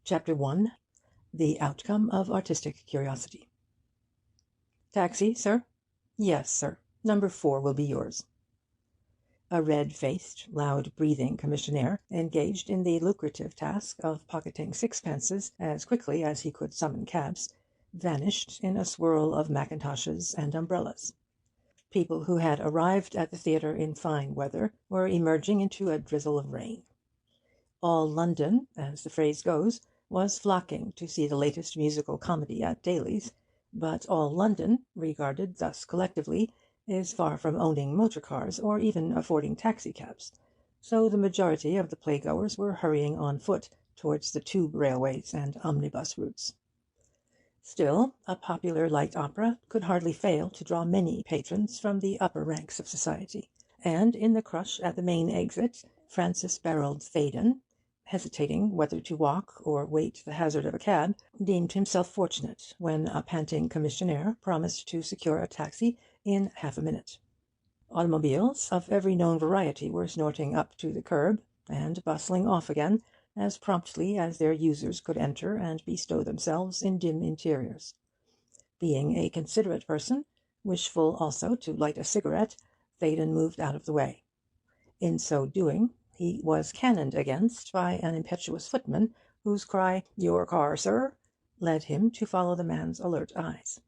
Chapter 1. The Outcome of Artistic Curiosity. "Taxi, sir?" "Yes, sir. Number 4 will be yours." A red-faced, loud-breathing commissionaire, engaged in the lucrative task of pocketing sixpences as quickly as he could summon cabs, vanished in a swirl of mackintoshes and umbrellas. People who had arrived at the theatre in fine weather were emerging into a drizzle of rain. All London, as the phrase goes, was flocking to see the latest musical comedy at Daly's, but all London, regarded thus collectively, is far from owning motor cars or even affording taxicabs, so the majority of the playgoers were hurrying on foot towards the tube railways and omnibus routes. Still, a popular light opera could hardly fail to draw many patrons from the upper ranks of society, and in the crush at the main exit Francis Theydon, hesitating whether to walk or wait the hazard of a cab, deemed himself fortunate when a panting commissionaire promised to secure a taxi in half a minute. Automobiles of every known variety were snorting up to the curb and bustling off again as promptly as their users could enter and bestow themselves in dim interiors. Being a considerate person, wishful also to light a cigarette, Theydon moved out of the way. In so doing, he was cannoned against by an impetuous footman, whose cry, "Your car, sir," led him to follow the man's alert eyes.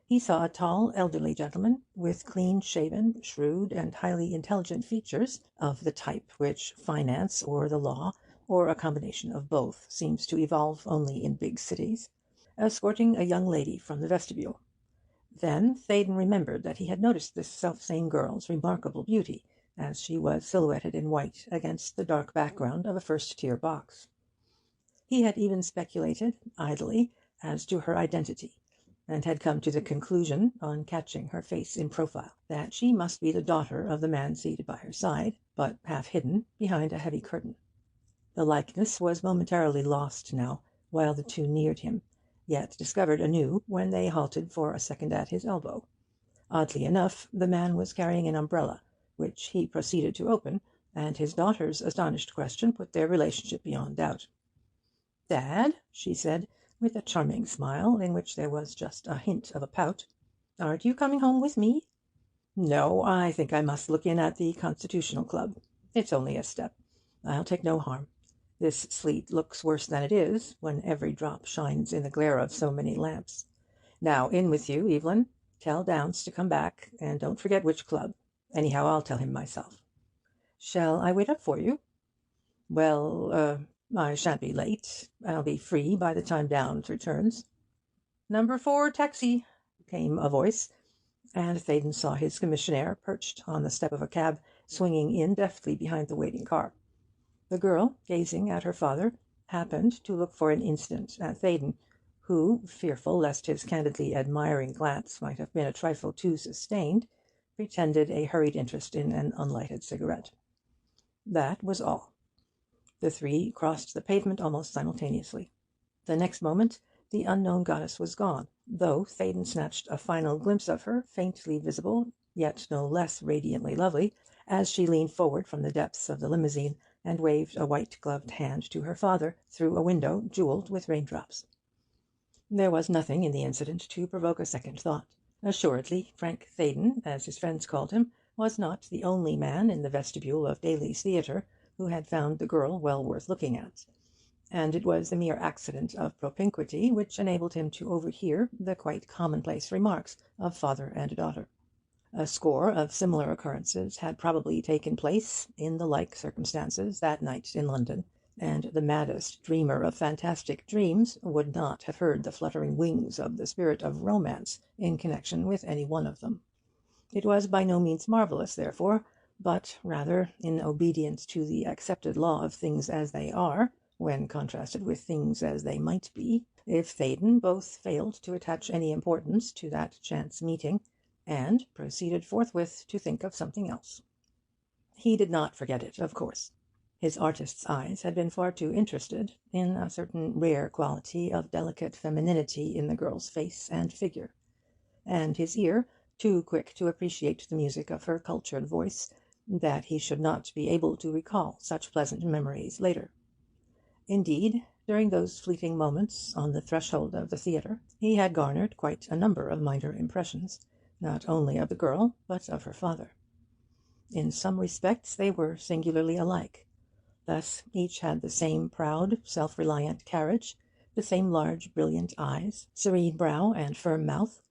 He saw a tall, elderly gentleman, with clean-shaven, shrewd, and highly intelligent features, of the type which finance or the law, or a combination of both, seems to evolve only in big cities, escorting a young lady from the vestibule. Then Theydon remembered that he had noticed this self-same girl's remarkable beauty, as she was silhouetted in white against the dark background of a first-tier box. He had even speculated, idly, as to her identity, and had come to the conclusion, on catching her face in profile, that she must be the daughter of the man seated by her side, but half hidden behind a heavy curtain. The likeness was momentarily lost now, while the two neared him, yet discovered anew when they halted for a second at his elbow. Oddly enough, the man was carrying an umbrella, which he proceeded to open, and his daughter's astonished question put their relationship beyond doubt. "Dad," she said, with a charming smile in which there was just a hint of a pout, "aren't you coming home with me?" "No, I think I must look in at the Constitutional Club. It's only a step. I'll take no harm. This sleet looks worse than it is, when every drop shines in the glare of so many lamps. Now, in with you, Evelyn. Tell Downs to come back, and don't forget which club. Anyhow, I'll tell him myself." "Shall I wait up for you?" "Well, I shan't be late. I'll be free by the time Downs returns." "Number 4 taxi," came a voice, and Theydon saw his commissionaire perched on the step of a cab, swinging in deftly behind the waiting car. The girl, gazing at her father, happened to look for an instant at Theydon, who, fearful lest his candidly admiring glance might have been a trifle too sustained, pretended a hurried interest in an unlighted cigarette. That was all. The three crossed the pavement almost simultaneously. The next moment the unknown goddess was gone, though Theydon snatched a final glimpse of her, faintly visible, yet no less radiantly lovely, as she leaned forward from the depths of the limousine and waved a white-gloved hand to her father through a window jewelled with raindrops. There was nothing in the incident to provoke a second thought. Assuredly, Frank Theydon, as his friends called him, was not the only man in the vestibule of Daly's Theatre who had found the girl well worth looking at, and it was the mere accident of propinquity which enabled him to overhear the quite commonplace remarks of father and daughter. A score of similar occurrences had probably taken place, in the like circumstances, that night in London, and the maddest dreamer of fantastic dreams would not have heard the fluttering wings of the spirit of romance in connection with any one of them. It was by no means marvellous, therefore, but rather, in obedience to the accepted law of things as they are, when contrasted with things as they might be, if Theydon both failed to attach any importance to that chance meeting, and proceeded forthwith to think of something else. He did not forget it, of course. His artist's eyes had been far too interested in a certain rare quality of delicate femininity in the girl's face and figure, and his ear too quick to appreciate the music of her cultured voice, that he should not be able to recall such pleasant memories later. Indeed, during those fleeting moments on the threshold of the theatre, he had garnered quite a number of minor impressions, not only of the girl, but of her father. In some respects they were singularly alike. Thus each had the same proud, self-reliant carriage, the same large, brilliant eyes, serene brow, and firm mouth,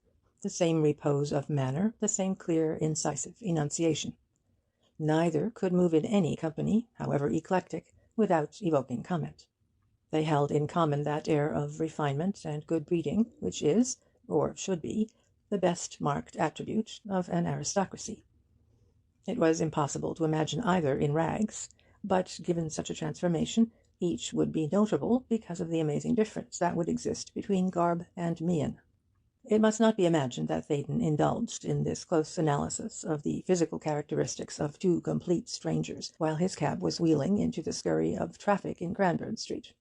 the same repose of manner, the same clear, incisive enunciation. Neither could move in any company, however eclectic, without evoking comment. They held in common that air of refinement and good breeding which is, or should be, the best marked attribute of an aristocracy. It was impossible to imagine either in rags, but, given such a transformation, each would be notable because of the amazing difference that would exist between garb and mien. It must not be imagined that Theydon indulged in this close analysis of the physical characteristics of two complete strangers while his cab was wheeling into the scurry of traffic in Cranbourne Street.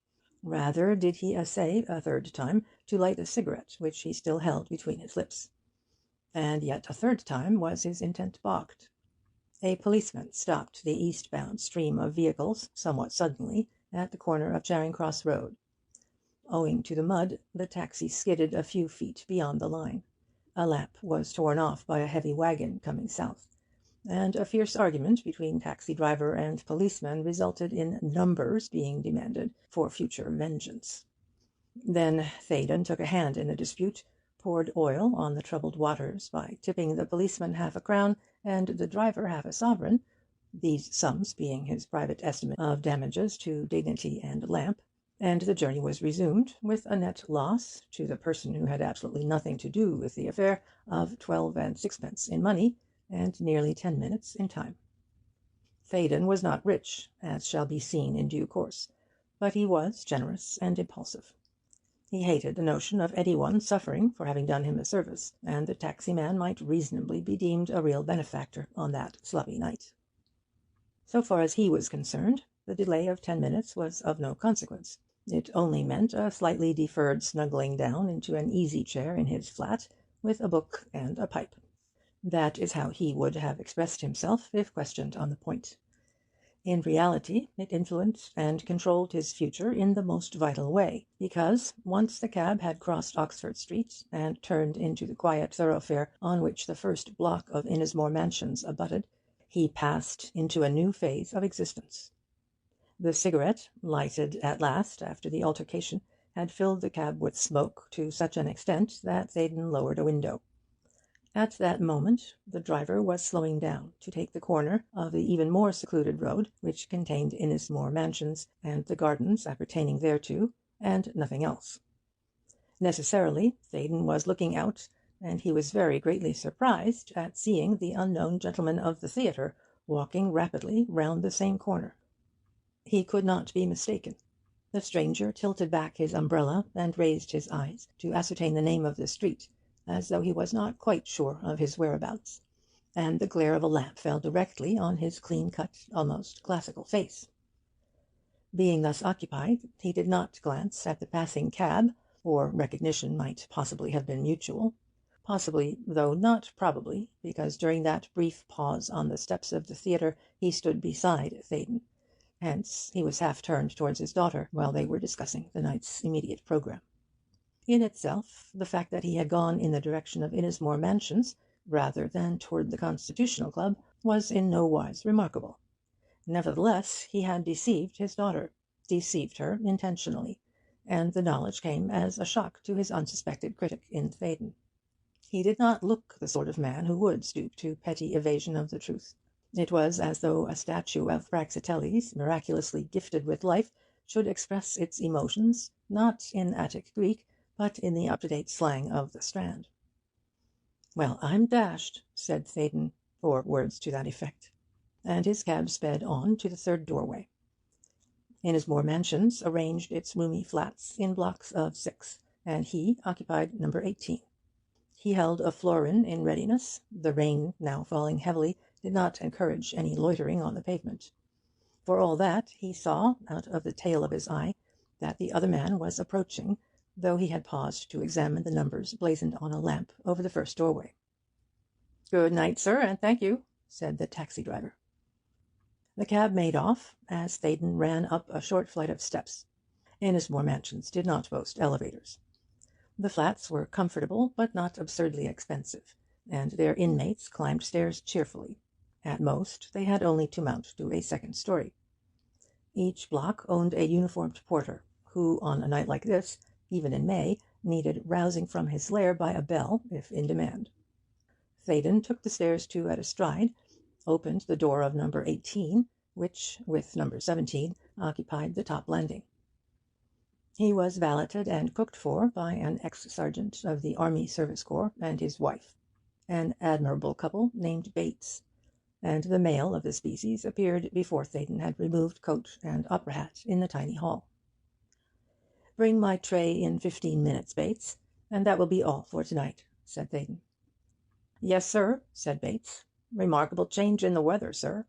Rather did he essay a third time to light a cigarette which he still held between his lips. And yet a third time was his intent balked. A policeman stopped the eastbound stream of vehicles somewhat suddenly at the corner of Charing Cross Road. Owing to the mud, the taxi skidded a few feet beyond the line. A lamp was torn off by a heavy wagon coming south, and a fierce argument between taxi driver and policeman resulted in numbers being demanded for future vengeance. Then Theydon took a hand in the dispute, poured oil on the troubled waters by tipping the policeman half a crown and the driver half a sovereign, these sums being his private estimate of damages to dignity and lamp, and the journey was resumed with a net loss, to the person who had absolutely nothing to do with the affair, of 12 and 6pence in money, and nearly 10 minutes in time. Theydon was not rich, as shall be seen in due course, but he was generous and impulsive. He hated the notion of any one suffering for having done him a service, and the taxi-man might reasonably be deemed a real benefactor on that sloppy night. So far as he was concerned, the delay of 10 minutes was of no consequence. It only meant a slightly deferred snuggling down into an easy-chair in his flat, with a book and a pipe. That is how he would have expressed himself if questioned on the point. In reality, it influenced and controlled his future in the most vital way, because, once the cab had crossed Oxford Street and turned into the quiet thoroughfare on which the first block of Innismore Mansions abutted, he passed into a new phase of existence. The cigarette, lighted at last after the altercation, had filled the cab with smoke to such an extent that Theydon lowered a window. At that moment the driver was slowing down to take the corner of the even more secluded road which contained Innismore Mansions and the gardens appertaining thereto, and nothing else. Necessarily Theydon was looking out, and he was very greatly surprised at seeing the unknown gentleman of the theatre walking rapidly round the same corner. He could not be mistaken. The stranger tilted back his umbrella and raised his eyes to ascertain the name of the street, as though he was not quite sure of his whereabouts, and the glare of a lamp fell directly on his clean-cut, almost classical face. Being thus occupied, he did not glance at the passing cab, or recognition might possibly have been mutual. Possibly, though not probably, because during that brief pause on the steps of the theatre he stood beside Theydon. Hence he was half turned towards his daughter while they were discussing the night's immediate programme. In itself, the fact that he had gone in the direction of Innismore Mansions rather than toward the Constitutional Club was in no wise remarkable. Nevertheless, he had deceived his daughter, deceived her intentionally, and the knowledge came as a shock to his unsuspected critic in Theydon. He did not look the sort of man who would stoop to petty evasion of the truth. It was as though a statue of Praxiteles, miraculously gifted with life, should express its emotions, not in Attic Greek, but in the up-to-date slang of the Strand. "Well, I'm dashed," said Theydon, or words to that effect, and his cab sped on to the third doorway. Innismore Mansions arranged its roomy flats in blocks of 6, and he occupied number 18. He held a florin in readiness. The rain, now falling heavily, did not encourage any loitering on the pavement. For all that, he saw, out of the tail of his eye, that the other man was approaching, though he had paused to examine the numbers blazoned on a lamp over the first doorway. "Good night, sir, and thank you," said the taxi-driver. The cab made off as Theydon ran up a short flight of steps. Ennismore Mansions did not boast elevators. The flats were comfortable but not absurdly expensive, and their inmates climbed stairs cheerfully. At most, they had only to mount to a second story. Each block owned a uniformed porter, who, on a night like this, even in May, needed rousing from his lair by a bell if in demand. Theydon took the stairs two at a stride, opened the door of number 18, which, with number 17, occupied the top landing. He was valeted and cooked for by an ex-sergeant of the Army Service Corps and his wife, an admirable couple named Bates, and the male of the species appeared before Theydon had removed coat and opera hat in the tiny hall. "Bring my tray in 15 minutes, Bates, and that will be all for tonight," said Theydon. "Yes, sir," said Bates. "Remarkable change in the weather, sir."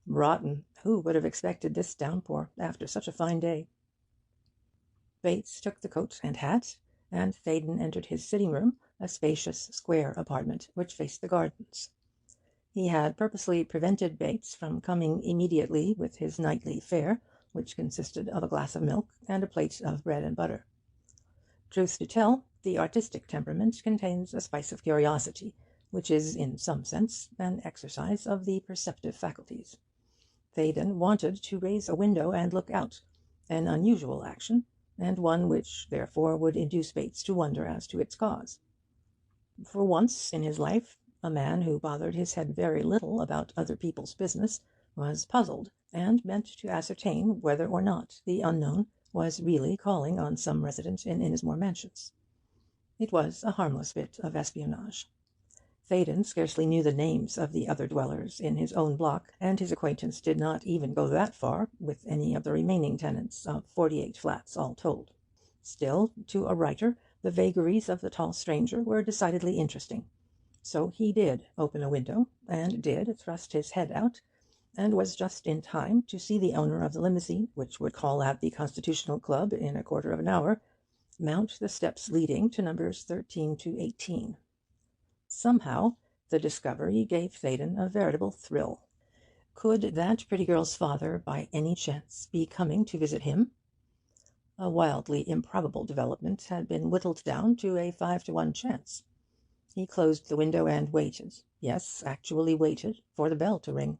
"Rotten. Who would have expected this downpour after such a fine day?" Bates took the coat and hat, and Theydon entered his sitting-room, a spacious square apartment which faced the gardens. He had purposely prevented Bates from coming immediately with his nightly fare, which consisted of a glass of milk and a plate of bread and butter. Truth to tell, the artistic temperament contains a spice of curiosity, which is, in some sense, an exercise of the perceptive faculties. Theydon wanted to raise a window and look out, an unusual action, and one which, therefore, would induce Bates to wonder as to its cause. For once in his life, a man who bothered his head very little about other people's business was puzzled, and meant to ascertain whether or not the unknown was really calling on some resident in Ennismore Mansions. It was a harmless bit of espionage. Theydon scarcely knew the names of the other dwellers in his own block, and his acquaintance did not even go that far with any of the remaining tenants of 48 flats all told. Still, to a writer, the vagaries of the tall stranger were decidedly interesting. So he did open a window, and did thrust his head out, and was just in time to see the owner of the limousine, which would call at the Constitutional Club in a quarter of an hour, mount the steps leading to numbers 13 to 18. Somehow, the discovery gave Theydon a veritable thrill. Could that pretty girl's father, by any chance, be coming to visit him? A wildly improbable development had been whittled down to a 5-to-1 chance. He closed the window and waited, yes, actually waited, for the bell to ring.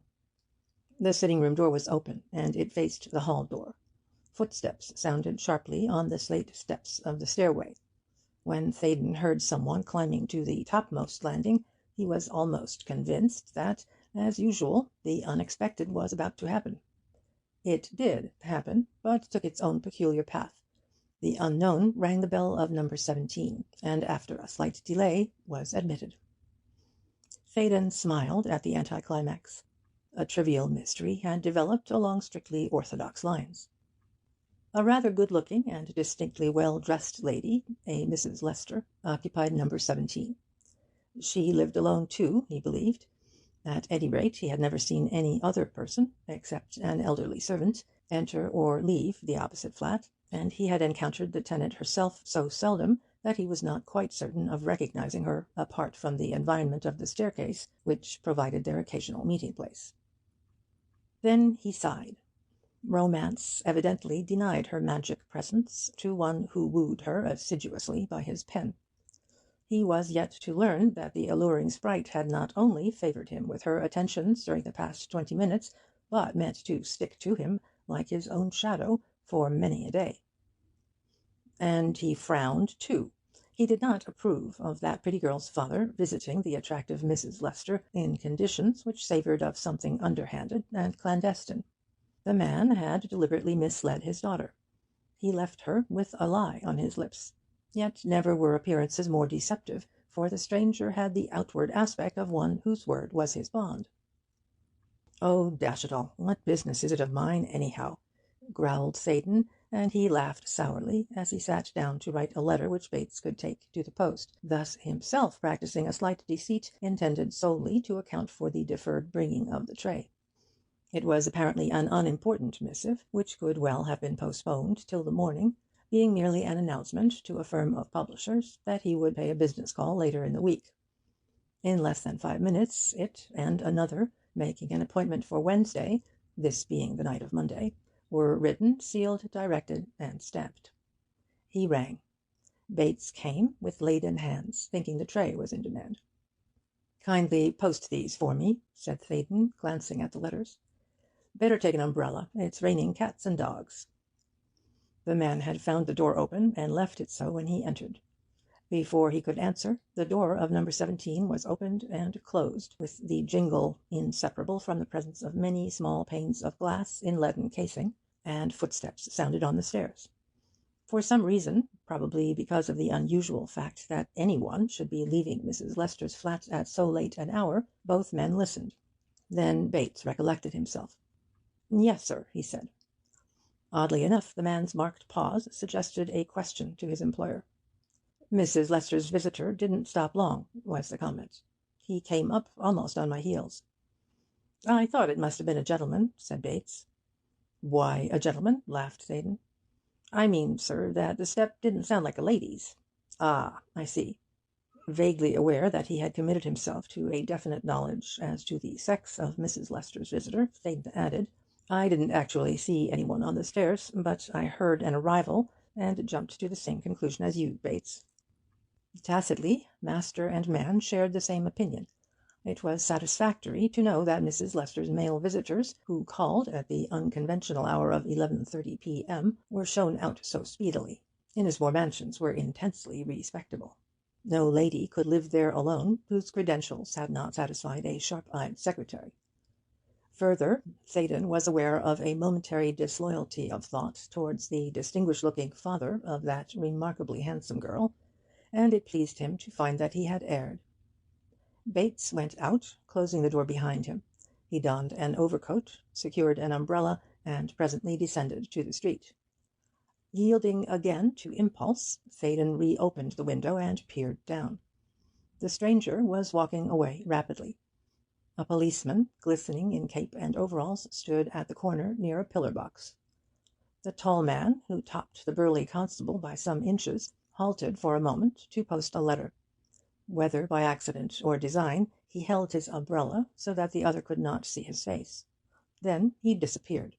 The sitting-room door was open, and it faced the hall door. Footsteps sounded sharply on the slate steps of the stairway. When Theydon heard someone climbing to the topmost landing, he was almost convinced that, as usual, the unexpected was about to happen. It did happen, but took its own peculiar path. The unknown rang the bell of number 17, and after a slight delay was admitted. Theydon smiled at the anticlimax. A trivial mystery had developed along strictly orthodox lines. A rather good-looking and distinctly well-dressed lady, a Mrs. Lester, occupied number 17. She lived alone too, he believed. At any rate, he had never seen any other person, except an elderly servant, enter or leave the opposite flat, and he had encountered the tenant herself so seldom that he was not quite certain of recognizing her apart from the environment of the staircase, which provided their occasional meeting-place. Then he sighed. Romance evidently denied her magic presence to one who wooed her assiduously by his pen. He was yet to learn that the alluring sprite had not only favoured him with her attentions during the past 20 minutes, but meant to stick to him, like his own shadow, for many a day. And he frowned, too. He did not approve of that pretty girl's father visiting the attractive Mrs. Lester in conditions which savoured of something underhanded and clandestine. The man had deliberately misled his daughter. He left her with a lie on his lips. Yet never were appearances more deceptive, for the stranger had the outward aspect of one whose word was his bond. "Oh, dash it all, what business is it of mine, anyhow?" growled Theydon, and he laughed sourly as he sat down to write a letter which Bates could take to the post, thus himself practising a slight deceit intended solely to account for the deferred bringing of the tray. It was apparently an unimportant missive, which could well have been postponed till the morning, being merely an announcement to a firm of publishers that he would pay a business call later in the week. In less than 5 minutes, it and another, making an appointment for Wednesday, this being the night of Monday, were written, sealed, directed, and stamped. He rang. Bates came with laden hands, thinking the tray was in demand. "Kindly post these for me," said Theydon, glancing at the letters. "Better take an umbrella. It's raining cats and dogs." The man had found the door open, and left it so when he entered. Before he could answer, the door of number 17 was opened and closed, with the jingle inseparable from the presence of many small panes of glass in leaden casing, and footsteps sounded on the stairs. For some reason, probably because of the unusual fact that anyone should be leaving Mrs. Lester's flat at so late an hour, both men listened. Then Bates recollected himself. "Yes, sir," he said. Oddly enough, the man's marked pause suggested a question to his employer. "Mrs. Lester's visitor didn't stop long," was the comment. "He came up almost on my heels." "I thought it must have been a gentleman," said Bates. "Why a gentleman?" laughed Theydon. "I mean, sir, that the step didn't sound like a lady's." "Ah, I see." Vaguely aware that he had committed himself to a definite knowledge as to the sex of Mrs. Lester's visitor, Theydon added, "I didn't actually see anyone on the stairs, but I heard an arrival and jumped to the same conclusion as you, Bates." Tacitly, master and man shared the same opinion. It was satisfactory to know that Mrs. Lester's male visitors, who called at the unconventional hour of 11:30 p.m., were shown out so speedily. Innismore Mansions were intensely respectable. No lady could live there alone whose credentials had not satisfied a sharp-eyed secretary. Further, Theydon was aware of a momentary disloyalty of thought towards the distinguished-looking father of that remarkably handsome girl, and it pleased him to find that he had erred. Bates went out, closing the door behind him. He donned an overcoat, secured an umbrella, and presently descended to the street. Yielding again to impulse, Theydon reopened the window and peered down. The stranger was walking away rapidly. A policeman, glistening in cape and overalls, stood at the corner near a pillar box. The tall man, who topped the burly constable by some inches, halted for a moment to post a letter. Whether by accident or design, he held his umbrella so that the other could not see his face. Then he disappeared.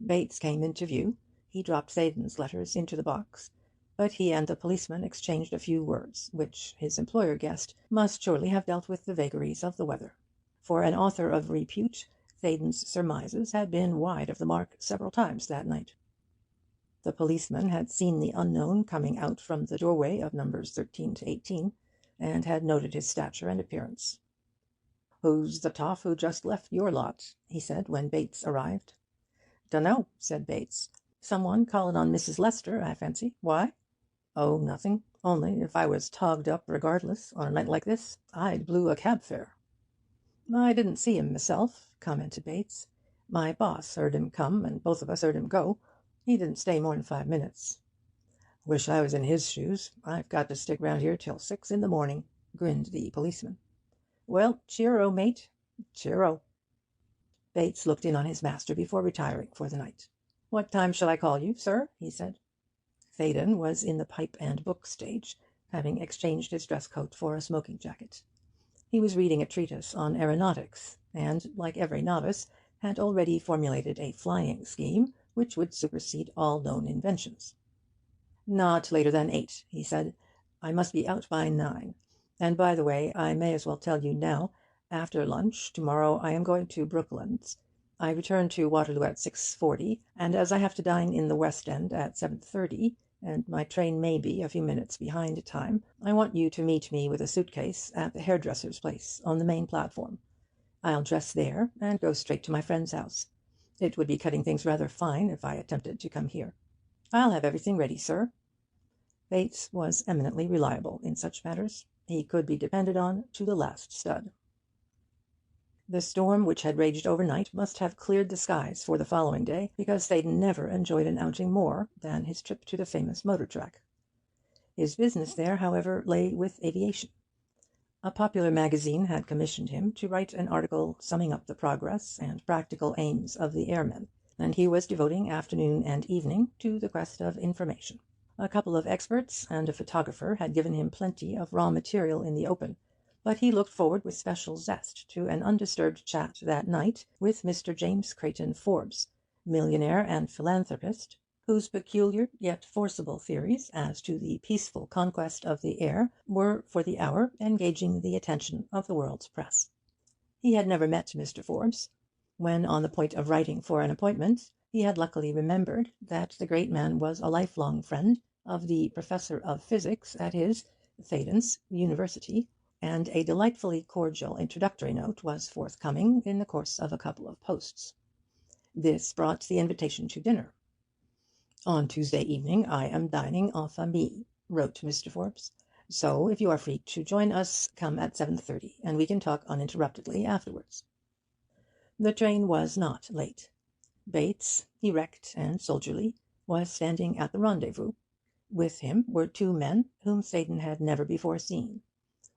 Bates came into view. He dropped Theydon's letters into the box, but he and the policeman exchanged a few words, which, his employer guessed, must surely have dealt with the vagaries of the weather. For an author of repute, Theydon's surmises had been wide of the mark several times that night. The policeman had seen the unknown coming out from the doorway of numbers 13 to 18, and had noted his stature and appearance. "Who's the toff who just left your lot?" he said when Bates arrived. "Dunno," said Bates. "Someone calling on Mrs. Lester, I fancy. Why?" "Oh, nothing. Only, if I was togged up regardless on a night like this, I'd blue a cab fare." "I didn't see him myself," commented Bates. "My boss heard him come, and both of us heard him go. He didn't stay more'n 5 minutes." "Wish I was in his shoes. I've got to stick round here till 6 in the morning," grinned the policeman. "Well, cheero, mate, cheero." Bates looked in on his master before retiring for the night. "What time shall I call you, sir?" he said. Theydon was in the pipe and book stage, having exchanged his dress coat for a smoking jacket. He was reading a treatise on aeronautics, and, like every novice, had already formulated a flying scheme which would supersede all known inventions. "Not later than 8, he said. "I must be out by 9. And by the way, I may as well tell you now, after lunch tomorrow I am going to Brooklands. I return to Waterloo at 6:40, and as I have to dine in the West End at 7:30, and my train may be a few minutes behind time, I want you to meet me with a suitcase at the hairdresser's place on the main platform. I'll dress there and go straight to my friend's house. It would be cutting things rather fine if I attempted to come here." "I'll have everything ready, sir." Bates was eminently reliable in such matters. He could be depended on to the last stud. The storm which had raged overnight must have cleared the skies for the following day, because Theydon never enjoyed an outing more than his trip to the famous motor track. His business there, however, lay with aviation. A popular magazine had commissioned him to write an article summing up the progress and practical aims of the airmen, and he was devoting afternoon and evening to the quest of information. A couple of experts and a photographer had given him plenty of raw material in the open, but he looked forward with special zest to an undisturbed chat that night with Mr. James Forbes, millionaire and philanthropist, whose peculiar yet forcible theories as to the peaceful conquest of the air were for the hour engaging the attention of the world's press. He had never met Mr. Forbes. When on the point of writing for an appointment, he had luckily remembered that the great man was a lifelong friend of the professor of physics at his, Theydon's, university, and a delightfully cordial introductory note was forthcoming in the course of a couple of posts. This brought the invitation to dinner. "On Tuesday evening I am dining en famille," wrote Mr. Forbes, "so if you are free to join us, come at 7:30, and we can talk uninterruptedly afterwards." The train was not late. Bates, erect and soldierly, was standing at the rendezvous. With him were two men whom Theydon had never before seen.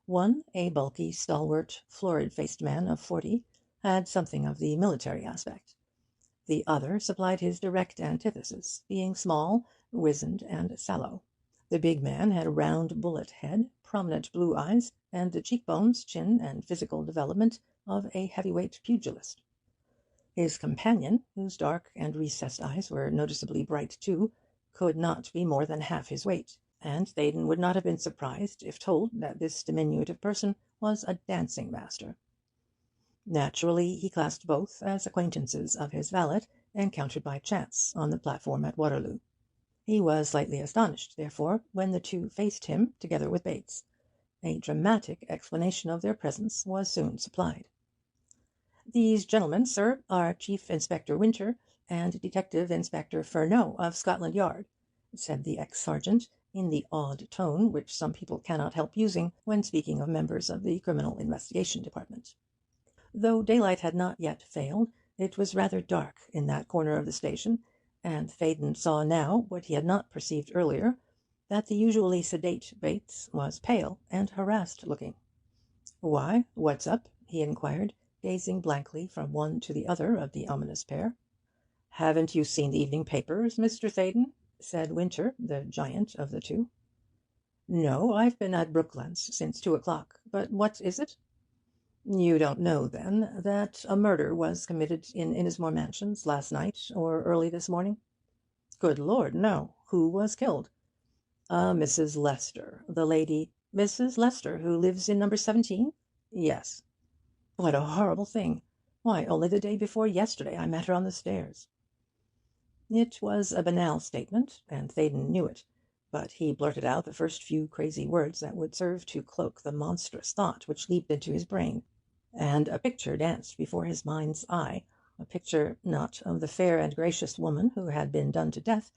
One, a bulky, stalwart, florid-faced man of 40, had something of the military aspect. The other supplied his direct antithesis, being small, wizened, and sallow. The big man had a round bullet head, prominent blue eyes, and the cheekbones, chin, and physical development of a heavyweight pugilist. His companion, whose dark and recessed eyes were noticeably bright too, could not be more than half his weight, and Theydon would not have been surprised if told that this diminutive person was a dancing master. Naturally he classed both as acquaintances of his valet, encountered by chance on the platform at Waterloo. He was slightly astonished, therefore, when the two faced him together with Bates. A dramatic explanation of their presence was soon supplied. "These gentlemen, sir, are Chief Inspector Winter and Detective Inspector Furneaux of Scotland Yard," said the ex-sergeant, in the awed tone which some people cannot help using when speaking of members of the Criminal Investigation Department. Though daylight had not yet failed, it was rather dark in that corner of the station, and Theydon saw now, what he had not perceived earlier, that the usually sedate Bates was pale and harassed-looking. "Why, what's up?" he inquired, gazing blankly from one to the other of the ominous pair. "Haven't you seen the evening papers, Mr. Theydon?" said Winter, the giant of the two. "No, I've been at Brooklands since 2 o'clock. But what is it?" "You don't know, then, that a murder was committed in Innismore Mansions last night or early this morning?" "Good Lord, no. Who was killed?" "A Mrs. Lester, the lady—" "Mrs. Lester, who lives in number 17? "Yes." "What a horrible thing! Why, only the day before yesterday I met her on the stairs." It was a banal statement, and Theydon knew it, but he blurted out the first few crazy words that would serve to cloak the monstrous thought which leaped into his brain. And a picture danced before his mind's eye, a picture not of the fair and gracious woman who had been done to death,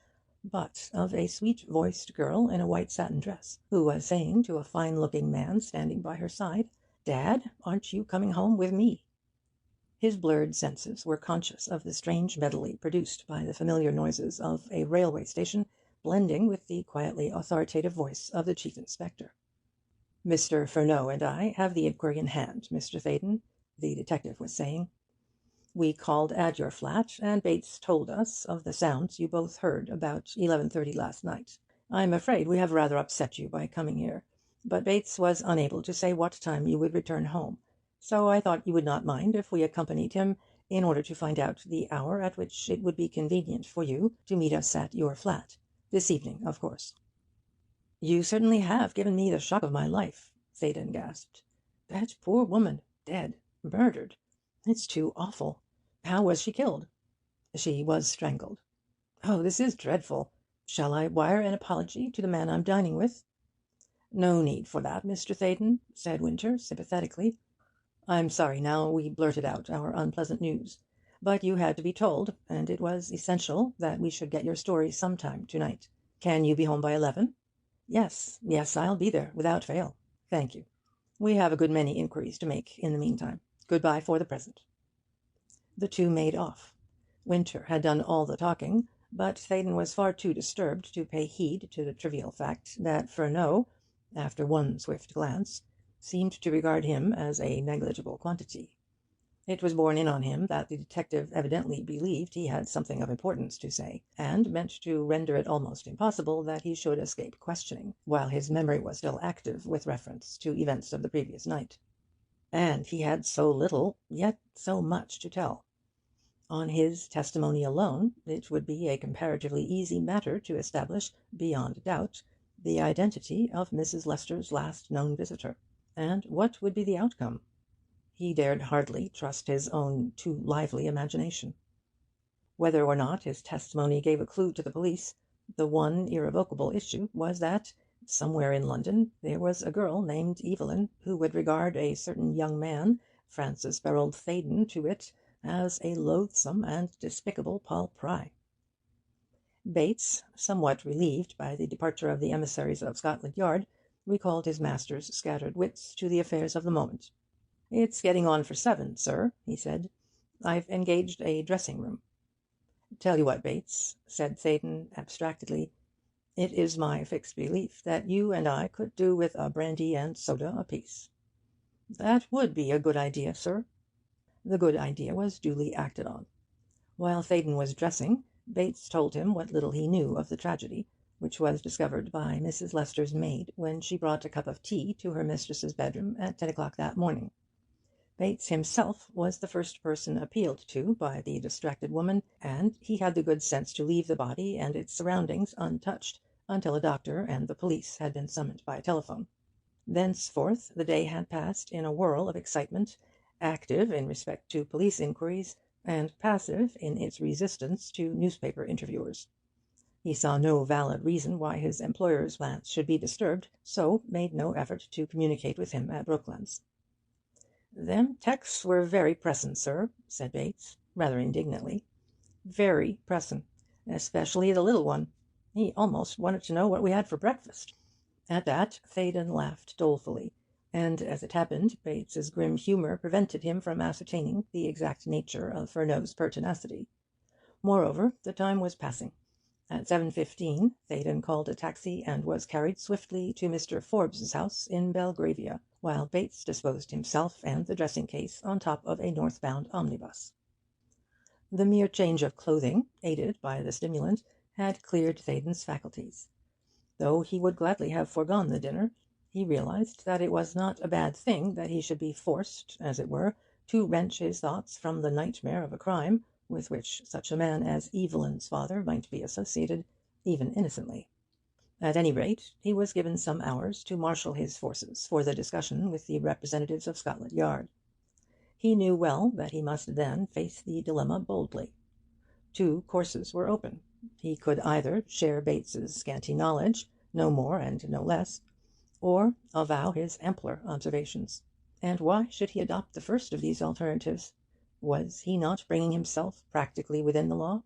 but of a sweet-voiced girl in a white satin dress, who was saying to a fine-looking man standing by her side, "Dad, aren't you coming home with me?" His blurred senses were conscious of the strange medley produced by the familiar noises of a railway station blending with the quietly authoritative voice of the chief inspector. "Mr. Furneaux and I have the inquiry in hand, Mr. Theydon," the detective was saying. "We called at your flat, and Bates told us of the sounds you both heard about 11:30 last night. I'm afraid we have rather upset you by coming here, but Bates was unable to say what time you would return home, so I thought you would not mind if we accompanied him in order to find out the hour at which it would be convenient for you to meet us at your flat. This evening, of course." "You certainly have given me the shock of my life," Theydon gasped. "That poor woman dead, murdered. It's too awful. How was she killed?" "She was strangled." "Oh, this is dreadful. Shall I wire an apology to the man I'm dining with?" "No need for that, Mr. Theydon," said Winter sympathetically. "I'm sorry now we blurted out our unpleasant news. But you had to be told, and it was essential that we should get your story sometime tonight. Can you be home by 11? "Yes, I'll be there without fail. Thank you. We have a good many inquiries to make in the meantime. Good-bye for the present." The two made off. Winter had done all the talking, but Theydon was far too disturbed to pay heed to the trivial fact that Furneaux, after one swift glance, seemed to regard him as a negligible quantity. It was borne in on him that the detective evidently believed he had something of importance to say, and meant to render it almost impossible that he should escape questioning, while his memory was still active with reference to events of the previous night. And he had so little, yet so much to tell. On his testimony alone, it would be a comparatively easy matter to establish, beyond doubt, the identity of Mrs. Lester's last known visitor. And what would be the outcome? He dared hardly trust his own too lively imagination. Whether or not his testimony gave a clue to the police, the one irrevocable issue was that, somewhere in London, there was a girl named Evelyn who would regard a certain young man, Francis Barold Theydon to wit, as a loathsome and despicable Paul Pry. Bates, somewhat relieved by the departure of the emissaries of Scotland Yard, recalled his master's scattered wits to the affairs of the moment. "It's getting on for 7, sir," he said. "I've engaged a dressing-room." "Tell you what, Bates," said Theydon abstractedly, "it is my fixed belief that you and I could do with a brandy and soda apiece." "That would be a good idea, sir." The good idea was duly acted on. While Theydon was dressing, Bates told him what little he knew of the tragedy, which was discovered by Mrs. Lester's maid when she brought a cup of tea to her mistress's bedroom at 10 o'clock that morning. Bates himself was the first person appealed to by the distracted woman, and he had the good sense to leave the body and its surroundings untouched until a doctor and the police had been summoned by telephone. Thenceforth the day had passed in a whirl of excitement, active in respect to police inquiries, and passive in its resistance to newspaper interviewers. He saw no valid reason why his employer's plans should be disturbed, so made no effort to communicate with him at Brooklands. "Them texts were very pressin', sir," said Bates, rather indignantly. "Very pressin', especially the little one. He almost wanted to know what we had for breakfast." At that Theydon laughed dolefully, and, as it happened, Bates's grim humour prevented him from ascertaining the exact nature of Furneaux's pertinacity. Moreover, the time was passing. At 7:15 Theydon called a taxi and was carried swiftly to Mr. Forbes's house in Belgravia, while Bates disposed himself and the dressing-case on top of a north-bound omnibus. The mere change of clothing, aided by the stimulant, had cleared Theydon's faculties. Though he would gladly have foregone the dinner, he realized that it was not a bad thing that he should be forced, as it were, to wrench his thoughts from the nightmare of a crime with which such a man as Evelyn's father might be associated, even innocently. At any rate, he was given some hours to marshal his forces for the discussion with the representatives of Scotland Yard. He knew well that he must then face the dilemma boldly. 2 courses were open. He could either share Bates's scanty knowledge, no more and no less, or avow his ampler observations. And why should he adopt the first of these alternatives? Was he not bringing himself practically within the law?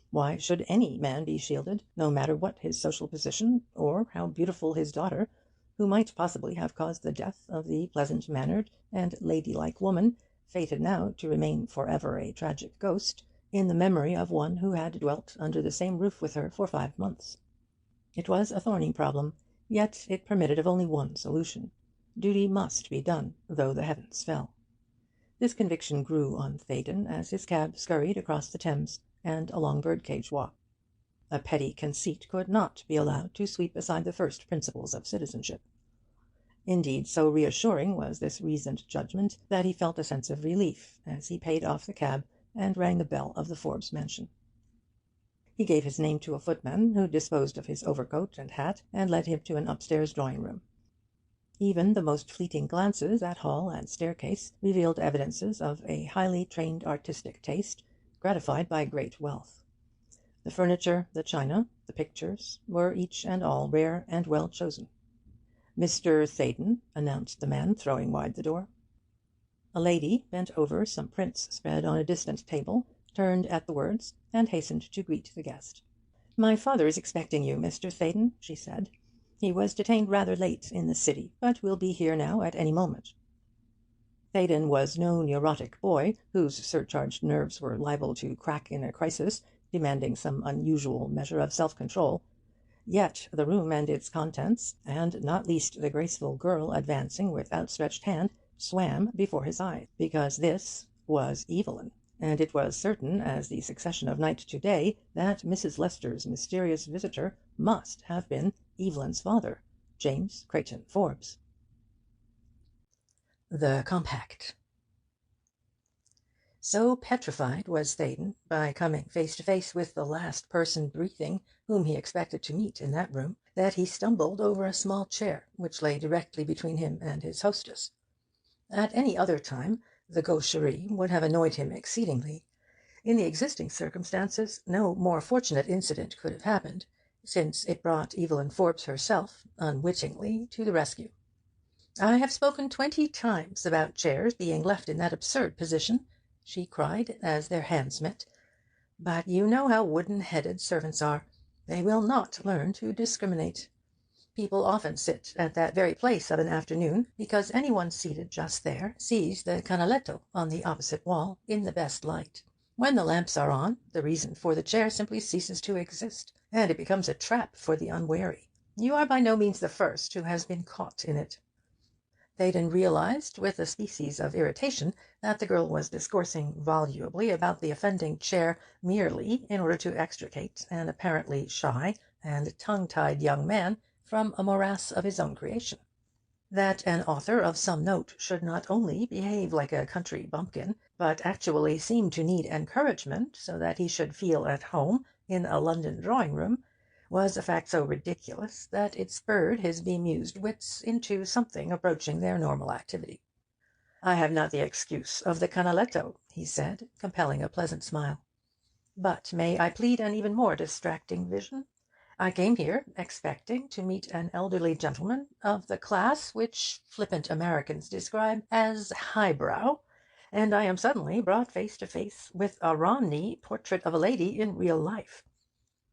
Why should any man be shielded, no matter what his social position, or how beautiful his daughter, who might possibly have caused the death of the pleasant-mannered and ladylike woman, fated now to remain forever a tragic ghost, in the memory of one who had dwelt under the same roof with her for 5 months? It was a thorny problem, yet it permitted of only one solution. Duty must be done, though the heavens fell. This conviction grew on Theydon as his cab scurried across the Thames and along Birdcage Walk. A petty conceit could not be allowed to sweep aside the first principles of citizenship. Indeed, so reassuring was this reasoned judgment that he felt a sense of relief as he paid off the cab and rang the bell of the Forbes mansion. He gave his name to a footman, who disposed of his overcoat and hat and led him to an upstairs drawing-room. Even the most fleeting glances at hall and staircase revealed evidences of a highly trained artistic taste, gratified by great wealth. The furniture, the china, the pictures, were each and all rare and well chosen. "Mr. Theydon," announced the man, throwing wide the door. A lady bent over some prints spread on a distant table, turned at the words, and hastened to greet the guest. "My father is expecting you, Mr. Theydon," she said. "He was detained rather late in the city, but will be here now at any moment." Theydon was no neurotic boy, whose surcharged nerves were liable to crack in a crisis, demanding some unusual measure of self-control. Yet the room and its contents, and not least the graceful girl advancing with outstretched hand, swam before his eyes, because this was Evelyn, and it was certain as the succession of night to day that Mrs. Lester's mysterious visitor must have been Evelyn's father, James Creighton Forbes. The Compact. So petrified was Theydon by coming face to face with the last person breathing whom he expected to meet in that room, that he stumbled over a small chair which lay directly between him and his hostess. At any other time the gaucherie would have annoyed him exceedingly. In the existing circumstances no more fortunate incident could have happened, since it brought Evelyn Forbes herself unwittingly to the rescue. "I have spoken 20 times about chairs being left in that absurd position," she cried, as their hands met. "But you know how wooden-headed servants are. They will not learn to discriminate. People often sit at that very place of an afternoon, because anyone seated just there sees the canaletto on the opposite wall in the best light. When the lamps are on, the reason for the chair simply ceases to exist, and it becomes a trap for the unwary. You are by no means the first who has been caught in it." Theydon realized with a species of irritation that the girl was discoursing volubly about the offending chair merely in order to extricate an apparently shy and tongue-tied young man from a morass of his own creation. That an author of some note should not only behave like a country bumpkin, but actually seem to need encouragement so that he should feel at home in a London drawing-room, was a fact so ridiculous that it spurred his bemused wits into something approaching their normal activity. "I have not the excuse of the canaletto," he said, compelling a pleasant smile. "But may I plead an even more distracting vision? I came here expecting to meet an elderly gentleman of the class which flippant Americans describe as highbrow, and I am suddenly brought face to face with a Romney portrait of a lady in real life.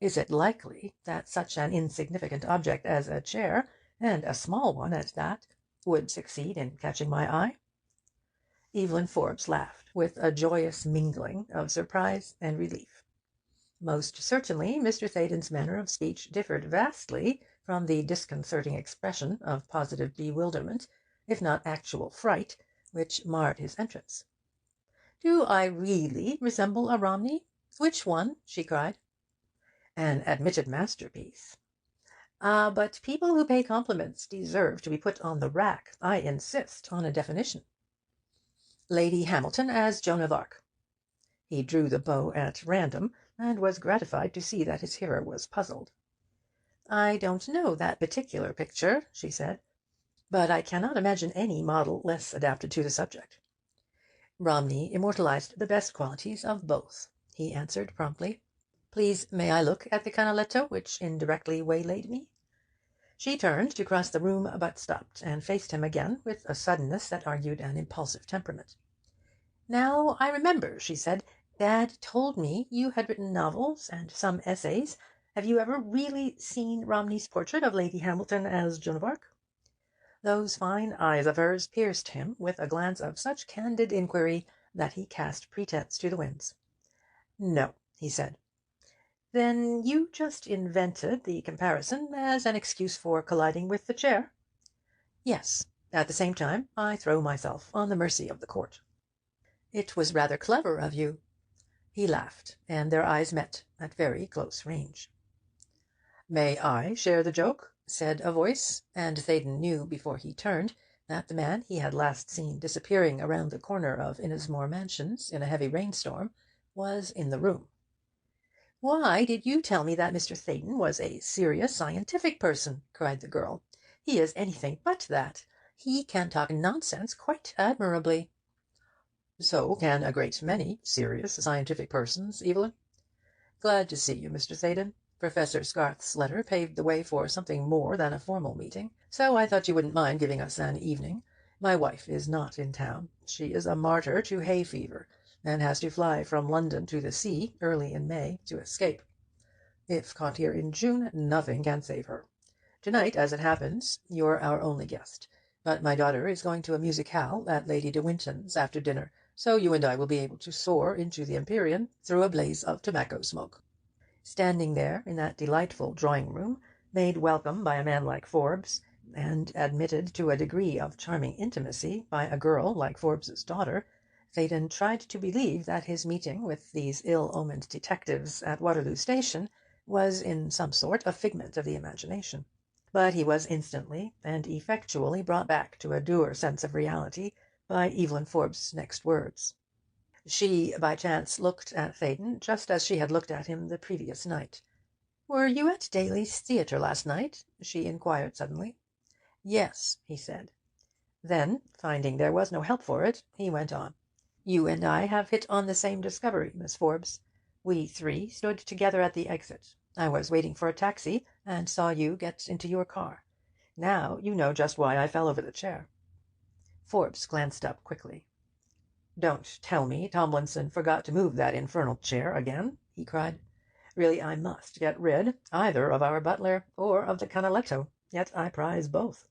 Is it likely that such an insignificant object as a chair, and a small one at that, would succeed in catching my eye?" Evelyn Forbes laughed with a joyous mingling of surprise and relief. Most certainly Mr. Theydon's manner of speech differed vastly from the disconcerting expression of positive bewilderment, if not actual fright, which marred his entrance. "Do I really resemble a Romney? Which one?" she cried. "An admitted masterpiece." "Ah, but people who pay compliments deserve to be put on the rack. I insist on a definition." "Lady Hamilton as Joan of Arc." He drew the bow at random, and was gratified to see that his hearer was puzzled. "I don't know that particular picture," she said, "but I cannot imagine any model less adapted to the subject." "Romney immortalized the best qualities of both," he answered promptly. "Please, may I look at the canaletto which indirectly waylaid me?" She turned to cross the room, but stopped and faced him again with a suddenness that argued an impulsive temperament. "Now I remember," she said, "Dad told me you had written novels and some essays. Have you ever really seen Romney's portrait of Lady Hamilton as Joan of Arc?" Those fine eyes of hers pierced him with a glance of such candid inquiry that he cast pretence to the winds. "No," he said. "Then you just invented the comparison as an excuse for colliding with the chair?" "Yes. At the same time, I throw myself on the mercy of the court." "It was rather clever of you." He laughed, and their eyes met at very close range. "May I share the joke?" said a voice, and Theydon knew before he turned that the man he had last seen disappearing around the corner of Innismore Mansions in a heavy rainstorm was in the room. "Why did you tell me that Mr. Theydon was a serious scientific person?" cried the girl. "He is anything but that. He can talk nonsense quite admirably." "So can a great many serious scientific persons, Evelyn. Glad to see you, Mr. Theydon. Professor Scarth's letter paved the way for something more than a formal meeting, so I thought you wouldn't mind giving us an evening. My wife is not in town. She is a martyr to hay fever, and has to fly from London to the sea early in May to escape. If caught here in June, nothing can save her. To-night, as it happens, you're our only guest, but my daughter is going to a musicale at Lady de Winton's after dinner, so you and I will be able to soar into the Empyrean through a blaze of tobacco smoke." Standing there in that delightful drawing-room, made welcome by a man like Forbes, and admitted to a degree of charming intimacy by a girl like Forbes's daughter, Theydon tried to believe that his meeting with these ill-omened detectives at Waterloo Station was in some sort a figment of the imagination. But he was instantly and effectually brought back to a dour sense of reality by Evelyn Forbes' next words. She, by chance, looked at Theydon just as she had looked at him the previous night. "Were you at Daly's theatre last night?" she inquired suddenly. "Yes," he said. Then, finding there was no help for it, he went on. "You and I have hit on the same discovery, Miss Forbes. We three stood together at the exit. I was waiting for a taxi, and saw you get into your car. Now you know just why I fell over the chair." Forbes glanced up quickly. "Don't tell me Tomlinson forgot to move that infernal chair again," he cried. "Really, I must get rid either of our butler or of the Canaletto, yet I prize both."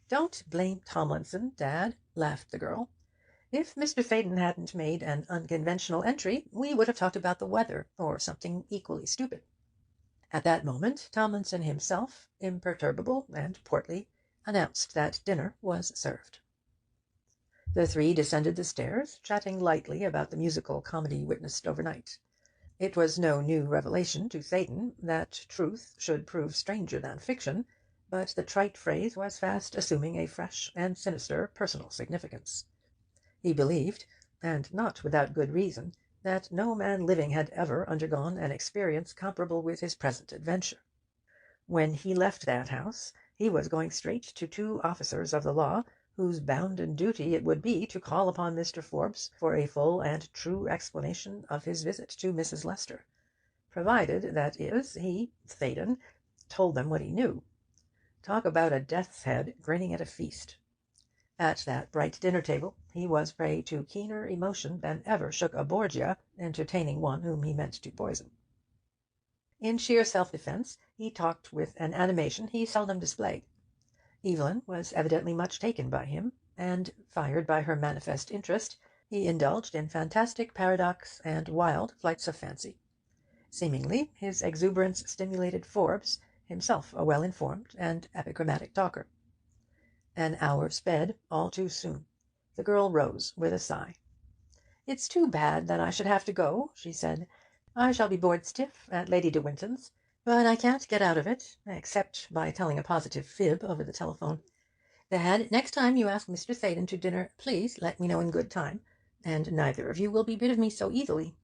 "Don't blame Tomlinson, Dad," laughed the girl. "If Mr. Theydon hadn't made an unconventional entry, we would have talked about the weather, or something equally stupid." At that moment Tomlinson himself, imperturbable and portly, announced that dinner was served. The three descended the stairs, chatting lightly about the musical comedy witnessed overnight. It was no new revelation to Theydon that truth should prove stranger than fiction, but the trite phrase was fast assuming a fresh and sinister personal significance. He believed, and not without good reason, that no man living had ever undergone an experience comparable with his present adventure. When he left that house, he was going straight to two officers of the law, whose bounden duty it would be to call upon Mr. Forbes for a full and true explanation of his visit to Mrs. Lester, provided, that is, he, Theydon, told them what he knew. Talk about a death's head grinning at a feast! At that bright dinner-table he was prey to keener emotion than ever shook a Borgia entertaining one whom he meant to poison. In sheer self-defence he talked with an animation he seldom displayed. Evelyn was evidently much taken by him, and, fired by her manifest interest, he indulged in fantastic paradox and wild flights of fancy. Seemingly his exuberance stimulated Forbes, himself a well-informed and epigrammatic talker. An hour sped all too soon. The girl rose with a sigh. "It's too bad that I should have to go," she said. "I shall be bored stiff at Lady De Winton's. But I can't get out of it, except by telling a positive fib over the telephone. Dad, next time you ask Mr. Theydon to dinner, please let me know in good time, and neither of you will be rid of me so easily."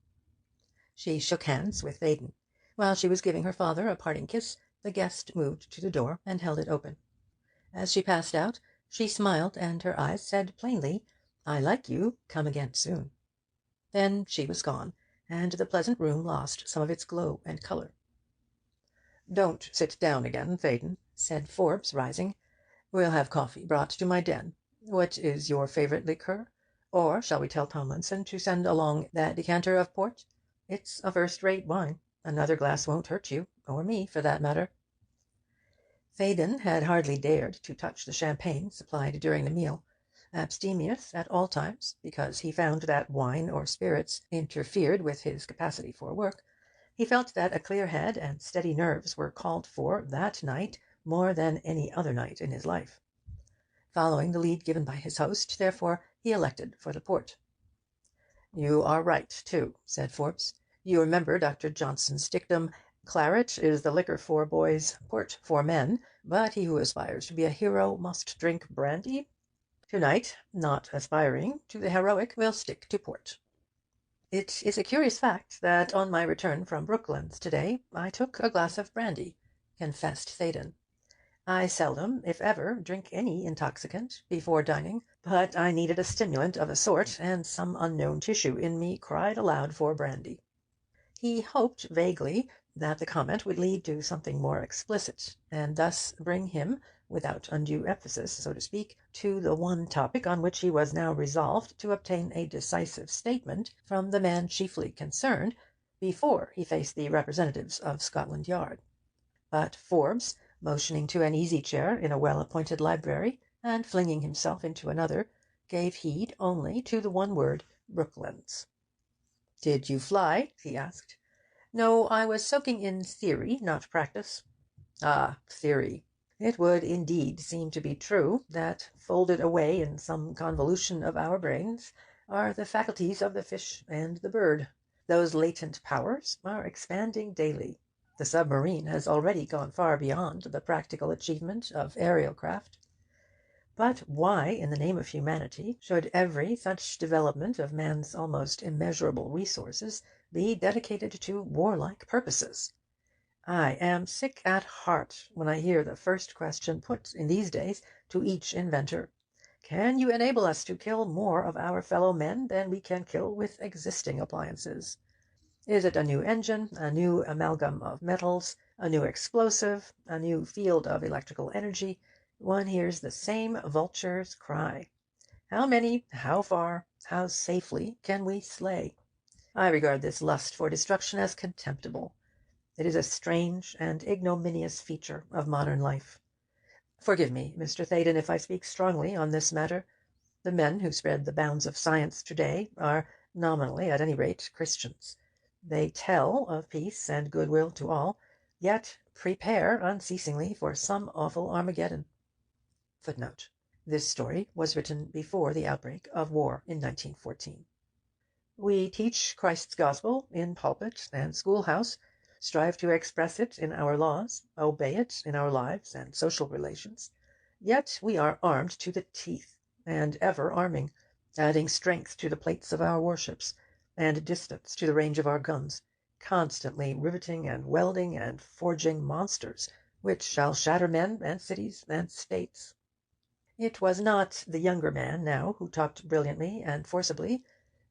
She shook hands with Theydon. While she was giving her father a parting kiss, the guest moved to the door and held it open. As she passed out, she smiled, and her eyes said plainly, "I like you. Come again soon." Then she was gone, and the pleasant room lost some of its glow and colour. "Don't sit down again, Theydon," said Forbes, rising. "We'll have coffee brought to my den. What is your favourite liqueur? Or shall we tell Tomlinson to send along that decanter of port? It's a first-rate wine. Another glass won't hurt you, or me, for that matter." Theydon had hardly dared to touch the champagne supplied during the meal. Abstemious at all times, because he found that wine or spirits interfered with his capacity for work, he felt that a clear head and steady nerves were called for that night more than any other night in his life. Following the lead given by his host, therefore, he elected for the port. "You are right, too," said Forbes. "You remember Dr. Johnson's dictum, 'Claret is the liquor for boys, port for men, but he who aspires to be a hero must drink brandy.' To-night, not aspiring to the heroic, will stick to port." "It is a curious fact that on my return from Brooklands to-day I took a glass of brandy," confessed Theydon. "I seldom, if ever, drink any intoxicant before dining, but I needed a stimulant of a sort, and some unknown tissue in me cried aloud for brandy." He hoped vaguely that the comment would lead to something more explicit, and thus bring him, without undue emphasis, so to speak, to the one topic on which he was now resolved to obtain a decisive statement from the man chiefly concerned, before he faced the representatives of Scotland Yard. But Forbes, motioning to an easy-chair in a well-appointed library, and flinging himself into another, gave heed only to the one word Brooklands. "Did you fly?" he asked. "No, I was soaking in theory, not practice." "Ah, theory. It would indeed seem to be true that, folded away in some convolution of our brains, are the faculties of the fish and the bird. Those latent powers are expanding daily. The submarine has already gone far beyond the practical achievement of aerial craft. But why, in the name of humanity, should every such development of man's almost immeasurable resources be dedicated to warlike purposes? I am sick at heart when I hear the first question put in these days to each inventor: can you enable us to kill more of our fellow men than we can kill with existing appliances? Is it a new engine, a new amalgam of metals, a new explosive, a new field of electrical energy? One hears the same vulture's cry. How many, how far, how safely can we slay? I regard this lust for destruction as contemptible. It is a strange and ignominious feature of modern life. Forgive me, Mr. Theydon, if I speak strongly on this matter. The men who spread the bounds of science today are, nominally at any rate, Christians. They tell of peace and goodwill to all, yet prepare unceasingly for some awful Armageddon. Footnote: this story was written before the outbreak of war in 1914. We teach Christ's gospel in pulpit and schoolhouse, strive to express it in our laws, obey it in our lives and social relations. Yet we are armed to the teeth, and ever arming, adding strength to the plates of our warships, and distance to the range of our guns, constantly riveting and welding and forging monsters which shall shatter men and cities and states. It was not the younger man now who talked brilliantly and forcibly.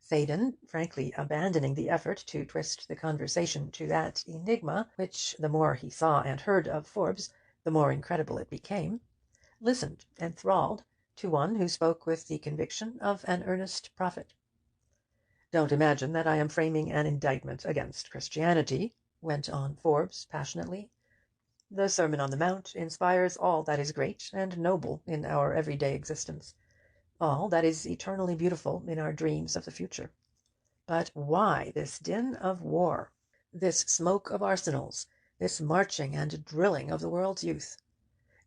Theydon, frankly abandoning the effort to twist the conversation to that enigma which, the more he saw and heard of Forbes, the more incredible it became, listened enthralled to one who spoke with the conviction of an earnest prophet. "Don't imagine that I am framing an indictment against Christianity," went on Forbes passionately. "The Sermon on the Mount inspires all that is great and noble in our everyday existence, all that is eternally beautiful in our dreams of the future. But why this din of war, this smoke of arsenals, this marching and drilling of the world's youth?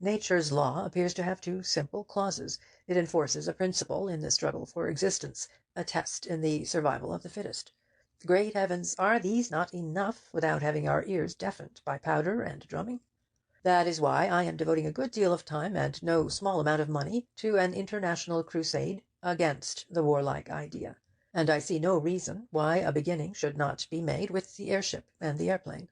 Nature's law appears to have two simple clauses. It enforces a principle in the struggle for existence, a test in the survival of the fittest. Great heavens, are these not enough without having our ears deafened by powder and drumming? That is why I am devoting a good deal of time and no small amount of money to an international crusade against the warlike idea. And I see no reason why a beginning should not be made with the airship and the airplane.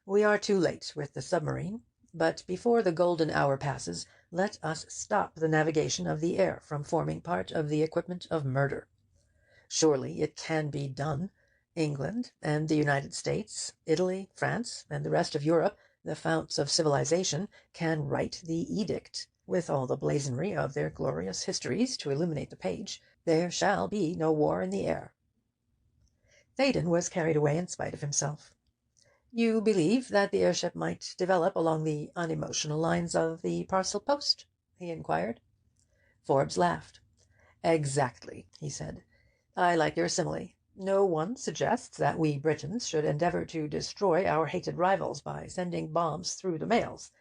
We are too late with the submarine, but before the golden hour passes, let us stop the navigation of the air from forming part of the equipment of murder. Surely it can be done. England and the United States, Italy, France, and the rest of Europe, the founts of civilization, can write the edict, with all the blazonry of their glorious histories to illuminate the page. There shall be no war in the air. Theydon was carried away in spite of himself. "You believe that the airship might develop along the unemotional lines of the parcel post?" he inquired. Forbes laughed. "Exactly," he said. "I like your simile. No one suggests that we Britons should endeavour to destroy our hated rivals by sending bombs through the mails.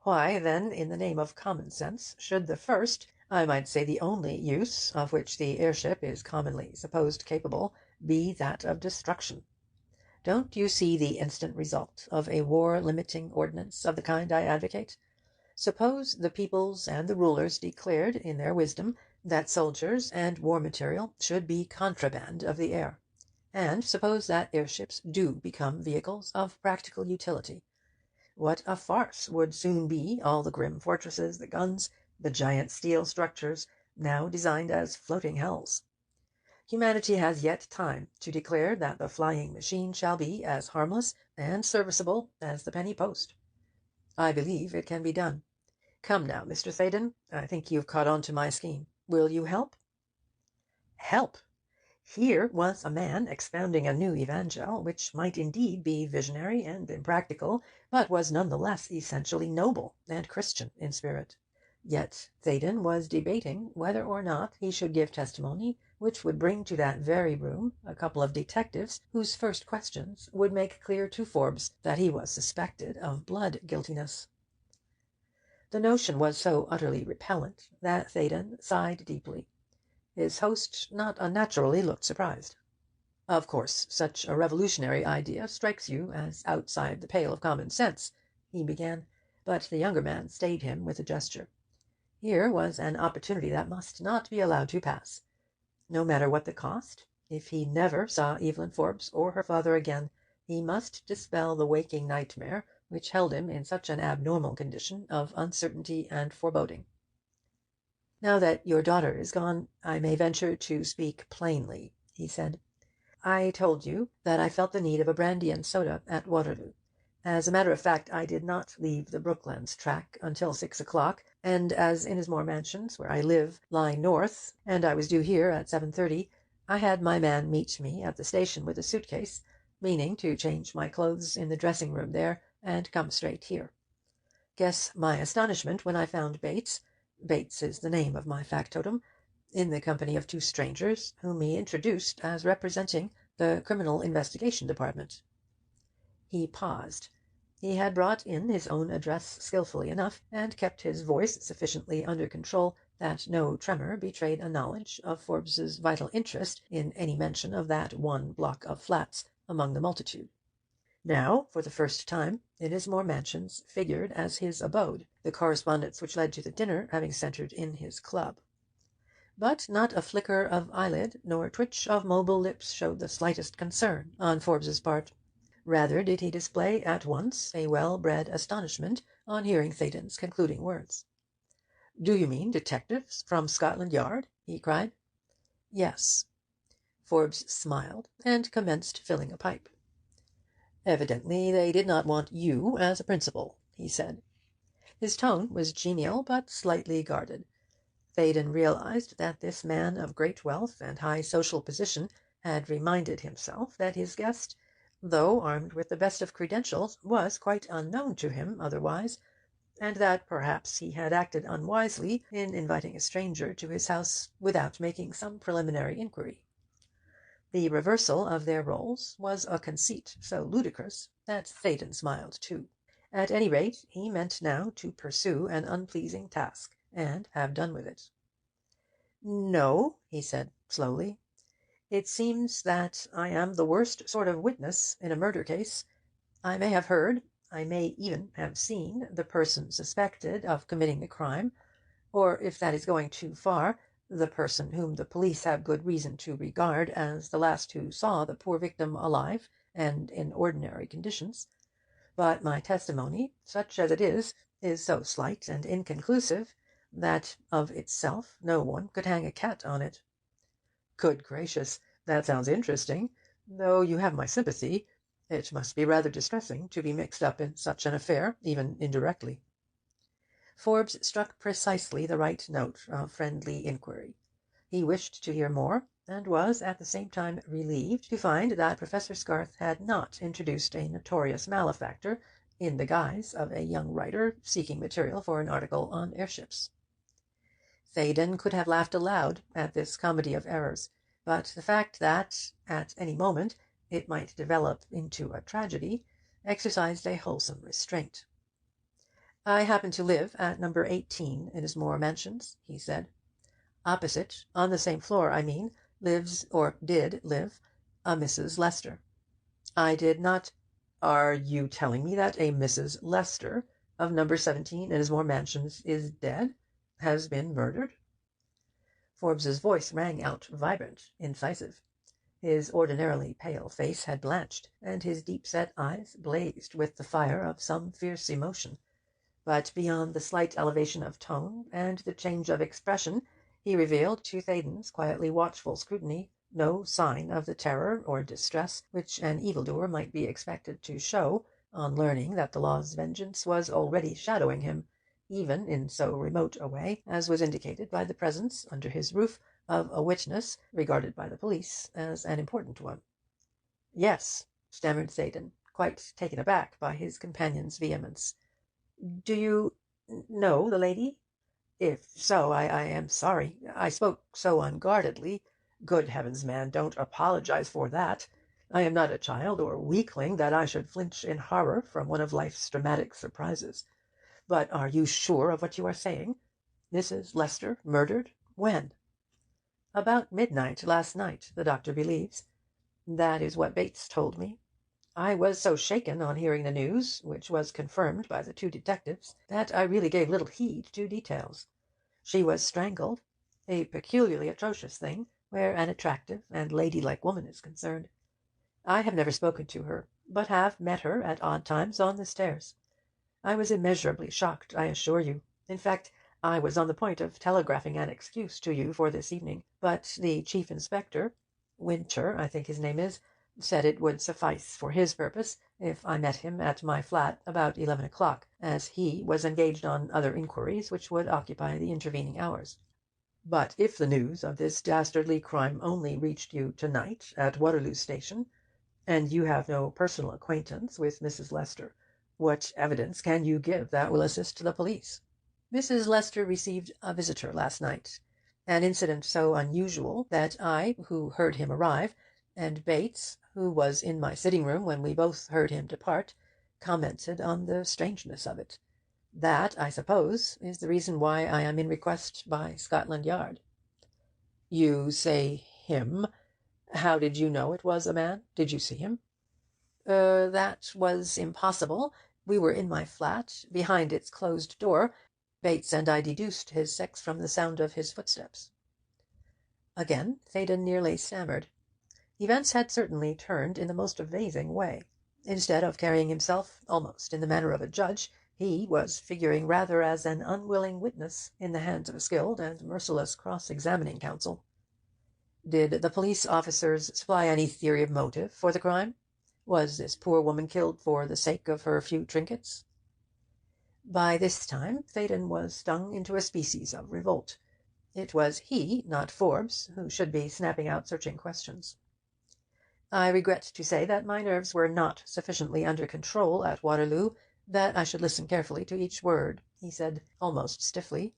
Why, then, in the name of common sense, should the first, I might say the only use of which the airship is commonly supposed capable, be that of destruction? Don't you see the instant result of a war-limiting ordinance of the kind I advocate? Suppose the peoples and the rulers declared in their wisdom that soldiers and war material should be contraband of the air, and suppose that airships do become vehicles of practical utility. What a farce would soon be all the grim fortresses, the guns, the giant steel structures, now designed as floating hells. Humanity has yet time to declare that the flying machine shall be as harmless and serviceable as the penny post. I believe it can be done. Come now, Mr. Theydon, I think you've caught on to my scheme. Will you help?" Help! Here was a man expounding a new evangel, which might indeed be visionary and impractical, but was none the less essentially noble and Christian in spirit. Yet Theydon was debating whether or not he should give testimony which would bring to that very room a couple of detectives whose first questions would make clear to Forbes that he was suspected of blood guiltiness. The notion was so utterly repellent that Theydon sighed deeply. His host not unnaturally looked surprised. "Of course, such a revolutionary idea strikes you as outside the pale of common sense," he began, but the younger man stayed him with a gesture. Here was an opportunity that must not be allowed to pass. No matter what the cost, if he never saw Evelyn Forbes or her father again, he must dispel the waking nightmare which held him in such an abnormal condition of uncertainty and foreboding. "Now that your daughter is gone, I may venture to speak plainly," he said. "I told you that I felt the need of a brandy and soda at Waterloo. As a matter of fact, I did not leave the Brooklands track until 6 o'clock, and as Innismore Mansions, where I live, lie north, and I was due here at 7:30, I had my man meet me at the station with a suitcase, meaning to change my clothes in the dressing-room there and come straight here. Guess my astonishment when I found Bates is the name of my factotum, in the company of two strangers, whom he introduced as representing the Criminal Investigation Department." He paused. He had brought in his own address skilfully enough, and kept his voice sufficiently under control that no tremor betrayed a knowledge of Forbes's vital interest in any mention of that one block of flats among the multitude. Now, for the first time, Innismore Mansions figured as his abode, the correspondence which led to the dinner having centred in his club. But not a flicker of eyelid nor twitch of mobile lips showed the slightest concern on Forbes's part. Rather did he display at once a well-bred astonishment on hearing Theydon's concluding words. "Do you mean detectives from Scotland Yard?" he cried. "Yes." Forbes smiled, and commenced filling a pipe. "Evidently they did not want you as a principal," he said. His tone was genial, but slightly guarded. Theydon realized that this man of great wealth and high social position had reminded himself that his guest, though armed with the best of credentials, was quite unknown to him otherwise, and that perhaps he had acted unwisely in inviting a stranger to his house without making some preliminary inquiry. The reversal of their roles was a conceit so ludicrous that Theydon smiled too. At any rate, he meant now to pursue an unpleasing task, and have done with it. "No," he said slowly. "It seems that I am the worst sort of witness in a murder case. I may have heard, I may even have seen, the person suspected of committing the crime, or, if that is going too far, the person whom the police have good reason to regard as the last who saw the poor victim alive and in ordinary conditions. But my testimony, such as it is so slight and inconclusive that of itself no one could hang a cat on it." "Good gracious, that sounds interesting, though you have my sympathy. It must be rather distressing to be mixed up in such an affair, even indirectly." Forbes struck precisely the right note of friendly inquiry. He wished to hear more, and was at the same time relieved to find that Professor Scarth had not introduced a notorious malefactor in the guise of a young writer seeking material for an article on airships. Theydon could have laughed aloud at this comedy of errors, but the fact that, at any moment, it might develop into a tragedy, exercised a wholesome restraint. "I happen to live at number 18 Innismore Mansions," he said. "Opposite, on the same floor, I mean, lives, or did live, a Mrs. Lester." "I did not—" "Are you telling me that a Mrs. Lester, of number 17 Innismore Mansions, is dead? Has been murdered?" Forbes's voice rang out vibrant, incisive. His ordinarily pale face had blanched, and his deep-set eyes blazed with the fire of some fierce emotion. But beyond the slight elevation of tone and the change of expression, he revealed to Theydon's quietly watchful scrutiny no sign of the terror or distress which an evildoer might be expected to show on learning that the law's vengeance was already shadowing him, even in so remote a way as was indicated by the presence under his roof of a witness regarded by the police as an important one. "Yes," stammered Theydon, quite taken aback by his companion's vehemence. "Do you know the lady? If so, I am sorry. I spoke so unguardedly. Good heavens, man, don't apologize for that. I am not a child or weakling that I should flinch in horror from one of life's dramatic surprises. But are you sure of what you are saying? Mrs. Lester murdered? When?" "About midnight last night, the doctor believes. That is what Bates told me. I was so shaken on hearing the news, which was confirmed by the two detectives, that I really gave little heed to details. She was strangled, a peculiarly atrocious thing where an attractive and ladylike woman is concerned. I have never spoken to her, but have met her at odd times on the stairs. I was immeasurably shocked, I assure you. In fact, I was on the point of telegraphing an excuse to you for this evening, but the Chief Inspector, Winter, I think his name is, said it would suffice for his purpose if I met him at my flat about 11 o'clock, as he was engaged on other inquiries which would occupy the intervening hours. But if the news of this dastardly crime only reached you to-night at Waterloo Station, and you have no personal acquaintance with Mrs. Lester, what evidence can you give that will assist the police? Mrs. Lester received a visitor last night, an incident so unusual that I, who heard him arrive, and Bates, who was in my sitting-room when we both heard him depart, commented on the strangeness of it. That, I suppose, is the reason why I am in request by Scotland Yard." "You say him. How did you know it was a man? Did you see him?" That was impossible. We were in my flat, behind its closed door. Bates and I deduced his sex from the sound of his footsteps." Again Theydon nearly stammered. Events had certainly turned in the most amazing way. Instead of carrying himself almost in the manner of a judge, he was figuring rather as an unwilling witness in the hands of a skilled and merciless cross-examining counsel. "Did the police officers supply any theory of motive for the crime? Was this poor woman killed for the sake of her few trinkets?" By this time Theydon was stung into a species of revolt. It was he, not Forbes, who should be snapping out searching questions. "I regret to say that my nerves were not sufficiently under control at Waterloo that I should listen carefully to each word," he said, almost stiffly.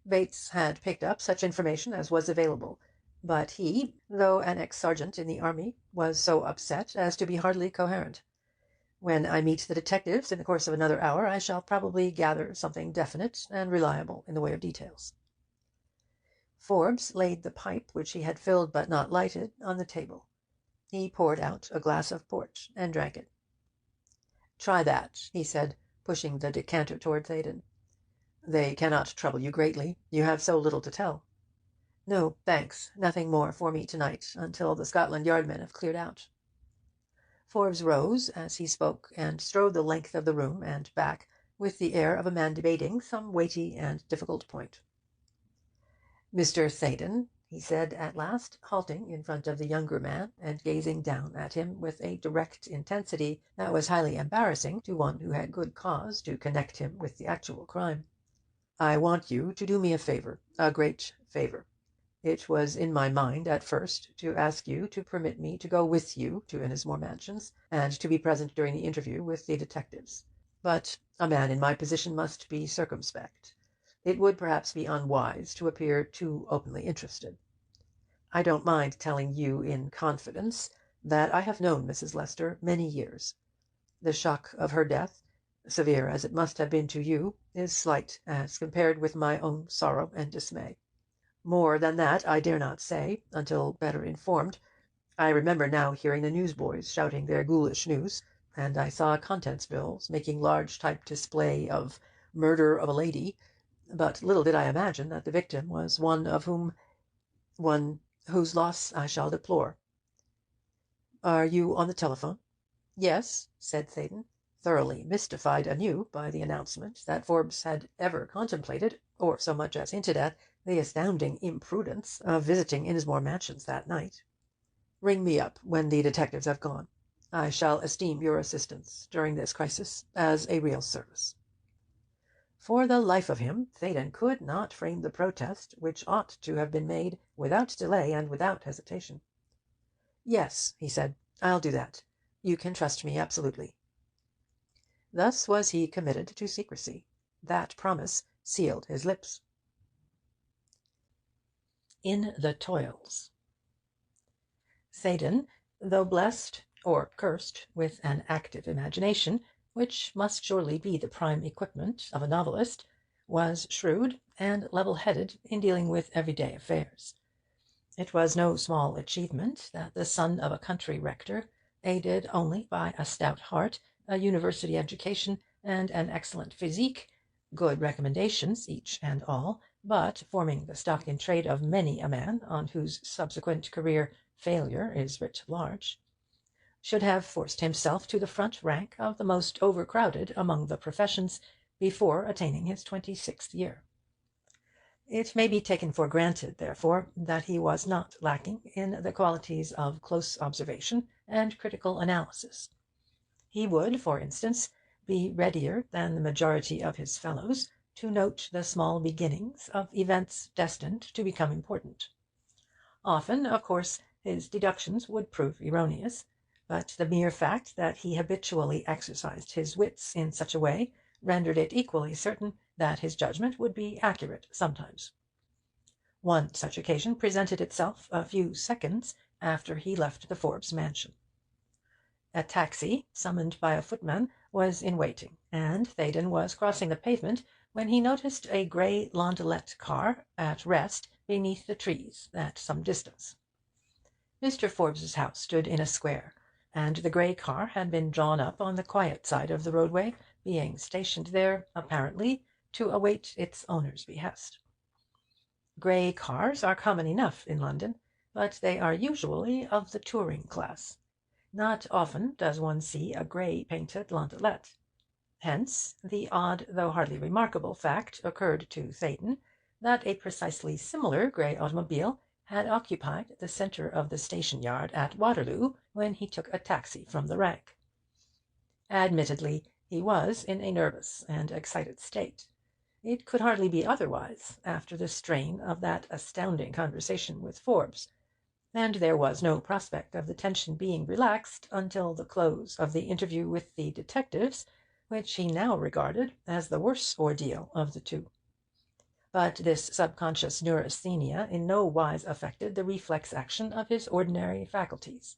"Bates had picked up such information as was available, but he, though an ex-sergeant in the army, was so upset as to be hardly coherent. When I meet the detectives in the course of another hour, I shall probably gather something definite and reliable in the way of details." Forbes laid the pipe, which he had filled but not lighted, on the table. He poured out a glass of port and drank it. "Try that," he said, pushing the decanter toward Theydon. "They cannot trouble you greatly. You have so little to tell." "No, thanks. Nothing more for me to-night, until the Scotland Yard men have cleared out." Forbes rose as he spoke, and strode the length of the room and back, with the air of a man debating some weighty and difficult point. "Mr. Theydon," he said at last, halting in front of the younger man, and gazing down at him with a direct intensity that was highly embarrassing to one who had good cause to connect him with the actual crime, "I want you to do me a favour, a great favour. It was in my mind at first to ask you to permit me to go with you to Ennismore Mansions, and to be present during the interview with the detectives. But a man in my position must be circumspect. It would perhaps be unwise to appear too openly interested. I don't mind telling you in confidence that I have known Mrs. Lester many years. The shock of her death, severe as it must have been to you, is slight as compared with my own sorrow and dismay. More than that I dare not say, until better informed. I remember now hearing the newsboys shouting their ghoulish news, and I saw contents bills making large type display of 'Murder of a Lady,' but little did I imagine that the victim was one whose loss I shall deplore. Are you on the telephone?" "Yes," said Theydon, thoroughly mystified anew by the announcement that Forbes had ever contemplated, or so much as hinted at, the astounding imprudence of visiting Ennismore Mansions that night. "Ring me up when the detectives have gone. I shall esteem your assistance during this crisis as a real service." For the life of him, Theydon could not frame the protest which ought to have been made without delay and without hesitation. "Yes," he said, "I'll do that. You can trust me absolutely." Thus was he committed to secrecy. That promise sealed his lips. In the toils. Theydon, though blessed or cursed with an active imagination, which must surely be the prime equipment of a novelist, was shrewd and level-headed in dealing with everyday affairs. It was no small achievement that the son of a country rector, aided only by a stout heart, a university education, and an excellent physique, good recommendations each and all, but forming the stock in trade of many a man on whose subsequent career failure is writ large, should have forced himself to the front rank of the most overcrowded among the professions before attaining his 26th year. It may be taken for granted, therefore, that he was not lacking in the qualities of close observation and critical analysis. He would, for instance, be readier than the majority of his fellows to note the small beginnings of events destined to become important. Often, of course, his deductions would prove erroneous, but the mere fact that he habitually exercised his wits in such a way rendered it equally certain that his judgment would be accurate sometimes. One such occasion presented itself a few seconds after he left the Forbes mansion. A taxi, summoned by a footman, was in waiting, and Theydon was crossing the pavement when he noticed a grey landaulet car at rest beneath the trees at some distance. Mr. Forbes's house stood in a square, and the grey car had been drawn up on the quiet side of the roadway, being stationed there, apparently, to await its owner's behest. Grey cars are common enough in London, but they are usually of the touring class. Not often does one see a grey-painted landaulet. Hence, the odd, though hardly remarkable fact occurred to Theydon that a precisely similar grey automobile had occupied the centre of the station-yard at Waterloo when he took a taxi from the rank. Admittedly, he was in a nervous and excited state. It could hardly be otherwise after the strain of that astounding conversation with Forbes, and there was no prospect of the tension being relaxed until the close of the interview with the detectives, which he now regarded as the worse ordeal of the two. But this subconscious neurasthenia in no wise affected the reflex action of his ordinary faculties.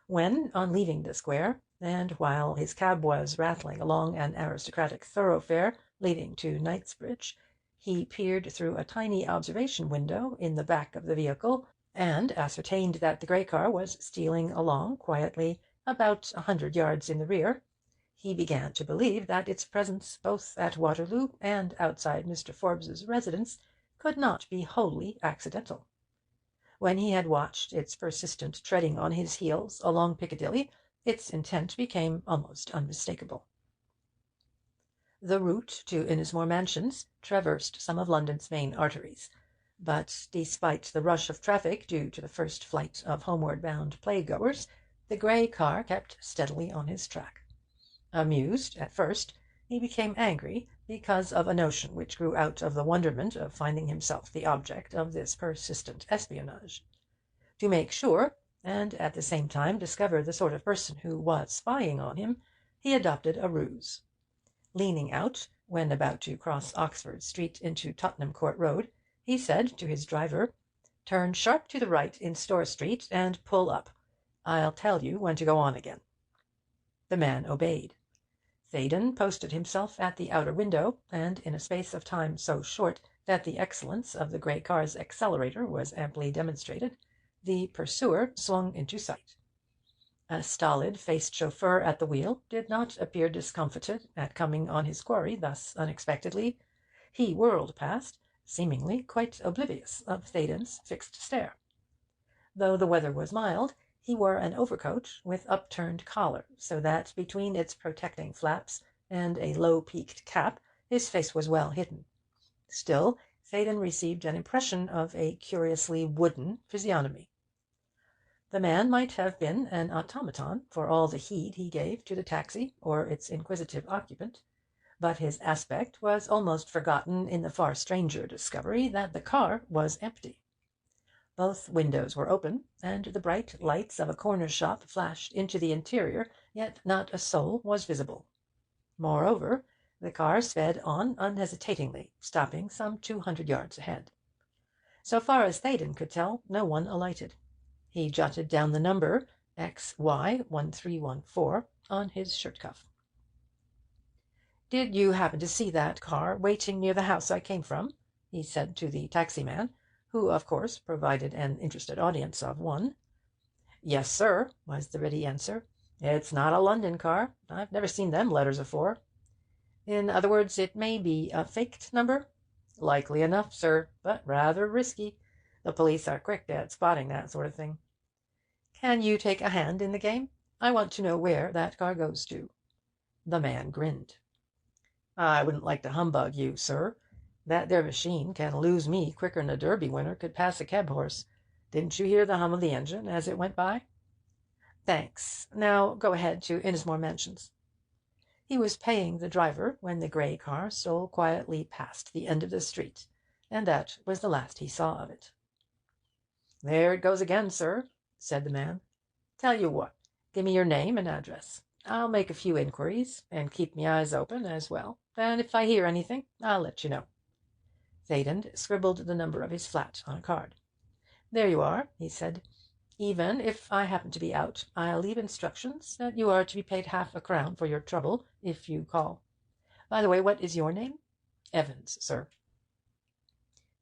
When, on leaving the square, and while his cab was rattling along an aristocratic thoroughfare leading to Knightsbridge, he peered through a tiny observation window in the back of the vehicle, and ascertained that the grey car was stealing along quietly about 100 yards in the rear, he began to believe that its presence both at Waterloo and outside Mr. Forbes's residence could not be wholly accidental. When he had watched its persistent treading on his heels along Piccadilly, its intent became almost unmistakable. The route to Innismore Mansions traversed some of London's main arteries, but despite the rush of traffic due to the first flight of homeward-bound playgoers, the grey car kept steadily on his track. Amused at first, he became angry because of a notion which grew out of the wonderment of finding himself the object of this persistent espionage. To make sure, and at the same time discover the sort of person who was spying on him, he adopted a ruse. Leaning out, when about to cross Oxford Street into Tottenham Court Road, he said to his driver, "Turn sharp to the right in Store Street and pull up. I'll tell you when to go on again." The man obeyed. Theydon posted himself at the outer window, and in a space of time so short that the excellence of the grey car's accelerator was amply demonstrated, the pursuer swung into sight. A stolid-faced chauffeur at the wheel did not appear discomfited at coming on his quarry thus unexpectedly. He whirled past, seemingly quite oblivious of Theydon's fixed stare. Though the weather was mild, he wore an overcoat with upturned collar, so that between its protecting flaps and a low-peaked cap his face was well hidden. Still, Theydon received an impression of a curiously wooden physiognomy. The man might have been an automaton for all the heed he gave to the taxi or its inquisitive occupant, but his aspect was almost forgotten in the far stranger discovery that the car was empty. Both windows were open, and the bright lights of a corner shop flashed into the interior, yet not a soul was visible. Moreover, the car sped on unhesitatingly, stopping some 200 yards ahead. So far as Theydon could tell, no one alighted. He jotted down the number XY1314 on his shirt cuff. "Did you happen to see that car waiting near the house I came from?" he said to the taxi-man, who of course provided an interested audience of one. "Yes, sir," was the ready answer. "It's not a London car. I've never seen them letters afore." In other words, it may be a faked number? Likely enough, sir, but rather risky. The police are quick at spotting that sort of thing. Can you take a hand in the game? I want to know where that car goes to." The man grinned. "I wouldn't like to humbug you, sir. That there machine can lose me quicker'n a Derby winner could pass a cab horse. Didn't you hear the hum of the engine as it went by?" "Thanks. Now go ahead to Innismore Mansions." He was paying the driver when the gray car stole quietly past the end of the street, and that was the last he saw of it. "There it goes again, sir," said the man. "Tell you what, give me your name and address. I'll make a few inquiries, and keep me eyes open as well, and if I hear anything, I'll let you know." Theydon scribbled the number of his flat on a card. "There you are," he said. "Even if I happen to be out, I'll leave instructions that you are to be paid half-a-crown for your trouble if you call. By the way, what is your name?" "Evans, sir."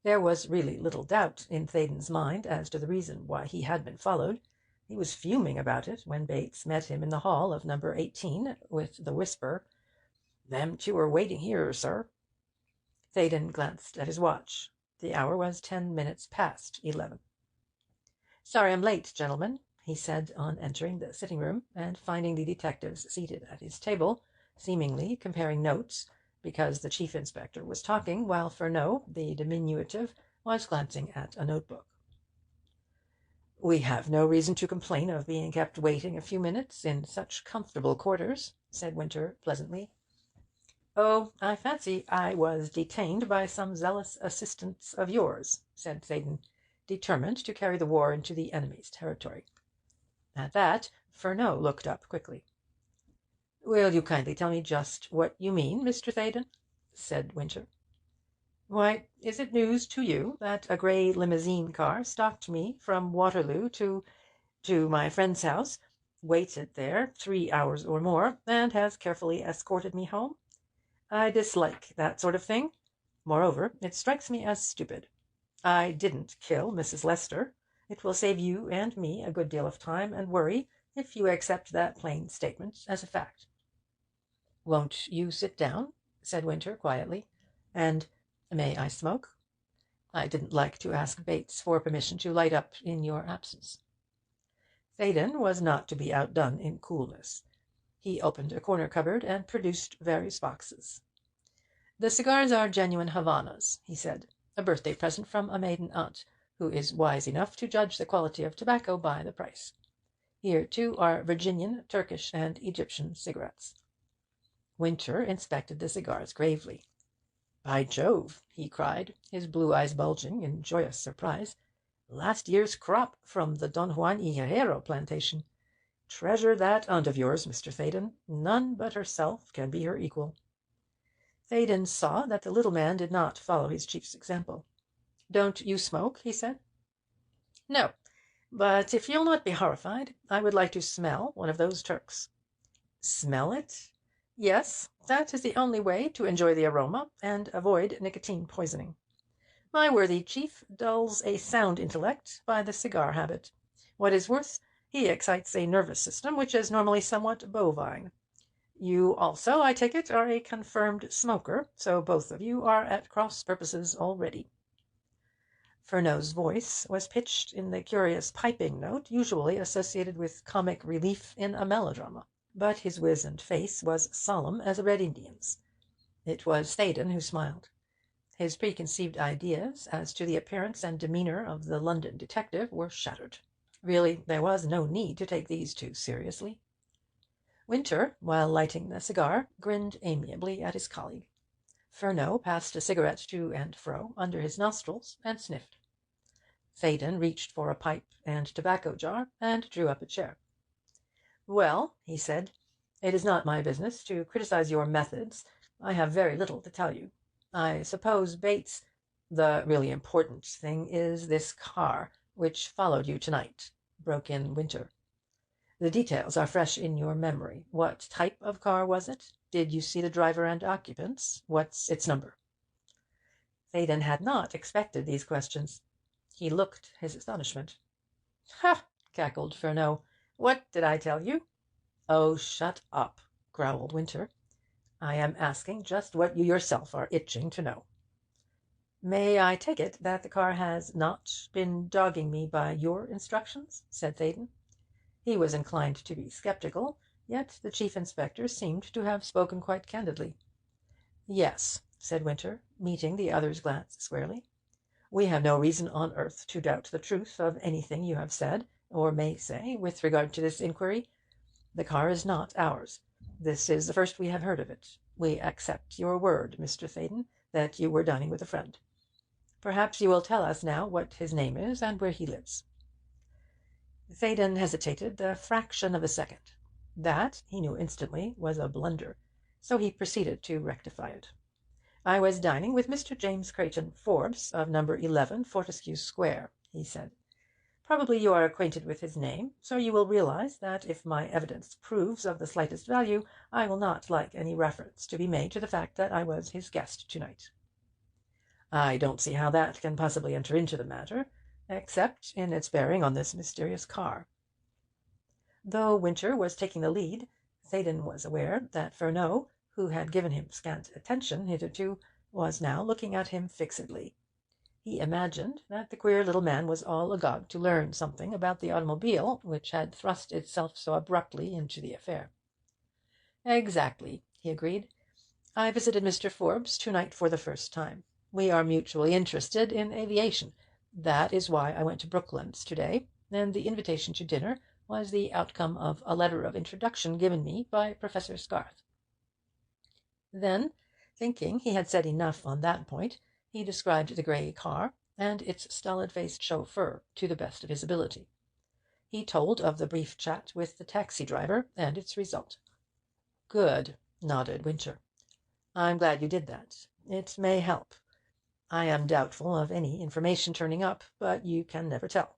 There was really little doubt in Theydon's mind as to the reason why he had been followed. He was fuming about it when Bates met him in the hall of number 18 with the whisper, "Them two are waiting here, sir." Theydon glanced at his watch. The hour was 10 minutes past 11. "Sorry I'm late, gentlemen," he said on entering the sitting-room and finding the detectives seated at his table, seemingly comparing notes, because the chief inspector was talking while Furneaux, the diminutive, was glancing at a notebook. "We have no reason to complain of being kept waiting a few minutes in such comfortable quarters," said Winter pleasantly. "Oh, I fancy I was detained by some zealous assistants of yours," said Theydon, determined to carry the war into the enemy's territory. At that, Furneaux looked up quickly. "Will you kindly tell me just what you mean, Mr. Theydon?" said Winter. "Why, is it news to you that a grey limousine car stalked me from Waterloo to my friend's house, waited there 3 hours or more, and has carefully escorted me home? I dislike that sort of thing. Moreover, it strikes me as stupid. I didn't kill Mrs. Lester. It will save you and me a good deal of time and worry if you accept that plain statement as a fact." "Won't you sit down?" said Winter quietly. "And may I smoke? I didn't like to ask Bates for permission to light up in your absence." Theydon was not to be outdone in coolness. He opened a corner cupboard and produced various boxes. "The cigars are genuine Havanas," he said, "a birthday present from a maiden aunt, who is wise enough to judge the quality of tobacco by the price. Here, too, are Virginian, Turkish, and Egyptian cigarettes." Winter inspected the cigars gravely. "By Jove!" he cried, his blue eyes bulging in joyous surprise. "Last year's crop from the Don Juan y Hierro plantation. Treasure that aunt of yours, Mr. Theydon. None but herself can be her equal." Theydon saw that the little man did not follow his chief's example. "Don't you smoke?" he said. "No, but if you'll not be horrified, I would like to smell one of those Turks." "Smell it?" "Yes, that is the only way to enjoy the aroma and avoid nicotine poisoning. My worthy chief dulls a sound intellect by the cigar habit. What is worse, he excites a nervous system which is normally somewhat bovine. You also, I take it, are a confirmed smoker, so both of you are at cross purposes already." Furneaux's voice was pitched in the curious piping note usually associated with comic relief in a melodrama, but his wizened face was solemn as a Red Indian's. It was Theydon who smiled. His preconceived ideas as to the appearance and demeanour of the London detective were shattered. Really, there was no need to take these two seriously. Winter, while lighting the cigar, grinned amiably at his colleague. Furneaux passed a cigarette to and fro under his nostrils and sniffed. Theydon reached for a pipe and tobacco jar and drew up a chair. "Well," he said, "it is not my business to criticize your methods. I have very little to tell you. I suppose Bates—" "The really important thing is this car which followed you tonight," broke in Winter. "The details are fresh in your memory. What type of car was it? Did you see the driver and occupants? What's its number?" Theydon had not expected these questions. He looked his astonishment. "Ha!" cackled Furneaux. "What did I tell you?" "Oh, shut up," growled Winter. I am asking just what you yourself are itching to know. May I take it that the car has not been dogging me by your instructions? Said Theydon. He was inclined to be sceptical, yet the chief inspector seemed to have spoken quite candidly. Yes, said Winter, meeting the other's glance squarely. We have no reason on earth to doubt the truth of anything you have said, or may say, with regard to this inquiry. The car is not ours. This is the first we have heard of it. We accept your word, Mr. Theydon, that you were dining with a friend. Perhaps you will tell us now what his name is and where he lives. Theydon hesitated a fraction of a second. That, he knew instantly, was a blunder, so he proceeded to rectify it. I was dining with Mr. James Forbes of No. 11 Fortescue Square, he said. Probably you are acquainted with his name, so you will realize that if my evidence proves of the slightest value, I will not like any reference to be made to the fact that I was his guest tonight. I don't see how that can possibly enter into the matter, except in its bearing on this mysterious car. Though Winter was taking the lead, Theydon was aware that Fernot, who had given him scant attention hitherto, was now looking at him fixedly. He imagined that the queer little man was all agog to learn something about the automobile which had thrust itself so abruptly into the affair. Exactly, he agreed. I visited Mr. Forbes tonight for the first time. We are mutually interested in aviation. That is why I went to Brooklands today, and the invitation to dinner was the outcome of a letter of introduction given me by Professor Scarth. Then, thinking he had said enough on that point, he described the grey car and its stolid-faced chauffeur to the best of his ability. He told of the brief chat with the taxi-driver and its result. Good, nodded Winter. I'm glad you did that. It may help. I am doubtful of any information turning up, but you can never tell.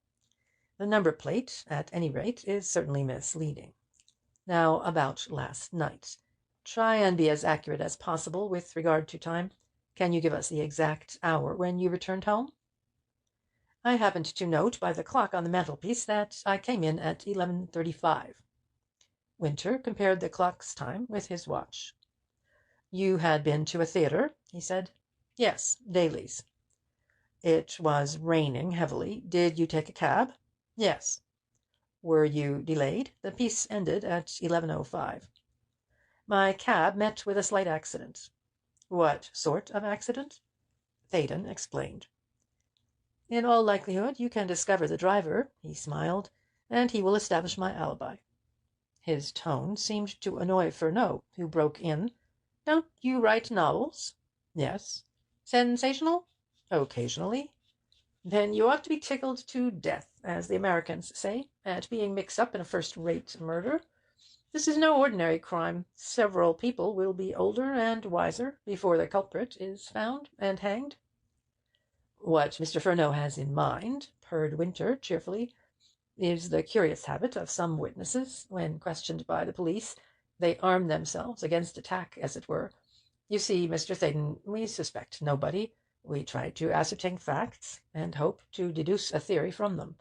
The number plate, at any rate, is certainly misleading. Now, about last night. Try and be as accurate as possible with regard to time. Can you give us the exact hour when you returned home? I happened to note by the clock on the mantelpiece that I came in at 11:35. Winter compared the clock's time with his watch. You had been to a theatre, he said. Yes, Daly's. It was raining heavily. Did you take a cab? Yes. Were you delayed? The piece ended at 11:05. My cab met with a slight accident. What sort of accident? Theydon explained. In all likelihood you can discover the driver, he smiled, and he will establish my alibi. His tone seemed to annoy Fernot, who broke in. Don't you write novels? Yes. Sensational? Occasionally. Then you ought to be tickled to death, as the Americans say, at being mixed up in a first-rate murder. This is no ordinary crime. Several people will be older and wiser before the culprit is found and hanged. What Mr. Fernot has in mind, purred Winter cheerfully, is the curious habit of some witnesses, when questioned by the police, they arm themselves against attack, as it were. You see, Mr. Theydon, we suspect nobody. We try to ascertain facts, and hope to deduce a theory from them.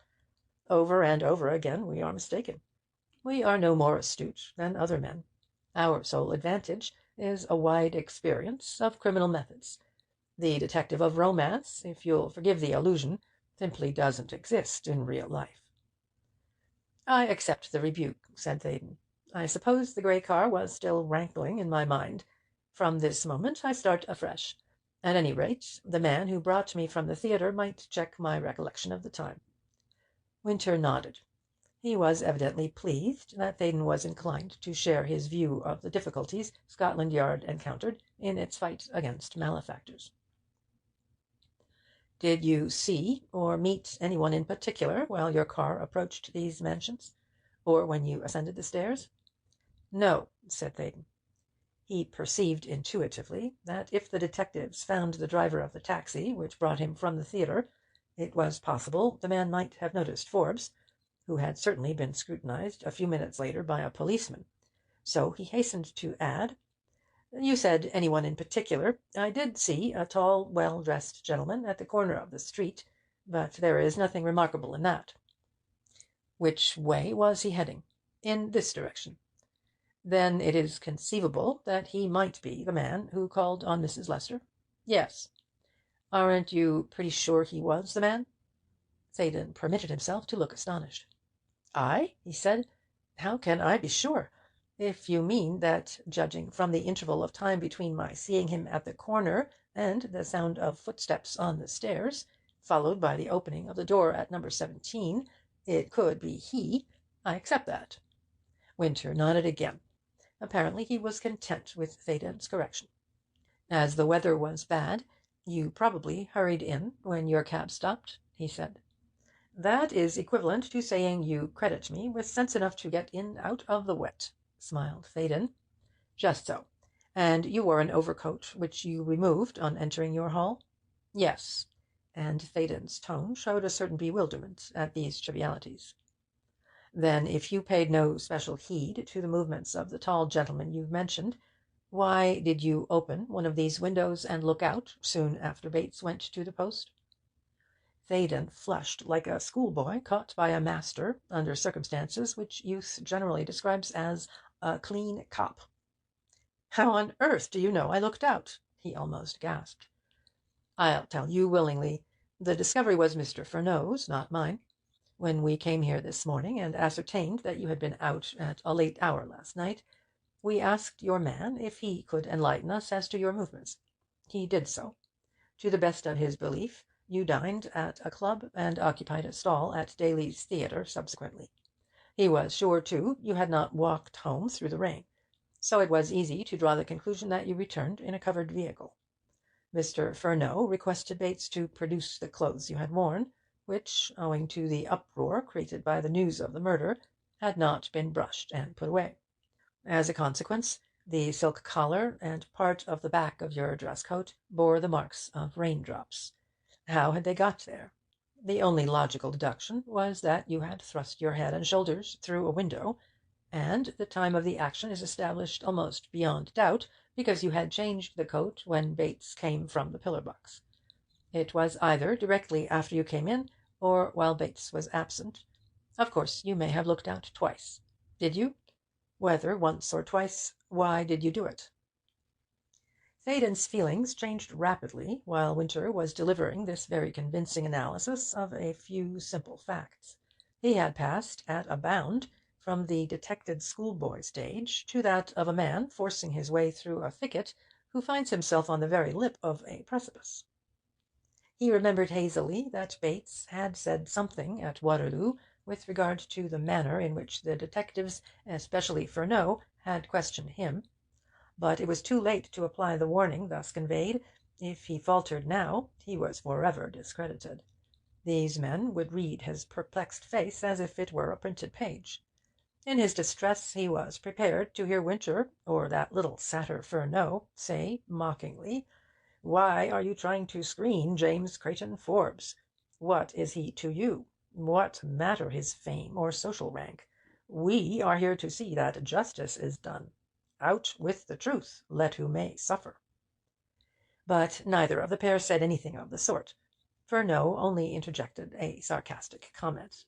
Over and over again we are mistaken. We are no more astute than other men. Our sole advantage is a wide experience of criminal methods. The detective of romance, if you'll forgive the allusion, simply doesn't exist in real life. I accept the rebuke, said Theydon. I suppose the grey car was still rankling in my mind. From this moment I start afresh. At any rate, the man who brought me from the theatre might check my recollection of the time. Winter nodded. He was evidently pleased that Theydon was inclined to share his view of the difficulties Scotland Yard encountered in its fight against malefactors. Did you see or meet anyone in particular while your car approached these mansions, or when you ascended the stairs? No, said Theydon. He perceived intuitively that if the detectives found the driver of the taxi which brought him from the theatre, it was possible the man might have noticed Forbes, who had certainly been scrutinized a few minutes later by a policeman. So he hastened to add, You said anyone in particular. I did see a tall, well-dressed gentleman at the corner of the street, but there is nothing remarkable in that. Which way was he heading? In this direction. Then it is conceivable that he might be the man who called on Mrs. Lester? Yes. Aren't you pretty sure he was the man? Theydon permitted himself to look astonished. I? He said. How can I be sure? If you mean that, judging from the interval of time between my seeing him at the corner and the sound of footsteps on the stairs, followed by the opening of the door at number 17, it could be he, I accept that. Winter nodded again. Apparently he was content with Theydon's correction. As the weather was bad, you probably hurried in when your cab stopped, he said. That is equivalent to saying you credit me with sense enough to get in out of the wet, smiled Theydon. Just so. And you wore an overcoat which you removed on entering your hall? Yes. And Theydon's tone showed a certain bewilderment at these trivialities. Then, if you paid no special heed to the movements of the tall gentleman you've mentioned, why did you open one of these windows and look out soon after Bates went to the post? Theydon flushed like a schoolboy caught by a master under circumstances which youth generally describes as a clean cop. How on earth do you know I looked out? He almost gasped. I'll tell you willingly. The discovery was Mr. Furneaux's, not mine. When we came here this morning and ascertained that you had been out at a late hour last night, we asked your man if he could enlighten us as to your movements. He did so. To the best of his belief, you dined at a club and occupied a stall at Daly's Theatre subsequently. He was sure, too, you had not walked home through the rain, so it was easy to draw the conclusion that you returned in a covered vehicle. Mr. Furneaux requested Bates to produce the clothes you had worn, which, owing to the uproar created by the news of the murder, had not been brushed and put away. As a consequence, the silk collar and part of the back of your dress coat bore the marks of raindrops. How had they got there? The only logical deduction was that you had thrust your head and shoulders through a window, and the time of the action is established almost beyond doubt because you had changed the coat when Bates came from the pillar-box. It was either directly after you came in, or while Bates was absent. Of course, you may have looked out twice. Did you? Whether once or twice, why did you do it? Theydon's feelings changed rapidly while Winter was delivering this very convincing analysis of a few simple facts. He had passed at a bound from the detected schoolboy stage to that of a man forcing his way through a thicket who finds himself on the very lip of a precipice. He remembered hazily that Bates had said something at Waterloo with regard to the manner in which the detectives, especially Furneaux, had questioned him. But it was too late to apply the warning thus conveyed. If he faltered now, he was forever discredited. These men would read his perplexed face as if it were a printed page. In his distress he was prepared to hear Winter, or that little satyr Furneaux, say mockingly, "Why are you trying to screen James Creighton Forbes? What is he to you? What matter his fame or social rank? We are here to see that justice is done. Out with the truth, let who may suffer." But neither of the pair said anything of the sort. Furneaux only interjected a sarcastic comment.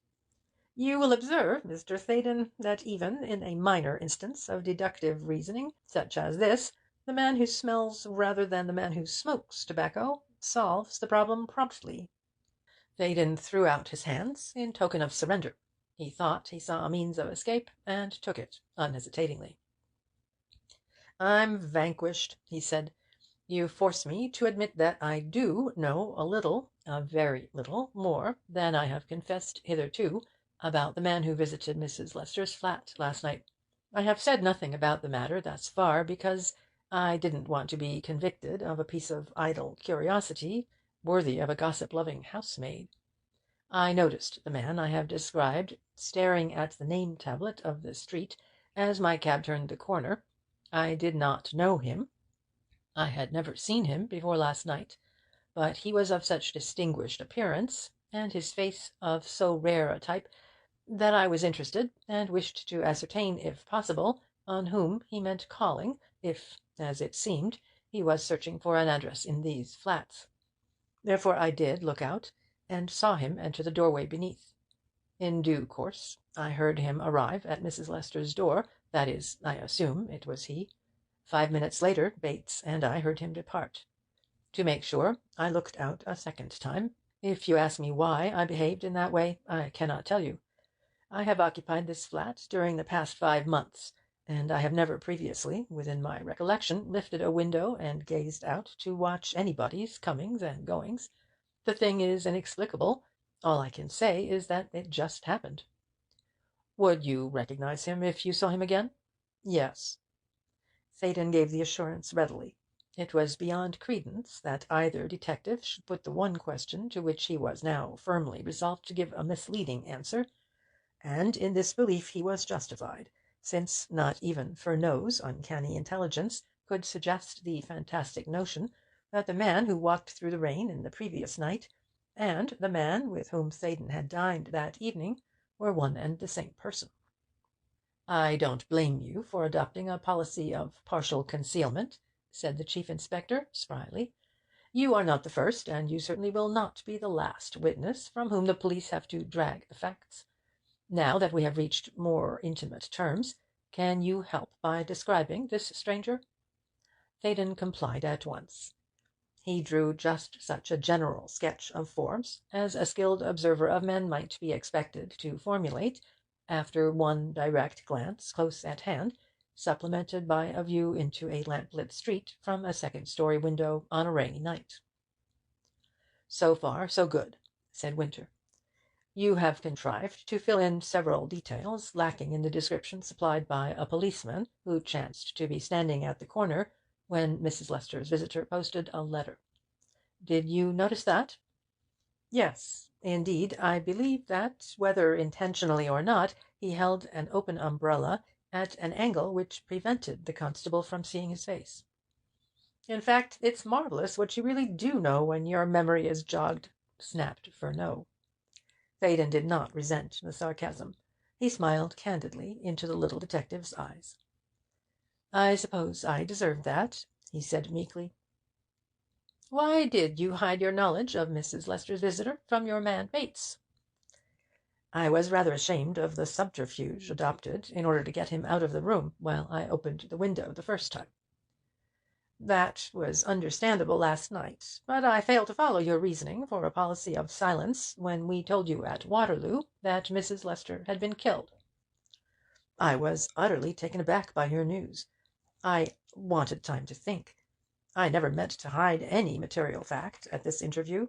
"You will observe, Mr. Theydon, that even in a minor instance of deductive reasoning, such as this, the man who smells rather than the man who smokes tobacco solves the problem promptly." Theydon threw out his hands in token of surrender. He thought he saw a means of escape, and took it unhesitatingly. "I'm vanquished," he said. "You force me to admit that I do know a little, a very little, more than I have confessed hitherto about the man who visited Mrs. Lester's flat last night. I have said nothing about the matter thus far because I didn't want to be convicted of a piece of idle curiosity worthy of a gossip-loving housemaid. I noticed the man I have described staring at the name-tablet of the street as my cab turned the corner. I did not know him. I had never seen him before last night, but he was of such distinguished appearance, and his face of so rare a type, that I was interested, and wished to ascertain, if possible, on whom he meant calling, if, as it seemed, he was searching for an address in these flats. Therefore I did look out, and saw him enter the doorway beneath. In due course I heard him arrive at Mrs. Lester's door, That is, I assume it was he. 5 minutes later, Bates and I heard him depart. To make sure, I looked out a second time. If you ask me why I behaved in that way, I cannot tell you. I have occupied this flat during the past 5 months, and I have never previously, within my recollection, lifted a window and gazed out to watch anybody's comings and goings. The thing is inexplicable. All I can say is that it just happened. Would you recognize him if you saw him again? Yes. Theydon gave the assurance readily. It was beyond credence that either detective should put the one question to which he was now firmly resolved to give a misleading answer, and in this belief he was justified, since not even Furneaux's uncanny intelligence could suggest the fantastic notion that the man who walked through the rain in the previous night and the man with whom Theydon had dined that evening were one and the same person. I don't blame you for adopting a policy of partial concealment, said the chief inspector spryly. You are not the first, and you certainly will not be the last witness from whom the police have to drag the facts. Now that we have reached more intimate terms, can you help by describing this stranger? Theydon complied at once. He drew just such a general sketch of Forbes as a skilled observer of men might be expected to formulate, after one direct glance close at hand, supplemented by a view into a lamp-lit street from a second-story window on a rainy night. So far, so good, said Winter. You have contrived to fill in several details lacking in the description supplied by a policeman who chanced to be standing at the corner when Mrs. Lester's visitor posted a letter. Did you notice that? Yes. Indeed, I believe that, whether intentionally or not, he held an open umbrella at an angle which prevented the constable from seeing his face. In fact, it's marvellous what you really do know when your memory is jogged, snapped Furneaux. Theydon did not resent the sarcasm. He smiled candidly into the little detective's eyes. I suppose I deserve that, he said meekly. Why did you hide your knowledge of Mrs. Lester's visitor from your man Bates? I was rather ashamed of the subterfuge adopted in order to get him out of the room while I opened the window the first time. That was understandable last night, but I fail to follow your reasoning for a policy of silence when we told you at Waterloo that Mrs. Lester had been killed. I was utterly taken aback by your news. I wanted time to think. I never meant to hide any material fact at this interview.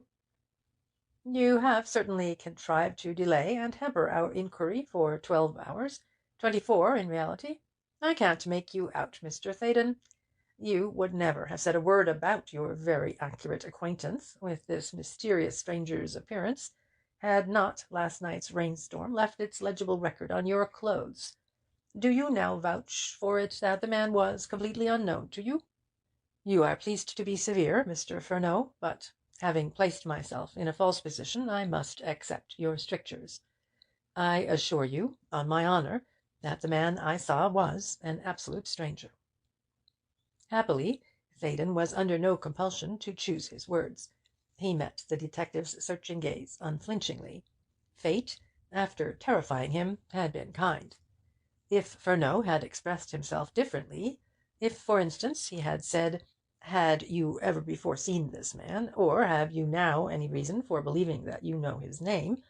You have certainly contrived to delay and hamper our inquiry for 12 hours, 24 in reality. I can't make you out, Mr. Theydon. You would never have said a word about your very accurate acquaintance with this mysterious stranger's appearance, had not last night's rainstorm left its legible record on your clothes. Do you now vouch for it that the man was completely unknown to you? You are pleased to be severe, Mr. Furneaux, but having placed myself in a false position, I must accept your strictures. I assure you, on my honour, that the man I saw was an absolute stranger. Happily, Theydon was under no compulsion to choose his words. He met the detective's searching gaze unflinchingly. Fate, after terrifying him, had been kind. If Furneaux had expressed himself differently, if, for instance, he had said, "Had you ever before seen this man, or have you now any reason for believing that you know his name?"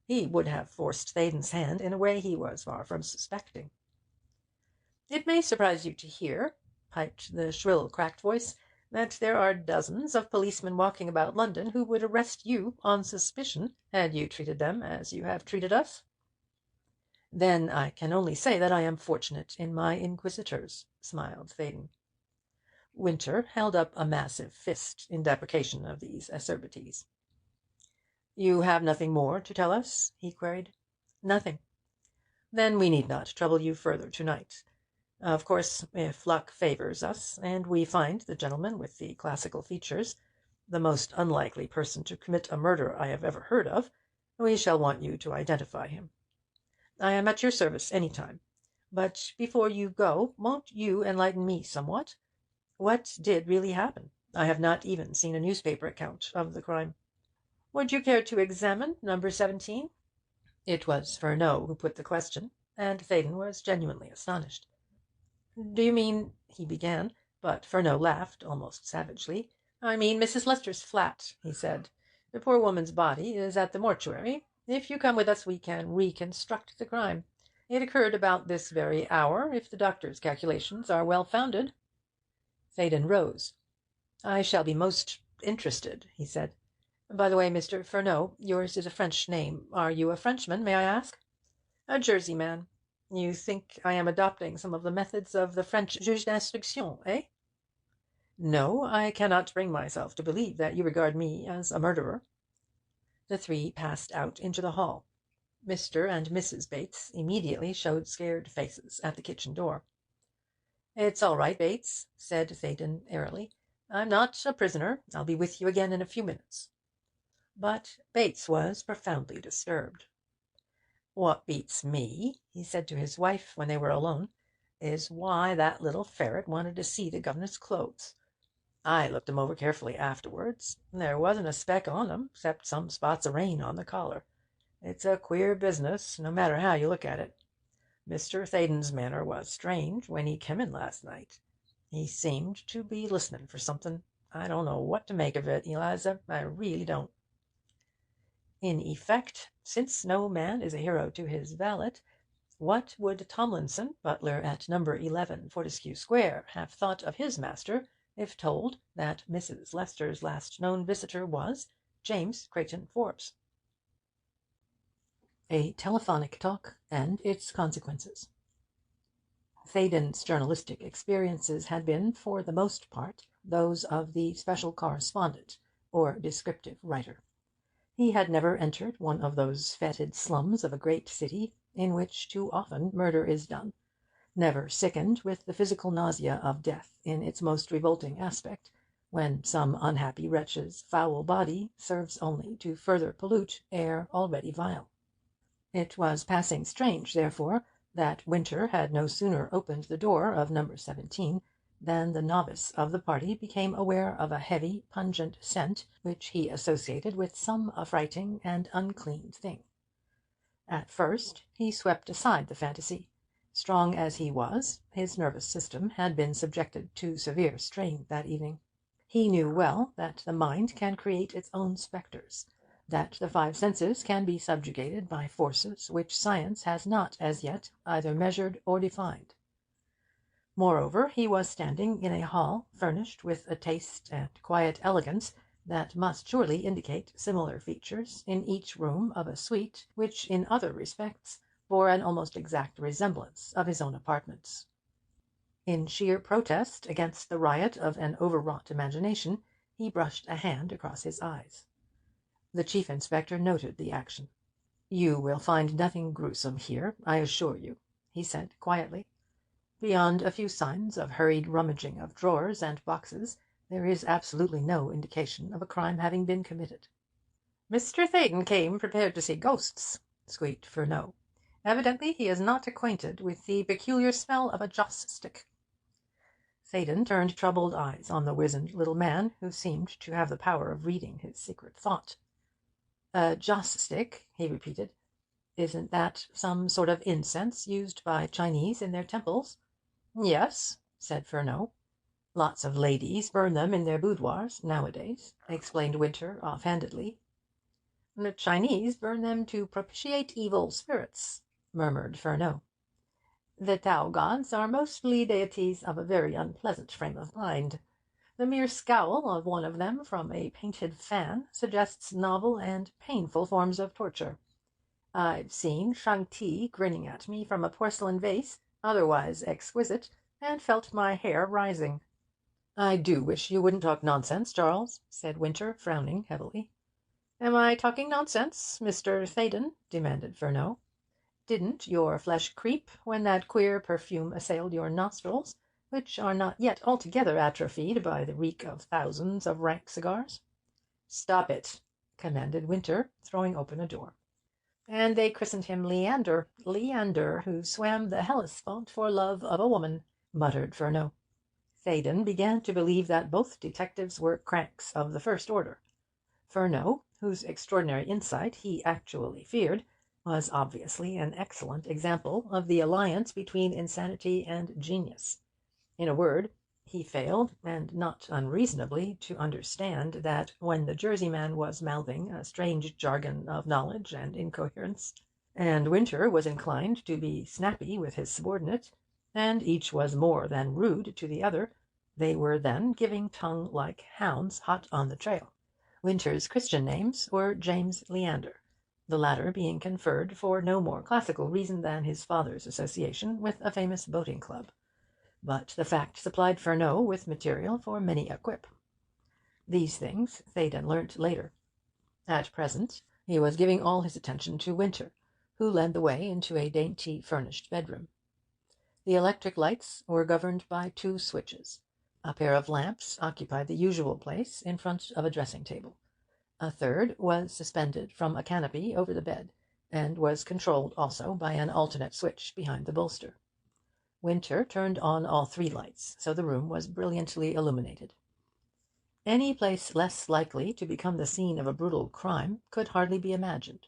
he would have forced Theydon's hand in a way he was far from suspecting. "It may surprise you to hear," piped the shrill, cracked voice, "that there are dozens of policemen walking about London who would arrest you on suspicion had you treated them as you have treated us." "Then I can only say that I am fortunate in my inquisitors," smiled Theydon. Winter held up a massive fist in deprecation of these acerbities. "You have nothing more to tell us?" he queried. "Nothing." "Then we need not trouble you further to-night. Of course, if luck favours us, and we find the gentleman with the classical features, the most unlikely person to commit a murder I have ever heard of, we shall want you to identify him. I am at your service any time. But before you go, won't you enlighten me somewhat? What did really happen? I have not even seen a newspaper account of the crime. Would you care to examine number 17? It was Furneaux who put the question, and Theydon was genuinely astonished. "Do you mean—" he began, but Furneaux laughed almost savagely. "I mean Mrs. Lester's flat," he said. "The poor woman's body is at the mortuary. If you come with us we can reconstruct the crime. It occurred about this very hour, if the doctor's calculations are well founded." Theydon rose. "I shall be most interested," he said. "By the way, Mr. Furneaux, yours is a French name. Are you a Frenchman, may I ask?" "A Jersey man. You think I am adopting some of the methods of the French juge d'instruction, eh?" "No, I cannot bring myself to believe that you regard me as a murderer." The three passed out into the hall. Mr. and Mrs. Bates immediately showed scared faces at the kitchen door. "It's all right, Bates," said Theydon airily. "I'm not a prisoner. I'll be with you again in a few minutes." But Bates was profoundly disturbed. "What beats me," he said to his wife when they were alone, "is why that little ferret wanted to see the governor's clothes. I looked 'em over carefully afterwards. There wasn't a speck on 'em, except some spots of rain on the collar. It's a queer business, no matter how you look at it. Mr. Theydon's manner was strange when he came in last night. He seemed to be listening for something. I don't know what to make of it, Eliza, I really don't." In effect, since no man is a hero to his valet, what would Tomlinson, butler at No. 11 Fortescue Square, have thought of his master if told that Mrs. Lester's last known visitor was James Creighton Forbes? A telephonic talk and its consequences. Theydon's journalistic experiences had been, for the most part, those of the special correspondent, or descriptive writer. He had never entered one of those fetid slums of a great city in which too often murder is done, never sickened with the physical nausea of death in its most revolting aspect, when some unhappy wretch's foul body serves only to further pollute air already vile. It was passing strange, therefore, that Winter had no sooner opened the door of No. 17 than the novice of the party became aware of a heavy, pungent scent which he associated with some affrighting and unclean thing. At first he swept aside the fantasy. Strong as he was, his nervous system had been subjected to severe strain that evening. He knew well that the mind can create its own spectres, that the five senses can be subjugated by forces which science has not as yet either measured or defined. Moreover, he was standing in a hall furnished with a taste and quiet elegance that must surely indicate similar features in each room of a suite which in other respects bore an almost exact resemblance of his own apartments. In sheer protest against the riot of an overwrought imagination, he brushed a hand across his eyes. The chief inspector noted the action. "You will find nothing gruesome here, I assure you," he said quietly. "Beyond a few signs of hurried rummaging of drawers and boxes, there is absolutely no indication of a crime having been committed." "Mr. Theydon came prepared to see ghosts," squeaked Furneaux. "Evidently he is not acquainted with the peculiar smell of a joss stick." Theydon turned troubled eyes on the wizened little man, who seemed to have the power of reading his secret thought. "A joss stick," he repeated. "Isn't that some sort of incense used by Chinese in their temples?" "Yes," said Furneaux. "Lots of ladies burn them in their boudoirs nowadays," explained Winter offhandedly. "The Chinese burn them to propitiate evil spirits," murmured Furneaux. "The Tao gods are mostly deities of a very unpleasant frame of mind. The mere scowl of one of them from a painted fan suggests novel and painful forms of torture. I've seen Shang-Ti grinning at me from a porcelain vase, otherwise exquisite, and felt my hair rising." "I do wish you wouldn't talk nonsense, Charles," said Winter, frowning heavily. "Am I talking nonsense, Mr. Theydon?" demanded Furneaux. "Didn't your flesh creep when that queer perfume assailed your nostrils, which are not yet altogether atrophied by the reek of thousands of rank cigars?" "Stop it," commanded Winter, throwing open a door. "And they christened him Leander, who swam the Hellespont for love of a woman," muttered Furneaux. Theydon began to believe that both detectives were cranks of the first order. Furneaux, whose extraordinary insight he actually feared, was obviously an excellent example of the alliance between insanity and genius. In a word, he failed, and not unreasonably, to understand that when the Jersey man was mouthing a strange jargon of knowledge and incoherence, and Winter was inclined to be snappy with his subordinate, and each was more than rude to the other, they were then giving tongue like hounds hot on the trail. Winter's Christian names were James Leander, the latter being conferred for no more classical reason than his father's association with a famous boating club. But the fact supplied Furneaux with material for many a quip. These things Theydon learnt later. At present he was giving all his attention to Winter, who led the way into a dainty furnished bedroom. The electric lights were governed by two switches. A pair of lamps occupied the usual place in front of a dressing-table. A third was suspended from a canopy over the bed, and was controlled also by an alternate switch behind the bolster. Winter turned on all three lights, so the room was brilliantly illuminated. Any place less likely to become the scene of a brutal crime could hardly be imagined.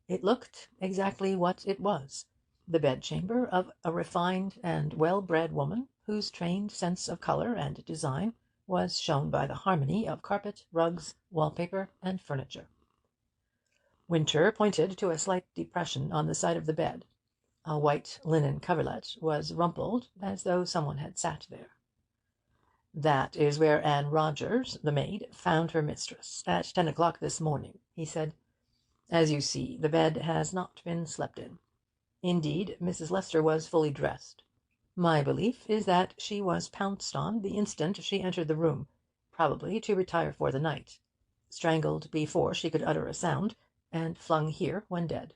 It looked exactly what it was, the bedchamber of a refined and well-bred woman, whose trained sense of colour and design was shown by the harmony of carpet, rugs, wallpaper, and furniture. Winter pointed to a slight depression on the side of the bed. A white linen coverlet was rumpled as though someone had sat there. "That is where Anne Rogers, the maid, found her mistress at 10 o'clock this morning," he said. "As you see, the bed has not been slept in. Indeed, Mrs. Lester was fully dressed. My belief is that she was pounced on the instant she entered the room, probably to retire for the night, strangled before she could utter a sound, and flung here when dead."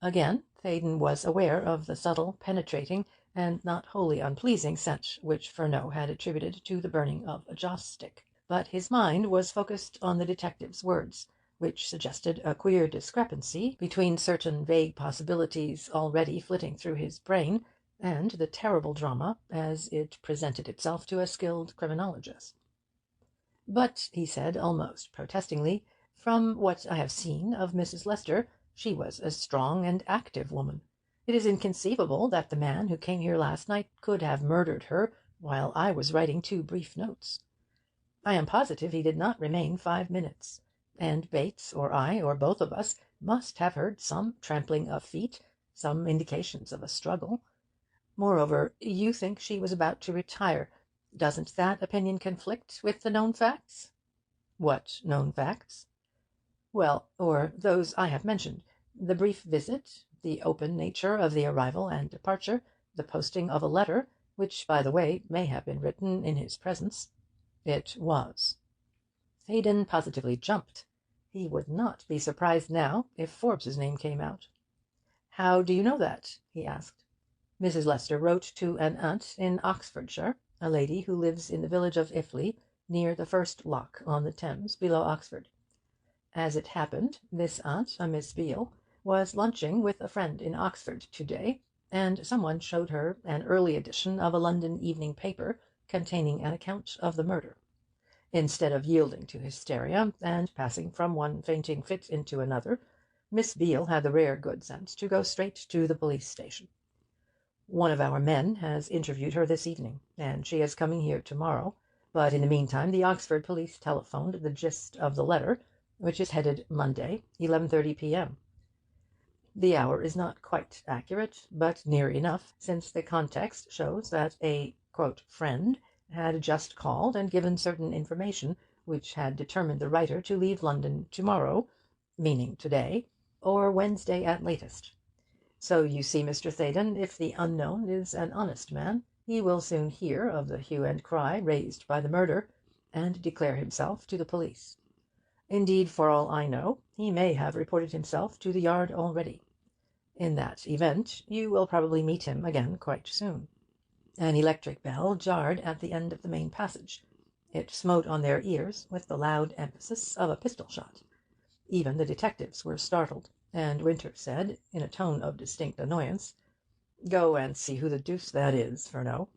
Again Theydon was aware of the subtle, penetrating, and not wholly unpleasing scent which Furneaux had attributed to the burning of a joss stick, but his mind was focussed on the detective's words, which suggested a queer discrepancy between certain vague possibilities already flitting through his brain and the terrible drama as it presented itself to a skilled criminologist. "But," he said, almost protestingly, "from what I have seen of Mrs. Lester, she was a strong and active woman. It is inconceivable that the man who came here last night could have murdered her while I was writing 2 brief notes. I am positive he did not remain 5 minutes, and Bates or I, or both of us, must have heard some trampling of feet, some indications of a struggle. Moreover, you think she was about to retire. Doesn't that opinion conflict with the known facts?" "What known facts?" "Well, or those I have mentioned. The brief visit, the open nature of the arrival and departure, the posting of a letter, which, by the way, may have been written in his presence." "It was." Theydon positively jumped. He would not be surprised now if Forbes's name came out. "How do you know that?" he asked. "Mrs. Lester wrote to an aunt in Oxfordshire, a lady who lives in the village of Iffley, near the first lock on the Thames, below Oxford. As it happened, this aunt, a Miss Beale, was lunching with a friend in Oxford to-day, and someone showed her an early edition of a London evening paper containing an account of the murder. Instead of yielding to hysteria, and passing from one fainting fit into another, Miss Beale had the rare good sense to go straight to the police station. One of our men has interviewed her this evening, and she is coming here to-morrow, but in the meantime the Oxford police telephoned the gist of the letter, which is headed Monday, 11:30 p.m. The hour is not quite accurate, but near enough, since the context shows that a "friend" had just called and given certain information which had determined the writer to leave London to-morrow, meaning to-day, or Wednesday at latest. So you see, Mr. Theydon, if the unknown is an honest man, he will soon hear of the hue and cry raised by the murder, and declare himself to the police. Indeed, for all I know, he may have reported himself to the Yard already. In that event you will probably meet him again quite soon." An electric bell jarred at the end of the main passage. It smote on their ears with the loud emphasis of a pistol-shot. Even the detectives were startled, and Winter said, in a tone of distinct annoyance, "Go and see who the deuce that is, Furneaux."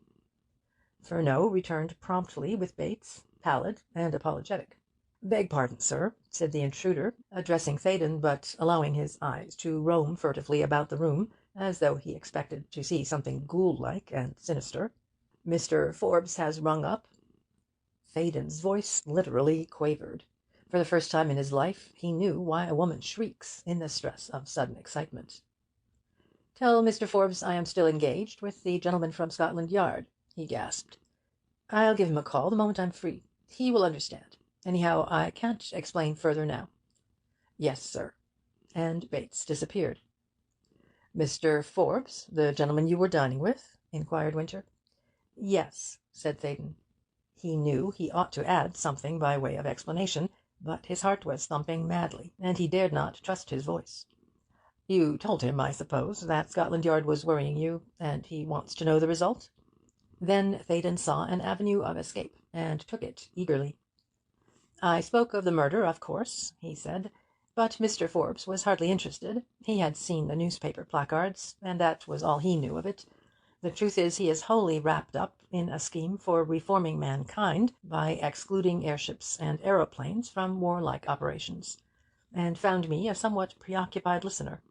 Furneaux returned promptly with Bates, pallid and apologetic. Beg pardon, sir, said the intruder, addressing Theydon, but allowing his eyes to roam furtively about the room, as though he expected to see something ghoul-like and sinister. Mr. Forbes has rung up. Theydon's voice literally quavered. For the first time in his life he knew why a woman shrieks in the stress of sudden excitement. "Tell Mr. Forbes I am still engaged with the gentleman from Scotland Yard," he gasped. "I'll give him a call the moment I'm free. He will understand. Anyhow, I can't explain further now." "Yes, sir." And Bates disappeared. "Mr. Forbes, the gentleman you were dining with?" inquired Winter. "Yes," said Theydon. He knew he ought to add something by way of explanation, but his heart was thumping madly, and he dared not trust his voice. "You told him, I suppose, that Scotland Yard was worrying you, and he wants to know the result?" Then Theydon saw an avenue of escape, and took it eagerly. "I spoke of the murder, of course," he said, "but Mr. Forbes was hardly interested. He had seen the newspaper placards, and that was all he knew of it. The truth is, he is wholly wrapped up in a scheme for reforming mankind by excluding airships and aeroplanes from warlike operations, and found me a somewhat preoccupied listener.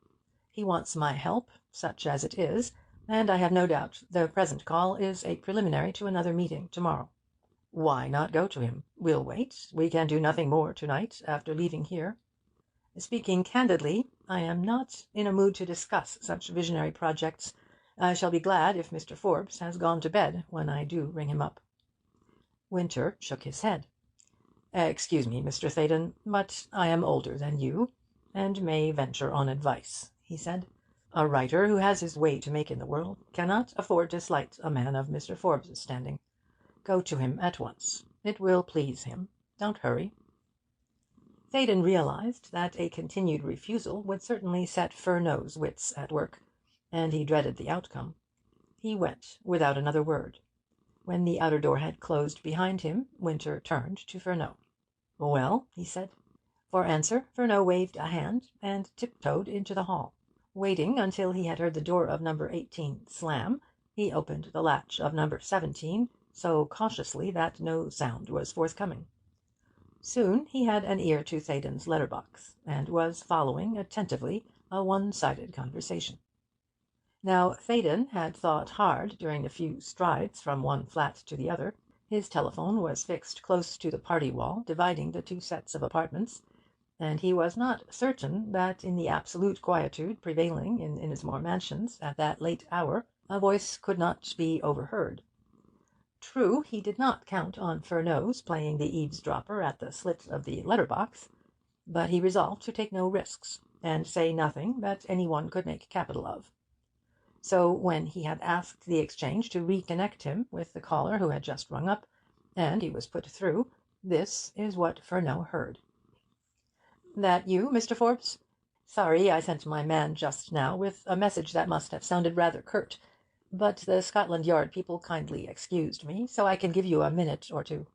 He wants my help, such as it is, and I have no doubt the present call is a preliminary to another meeting to-morrow." "Why not go to him? We'll wait. We can do nothing more to-night after leaving here." "Speaking candidly, I am not in a mood to discuss such visionary projects. I shall be glad if Mr. Forbes has gone to bed when I do ring him up." Winter shook his head. "Excuse me, Mr. Theydon, but I am older than you, and may venture on advice," he said. "A writer who has his way to make in the world cannot afford to slight a man of Mr. Forbes's standing. Go to him at once. It will please him. Don't hurry." Theydon realized that a continued refusal would certainly set Furnow's wits at work, and he dreaded the outcome. He went without another word. When the outer door had closed behind him, Winter turned to Furneaux. "Well?" he said. For answer Furneaux waved a hand, and tiptoed into the hall. Waiting until he had heard the door of number 18 slam, he opened the latch of number 17 so cautiously that no sound was forthcoming. Soon he had an ear to Theydon's letter-box, and was following attentively a one-sided conversation. Now Theydon had thought hard during the few strides from one flat to the other. His telephone was fixed close to the party wall dividing the two sets of apartments, and he was not certain that in the absolute quietude prevailing in Innismore Mansions at that late hour a voice could not be overheard. True, he did not count on Furnow's playing the eavesdropper at the slit of the letter-box, but he resolved to take no risks, and say nothing that any one could make capital of. So when he had asked the exchange to reconnect him with the caller who had just rung up, and he was put through, this is what Furneaux heard. "That you, Mr. Forbes? Sorry I sent my man just now with a message that must have sounded rather curt, but the Scotland Yard people kindly excused me, so I can give you a minute or two."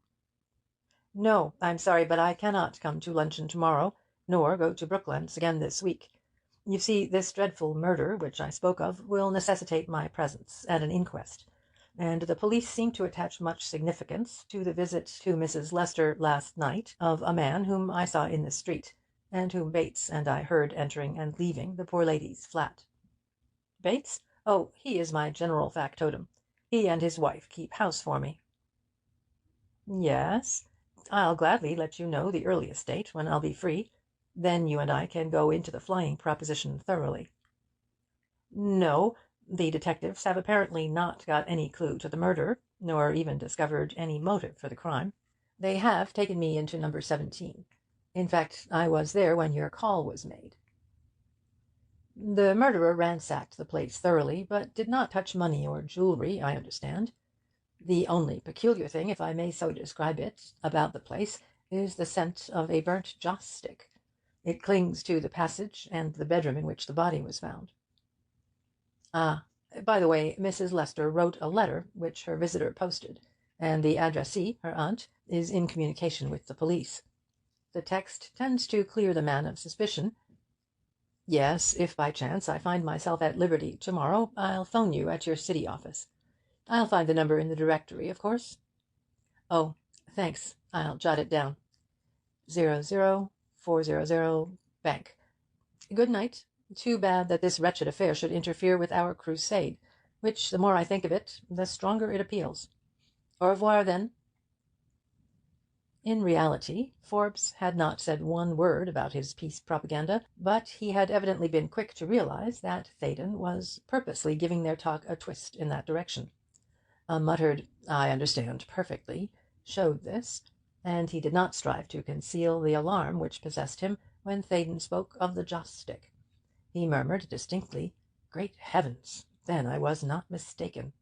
"No, I'm sorry, but I cannot come to luncheon to-morrow, nor go to Brooklands again this week. You see, this dreadful murder which I spoke of will necessitate my presence at an inquest, and the police seem to attach much significance to the visit to Mrs. Lester last night of a man whom I saw in the street, and whom Bates and I heard entering and leaving the poor lady's flat." "Bates? Oh, he is my general factotum. He and his wife keep house for me." "Yes? I'll gladly let you know the earliest date when I'll be free. Then you and I can go into the flying proposition thoroughly." "No. The detectives have apparently not got any clue to the murder, nor even discovered any motive for the crime. They have taken me into number 17. In fact, I was there when your call was made." "The murderer ransacked the place thoroughly, but did not touch money or jewellery, I understand. The only peculiar thing, if I may so describe it, about the place is the scent of a burnt joss stick. It clings to the passage and the bedroom in which the body was found." "Ah, by the way, Mrs. Lester wrote a letter which her visitor posted, and the addressee, her aunt, is in communication with the police. The text tends to clear the man of suspicion. Yes, if by chance I find myself at liberty to-morrow, I'll phone you at your city office. I'll find the number in the directory, of course." "Oh, thanks. I'll jot it down." 00400 Bank. Good night. Too bad that this wretched affair should interfere with our crusade, which, the more I think of it, the stronger it appeals. Au revoir, then." In reality, Forbes had not said one word about his peace propaganda, but he had evidently been quick to realize that Theydon was purposely giving their talk a twist in that direction. A muttered "I understand perfectly" showed this, and he did not strive to conceal the alarm which possessed him when Theydon spoke of the joss stick. He murmured distinctly, "Great heavens! Then I was not mistaken,"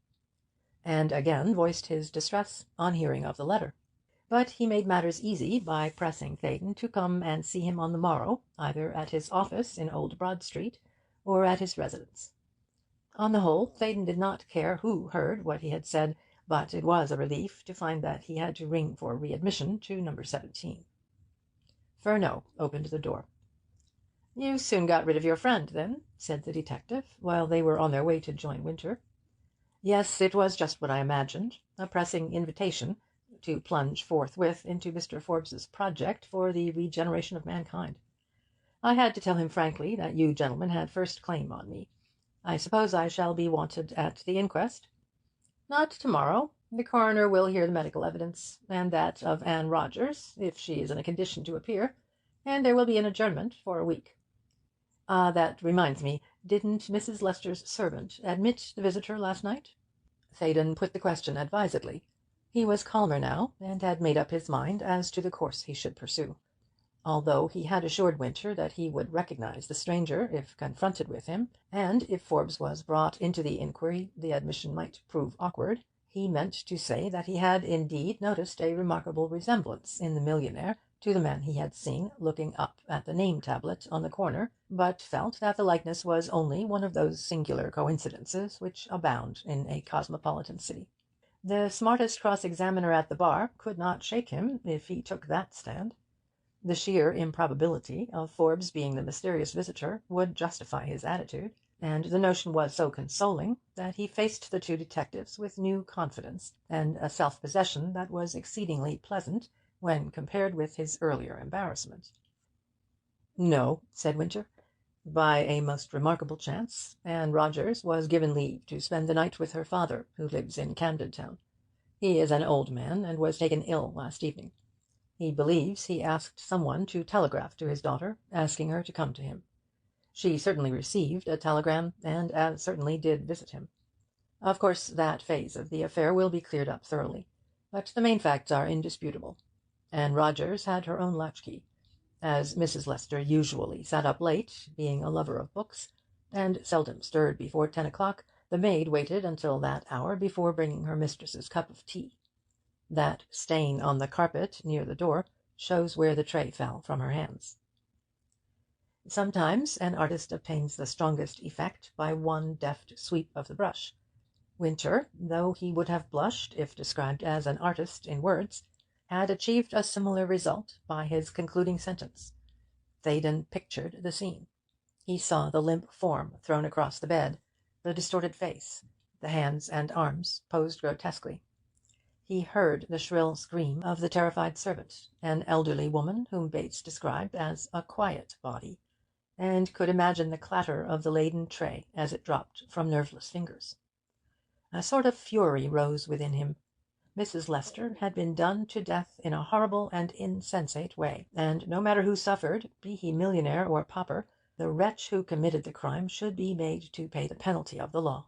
and again voiced his distress on hearing of the letter. But he made matters easy by pressing Theydon to come and see him on the morrow, either at his office in Old Broad Street or at his residence. On the whole, Theydon did not care who heard what he had said, but it was a relief to find that he had to ring for readmission to number 17. Furneaux opened the door. "You soon got rid of your friend, then?" said the detective, while they were on their way to join Winter. "Yes, it was just what I imagined. A pressing invitation to plunge forthwith into Mr. Forbes's project for the regeneration of mankind. I had to tell him frankly that you gentlemen had first claim on me. I suppose I shall be wanted at the inquest?" "Not to-morrow. The coroner will hear the medical evidence, and that of Anne Rogers, if she is in a condition to appear, and there will be an adjournment for a week. That reminds me, didn't Mrs. Lester's servant admit the visitor last night?" Theydon put the question advisedly. He was calmer now, and had made up his mind as to the course he should pursue. Although he had assured Winter that he would recognize the stranger if confronted with him, and if Forbes was brought into the inquiry the admission might prove awkward, he meant to say that he had indeed noticed a remarkable resemblance in the millionaire to the man he had seen looking up at the name tablet on the corner, but felt that the likeness was only one of those singular coincidences which abound in a cosmopolitan city. The smartest cross-examiner at the bar could not shake him if he took that stand. The sheer improbability of Forbes being the mysterious visitor would justify his attitude, and the notion was so consoling that he faced the two detectives with new confidence and a self-possession that was exceedingly pleasant when compared with his earlier embarrassment. "No," said Winter. "By a most remarkable chance, Anne Rogers was given leave to spend the night with her father, who lives in Camden Town. He is an old man, and was taken ill last evening. He believes he asked someone to telegraph to his daughter, asking her to come to him. She certainly received a telegram, and as certainly did visit him. Of course that phase of the affair will be cleared up thoroughly, but the main facts are indisputable. Anne Rogers had her own latchkey. As Mrs. Lester usually sat up late, being a lover of books, and seldom stirred before 10 o'clock, the maid waited until that hour before bringing her mistress's cup of tea. That stain on the carpet near the door shows where the tray fell from her hands. Sometimes an artist obtains the strongest effect by one deft sweep of the brush. Winter, though he would have blushed if described as an artist in words, had achieved a similar result by his concluding sentence. Theydon pictured the scene. He saw the limp form thrown across the bed, the distorted face, the hands and arms posed grotesquely. He heard the shrill scream of the terrified servant, an elderly woman whom Bates described as a quiet body, and could imagine the clatter of the laden tray as it dropped from nerveless fingers. A sort of fury rose within him. Mrs. Lester had been done to death in a horrible and insensate way, and no matter who suffered, be he millionaire or pauper, the wretch who committed the crime should be made to pay the penalty of the law.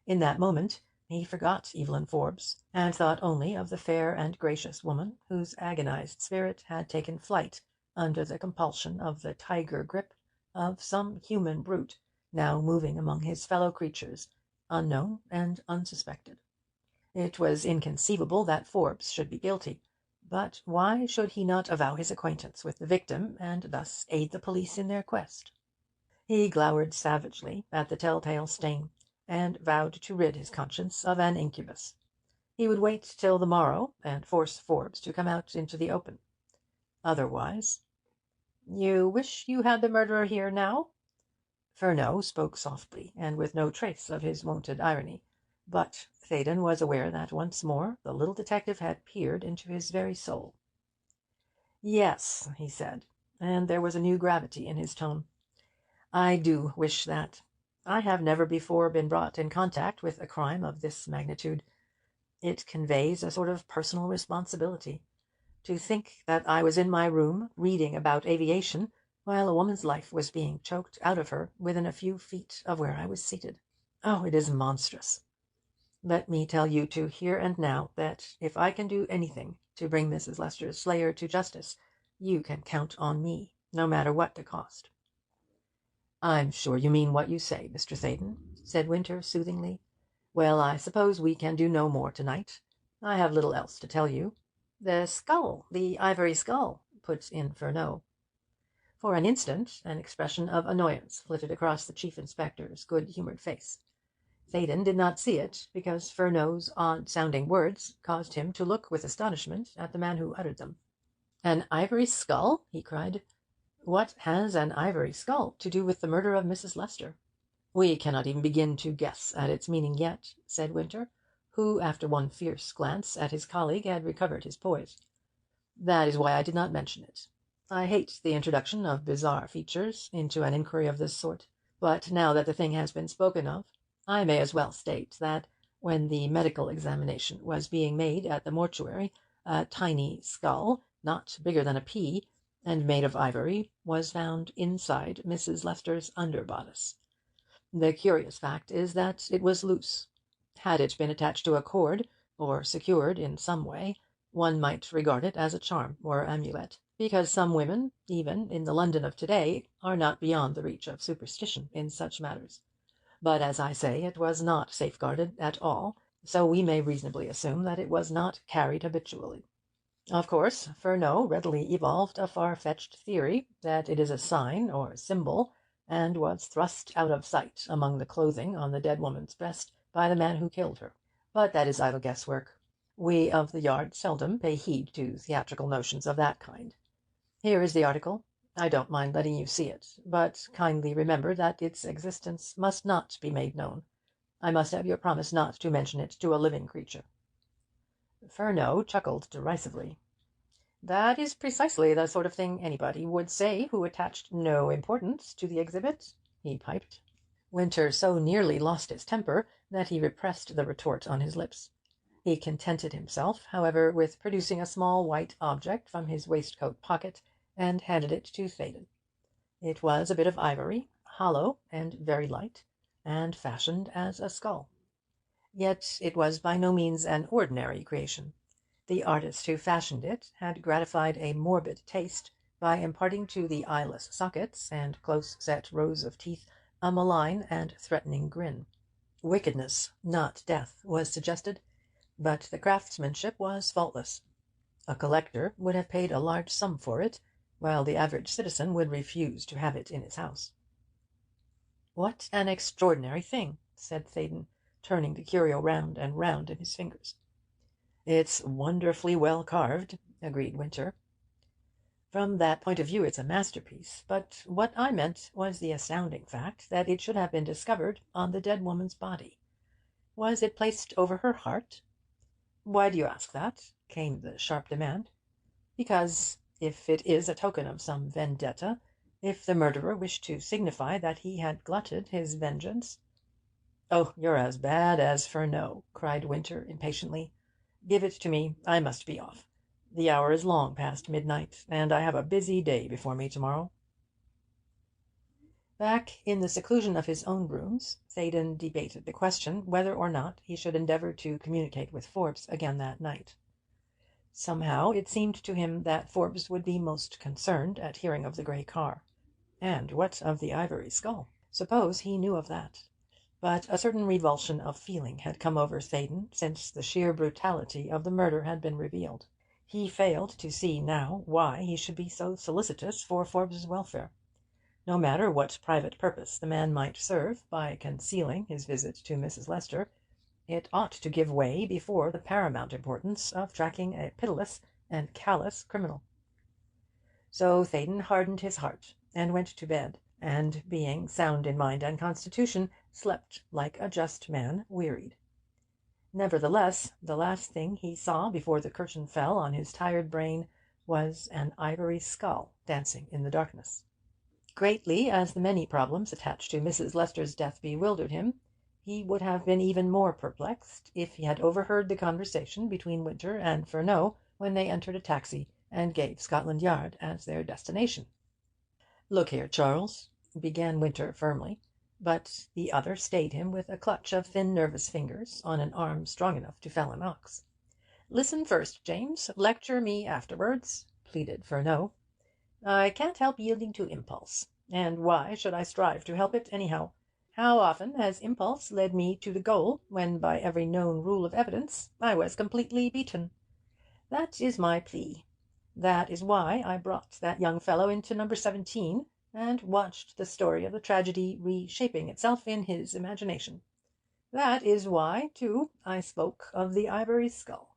In that moment he forgot Evelyn Forbes, and thought only of the fair and gracious woman whose agonized spirit had taken flight under the compulsion of the tiger grip of some human brute now moving among his fellow creatures, unknown and unsuspected. It was inconceivable that Forbes should be guilty, but why should he not avow his acquaintance with the victim, and thus aid the police in their quest? He glowered savagely at the telltale stain, and vowed to rid his conscience of an incubus. He would wait till the morrow, and force Forbes to come out into the open. Otherwise— "You wish you had the murderer here now?" Furneaux spoke softly, and with no trace of his wonted irony, but Theydon was aware that once more the little detective had peered into his very soul. "Yes," he said, and there was a new gravity in his tone. "I do wish that. I have never before been brought in contact with a crime of this magnitude. It conveys a sort of personal responsibility. To think that I was in my room reading about aviation while a woman's life was being choked out of her within a few feet of where I was seated. Oh, it is monstrous. Let me tell you two here and now that if I can do anything to bring Mrs. Lester's slayer to justice, you can count on me, no matter what the cost." "I'm sure you mean what you say, Mr. Theydon," said Winter soothingly. "Well, I suppose we can do no more to-night. I have little else to tell you." The ivory skull," put in Furneaux. For an instant an expression of annoyance flitted across the Chief Inspector's good-humoured face. Theydon did not see it, because Furneaux's odd-sounding words caused him to look with astonishment at the man who uttered them. "An ivory skull?" he cried. "What has an ivory skull to do with the murder of Mrs. Lester?" "We cannot even begin to guess at its meaning yet," said Winter, who, after one fierce glance at his colleague, had recovered his poise. "That is why I did not mention it. I hate the introduction of bizarre features into an inquiry of this sort. But now that the thing has been spoken of, I may as well state that when the medical examination was being made at the mortuary, a tiny skull, not bigger than a pea, and made of ivory, was found inside Mrs. Lester's under-bodice. The curious fact is that it was loose. Had it been attached to a cord, or secured in some way, one might regard it as a charm or amulet, because some women, even in the London of to-day, are not beyond the reach of superstition in such matters. But, as I say, it was not safeguarded at all, so we may reasonably assume that it was not carried habitually. Of course, Furneaux readily evolved a far-fetched theory that it is a sign or symbol, and was thrust out of sight among the clothing on the dead woman's breast by the man who killed her. But that is idle guesswork. We of the Yard seldom pay heed to theatrical notions of that kind. Here is the article. I don't mind letting you see it, but kindly remember that its existence must not be made known. I must have your promise not to mention it to a living creature." Furneaux chuckled derisively. "That is precisely the sort of thing anybody would say who attached no importance to the exhibit," he piped. Winter so nearly lost his temper that he repressed the retort on his lips. He contented himself, however, with producing a small white object from his waistcoat pocket, and handed it to Theydon. It was a bit of ivory, hollow and very light, and fashioned as a skull. Yet it was by no means an ordinary creation. The artist who fashioned it had gratified a morbid taste by imparting to the eyeless sockets and close-set rows of teeth a malign and threatening grin. Wickedness, not death, was suggested, but the craftsmanship was faultless. A collector would have paid a large sum for it, while the average citizen would refuse to have it in his house. "What an extraordinary thing!" said Theydon, turning the curio round and round in his fingers. "It's wonderfully well carved," agreed Winter. "From that point of view it's a masterpiece, but what I meant was the astounding fact that it should have been discovered on the dead woman's body. Was it placed over her heart?" "Why do you ask that?" came the sharp demand. "Because if it is a token of some vendetta, if the murderer wished to signify that he had glutted his vengeance—" "Oh, you're as bad as Furneaux," cried Winter impatiently. "Give it to me. I must be off. The hour is long past midnight, and I have a busy day before me tomorrow." Back in the seclusion of his own rooms, Theydon debated the question whether or not he should endeavour to communicate with Forbes again that night. Somehow it seemed to him that Forbes would be most concerned at hearing of the grey car. And what of the ivory skull? Suppose he knew of that? But a certain revulsion of feeling had come over Theydon since the sheer brutality of the murder had been revealed. He failed to see now why he should be so solicitous for Forbes's welfare. No matter what private purpose the man might serve by concealing his visit to Mrs. Lester, it ought to give way before the paramount importance of tracking a pitiless and callous criminal. So Theydon hardened his heart and went to bed, and, being sound in mind and constitution, slept like a just man wearied. Nevertheless, the last thing he saw before the curtain fell on his tired brain was an ivory skull dancing in the darkness. Greatly as the many problems attached to Mrs. Lester's death bewildered him, he would have been even more perplexed if he had overheard the conversation between Winter and Furneaux when they entered a taxi and gave Scotland Yard as their destination. "Look here, Charles," began Winter firmly, but the other stayed him with a clutch of thin nervous fingers on an arm strong enough to fell an ox. "Listen first, James. Lecture me afterwards," pleaded Furneaux. "I can't help yielding to impulse. And why should I strive to help it, anyhow? How often has impulse led me to the goal, when by every known rule of evidence I was completely beaten? That is my plea. That is why I brought that young fellow into number 17, and watched the story of the tragedy reshaping itself in his imagination. That is why, too, I spoke of the ivory skull.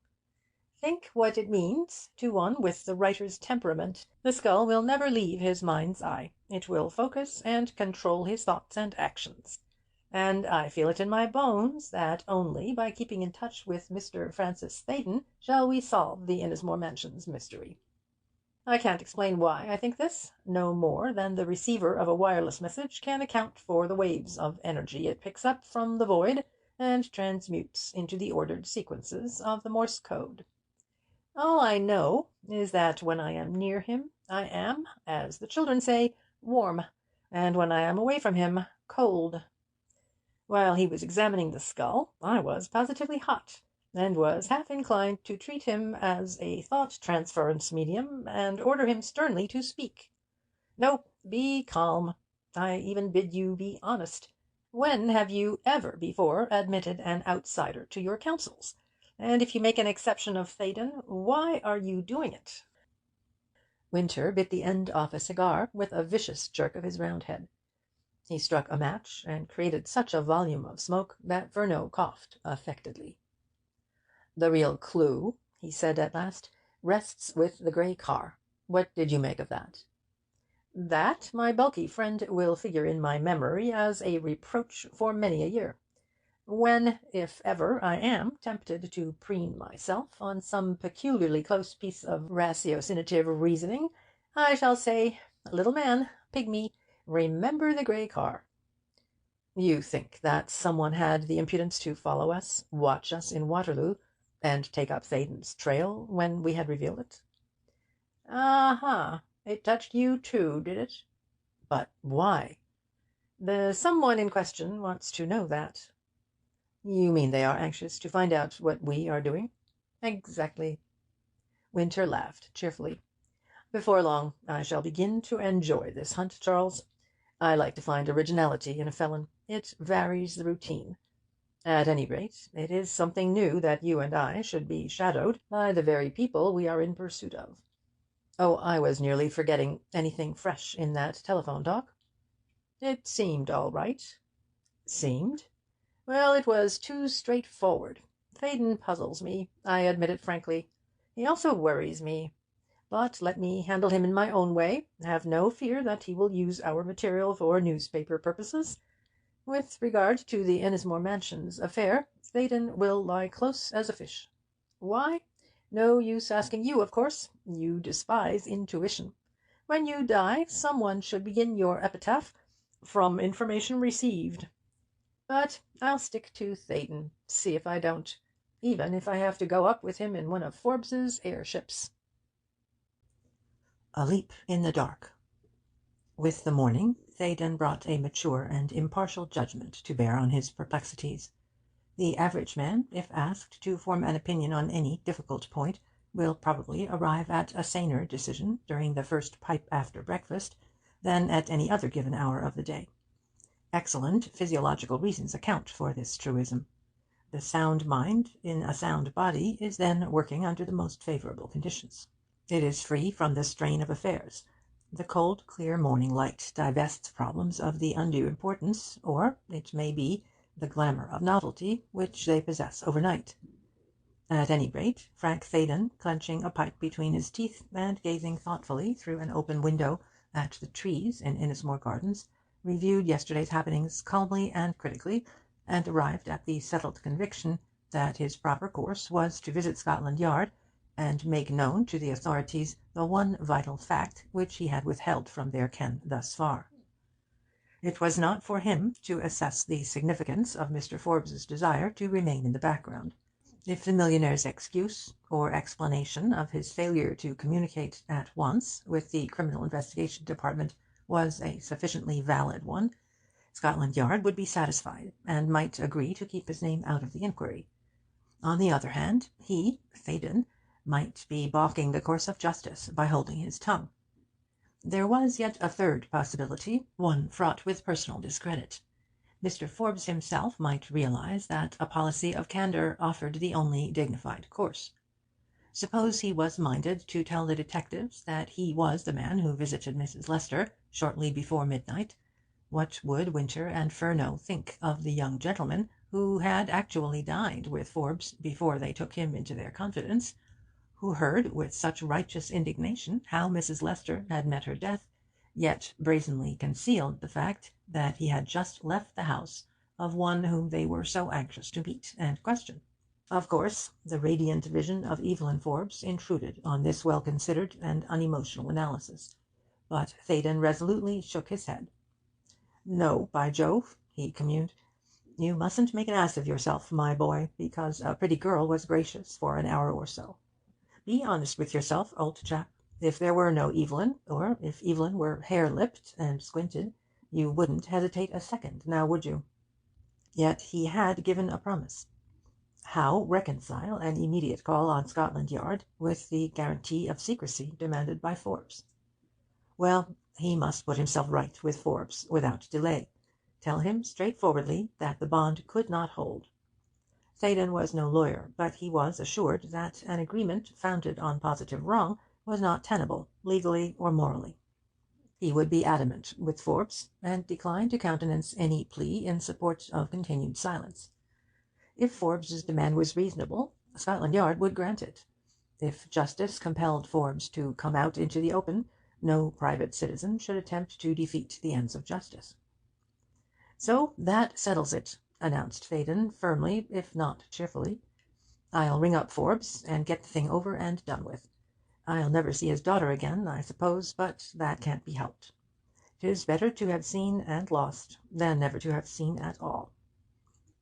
Think what it means to one with the writer's temperament. The skull will never leave his mind's eye. It will focus and control his thoughts and actions. And I feel it in my bones that only by keeping in touch with Mr. Francis Theydon shall we solve the Innismore Mansions mystery. I can't explain why I think this, no more than the receiver of a wireless message can account for the waves of energy it picks up from the void and transmutes into the ordered sequences of the Morse code. All I know is that when I am near him, I am, as the children say, warm, and when I am away from him, cold. While he was examining the skull, I was positively hot, and was half inclined to treat him as a thought-transference medium, and order him sternly to speak. No, be calm. I even bid you be honest. When have you ever before admitted an outsider to your counsels? And if you make an exception of Theydon, why are you doing it?" Winter bit the end off a cigar with a vicious jerk of his round head. He struck a match, and created such a volume of smoke that Furneaux coughed affectedly. "The real clue," he said at last, "rests with the grey car. What did you make of that?" "That, my bulky friend, will figure in my memory as a reproach for many a year. When, if ever, I am tempted to preen myself on some peculiarly close piece of ratiocinative reasoning, I shall say, little man, pygmy, remember the grey car." "You think that someone had the impudence to follow us, watch us in Waterloo, and take up Theydon's trail when we had revealed it?" "Aha! It touched you too, did it?" "But why?" "The someone in question wants to know that." "You mean they are anxious to find out what we are doing?" "Exactly." Winter laughed cheerfully. "Before long I shall begin to enjoy this hunt, Charles. I like to find originality in a felon. It varies the routine. At any rate, it is something new that you and I should be shadowed by the very people we are in pursuit of. Oh, I was nearly forgetting anything fresh in that telephone talk." "It seemed all right." "Seemed? Well, it was too straightforward. Theydon puzzles me, I admit it frankly. He also worries me. But let me handle him in my own way. Have no fear that he will use our material for newspaper purposes. With regard to the Innismore Mansions affair, Theydon will lie close as a fish. Why? No use asking you, of course. You despise intuition. When you die, someone should begin your epitaph, 'From information received.' But I'll stick to Theydon, see if I don't, even if I have to go up with him in one of Forbes's airships." A leap in the dark. With the morning, Theydon brought a mature and impartial judgment to bear on his perplexities. The average man, if asked to form an opinion on any difficult point, will probably arrive at a saner decision during the first pipe after breakfast than at any other given hour of the day. Excellent physiological reasons account for this truism. The sound mind in a sound body is then working under the most favourable conditions. It is free from the strain of affairs. The cold, clear morning light divests problems of the undue importance, or, it may be, the glamour of novelty, which they possess overnight. At any rate, Frank Theydon, clenching a pipe between his teeth, and gazing thoughtfully through an open window at the trees in Innismore Gardens, reviewed yesterday's happenings calmly and critically, and arrived at the settled conviction that his proper course was to visit Scotland Yard, and make known to the authorities the one vital fact which he had withheld from their ken thus far. It was not for him to assess the significance of Mr. Forbes's desire to remain in the background. If the millionaire's excuse or explanation of his failure to communicate at once with the Criminal Investigation Department was a sufficiently valid one, Scotland Yard would be satisfied, and might agree to keep his name out of the inquiry. On the other hand, he, Theydon, might be balking the course of justice by holding his tongue. There was yet a third possibility, one fraught with personal discredit. Mr. Forbes himself might realize that a policy of candour offered the only dignified course. Suppose he was minded to tell the detectives that he was the man who visited Mrs. Lester shortly before midnight, what would Winter and Furneaux think of the young gentleman who had actually dined with Forbes before they took him into their confidence, who heard with such righteous indignation how Mrs. Lester had met her death, yet brazenly concealed the fact that he had just left the house of one whom they were so anxious to meet and question? Of course, the radiant vision of Evelyn Forbes intruded on this well-considered and unemotional analysis, but Theydon resolutely shook his head. "No, by Jove," he communed, "you mustn't make an ass of yourself, my boy, because a pretty girl was gracious for an hour or so. Be honest with yourself, old chap. If there were no Evelyn, or if Evelyn were hare-lipped and squinted, you wouldn't hesitate a second, now would you?" Yet he had given a promise. How reconcile an immediate call on Scotland Yard with the guarantee of secrecy demanded by Forbes? Well, he must put himself right with Forbes without delay. Tell him straightforwardly that the bond could not hold. Theydon was no lawyer, but he was assured that an agreement founded on positive wrong was not tenable, legally or morally. He would be adamant with Forbes, and decline to countenance any plea in support of continued silence. If Forbes's demand was reasonable, Scotland Yard would grant it. If justice compelled Forbes to come out into the open, no private citizen should attempt to defeat the ends of justice. "So that settles it," announced Theydon, firmly, if not cheerfully. "I'll ring up Forbes and get the thing over and done with. I'll never see his daughter again, I suppose, but that can't be helped. 'Tis better to have seen and lost than never to have seen at all."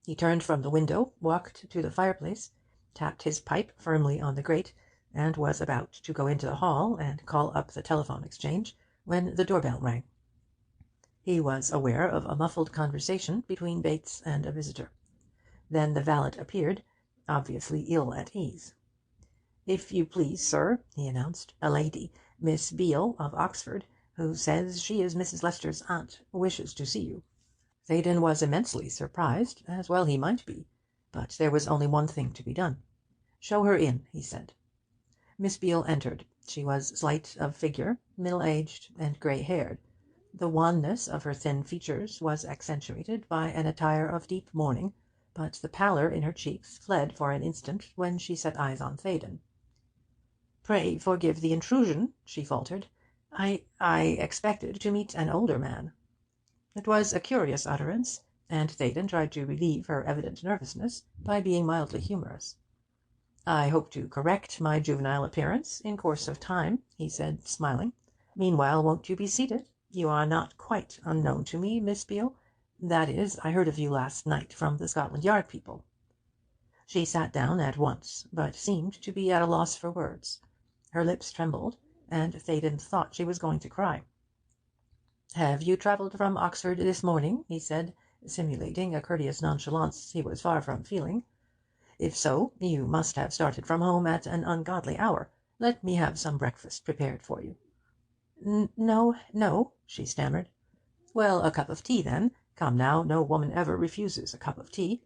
He turned from the window, walked to the fireplace, tapped his pipe firmly on the grate, and was about to go into the hall and call up the telephone exchange, when the doorbell rang. He was aware of a muffled conversation between Bates and a visitor. Then the valet appeared, obviously ill at ease. "If you please, sir," he announced, "a lady, Miss Beale, of Oxford, who says she is Mrs. Lester's aunt, wishes to see you." Theydon was immensely surprised, as well he might be, but there was only one thing to be done. "Show her in," he said. Miss Beale entered. She was slight of figure, middle-aged, and grey-haired. The wanness of her thin features was accentuated by an attire of deep mourning, but the pallor in her cheeks fled for an instant when she set eyes on Theydon. "Pray forgive the intrusion," she faltered. I expected to meet an older man." It was a curious utterance, and Theydon tried to relieve her evident nervousness by being mildly humorous. "I hope to correct my juvenile appearance in course of time," he said, smiling. "Meanwhile, won't you be seated? You are not quite unknown to me, Miss Beale. That is, I heard of you last night from the Scotland Yard people." She sat down at once, but seemed to be at a loss for words. Her lips trembled, and Theydon thought she was going to cry. "Have you travelled from Oxford this morning?" he said, simulating a courteous nonchalance he was far from feeling. "If so, you must have started from home at an ungodly hour. Let me have some breakfast prepared for you." No," she stammered. "Well, a cup of tea, then. Come now, no woman ever refuses a cup of tea."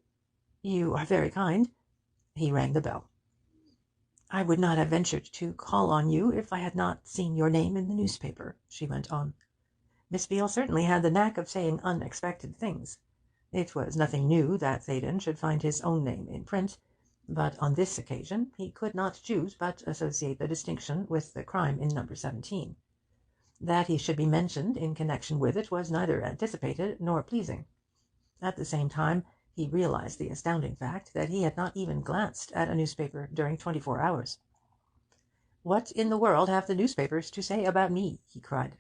"You are very kind." He rang the bell. "I would not have ventured to call on you if I had not seen your name in the newspaper," she went on. Miss Beale certainly had the knack of saying unexpected things. It was nothing new that Theydon should find his own name in print, but on this occasion he could not choose but associate the distinction with the crime in number 17. That he should be mentioned in connection with it was neither anticipated nor pleasing. At the same time, he realized the astounding fact that he had not even glanced at a newspaper during 24 hours. "What in the world have the newspapers to say about me?" he cried.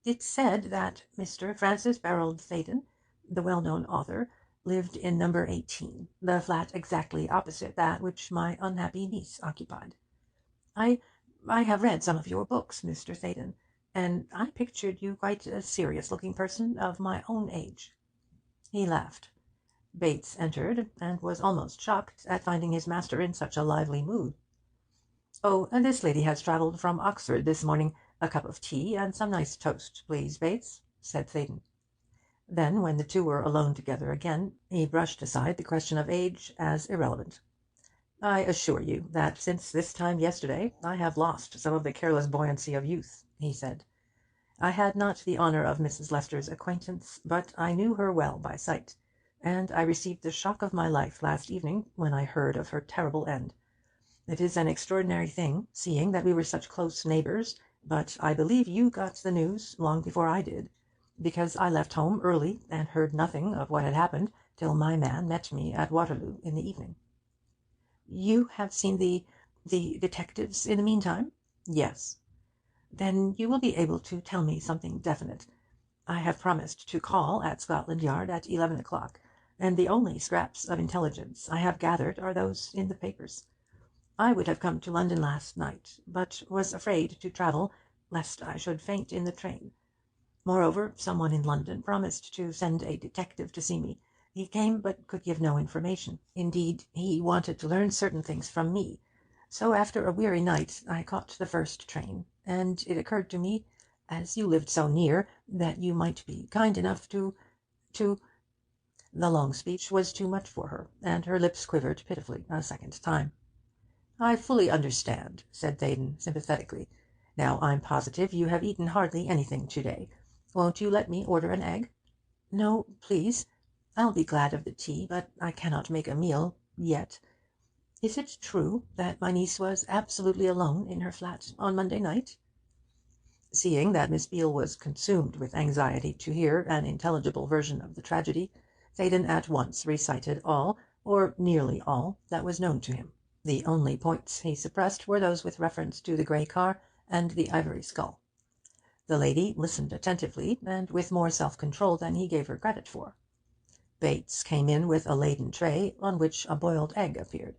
It said that Mr. Francis Barold Theydon, the well-known author, lived in number 18, the flat exactly opposite that which my unhappy niece occupied. I have read some of your books, Mr. Theydon, and I pictured you quite a serious-looking person of my own age." He laughed. Bates entered, and was almost shocked at finding his master in such a lively mood. "Oh, this lady has travelled from Oxford this morning. A cup of tea and some nice toast, please, Bates," said Theydon. Then, when the two were alone together again, he brushed aside the question of age as irrelevant. "I assure you that since this time yesterday I have lost some of the careless buoyancy of youth," he said. "I had not the honour of Mrs. Leicester's acquaintance, but I knew her well by sight, and I received the shock of my life last evening when I heard of her terrible end. It is an extraordinary thing, seeing that we were such close neighbours, but I believe you got the news long before I did, because I left home early and heard nothing of what had happened till my man met me at Waterloo in the evening." "You have seen the detectives in the meantime?" "Yes." "Then you will be able to tell me something definite. I have promised to call at Scotland Yard at 11 o'clock, and the only scraps of intelligence I have gathered are those in the papers. I would have come to London last night, but was afraid to travel, lest I should faint in the train. Moreover, someone in London promised to send a detective to see me. He came, but could give no information. Indeed, he wanted to learn certain things from me. So after a weary night I caught the first train, and it occurred to me, as you lived so near, that you might be kind enough to—" The long speech was too much for her, and her lips quivered pitifully a second time. "I fully understand," said Theydon sympathetically. "Now I'm positive you have eaten hardly anything to-day. Won't you let me order an egg?" "No, please. I'll be glad of the tea, but I cannot make a meal yet. Is it true that my niece was absolutely alone in her flat on Monday night?" Seeing that Miss Beale was consumed with anxiety to hear an intelligible version of the tragedy, Theydon at once recited all, or nearly all, that was known to him. The only points he suppressed were those with reference to the grey car and the ivory skull. The lady listened attentively, and with more self-control than he gave her credit for. Bates came in with a laden tray, on which a boiled egg appeared.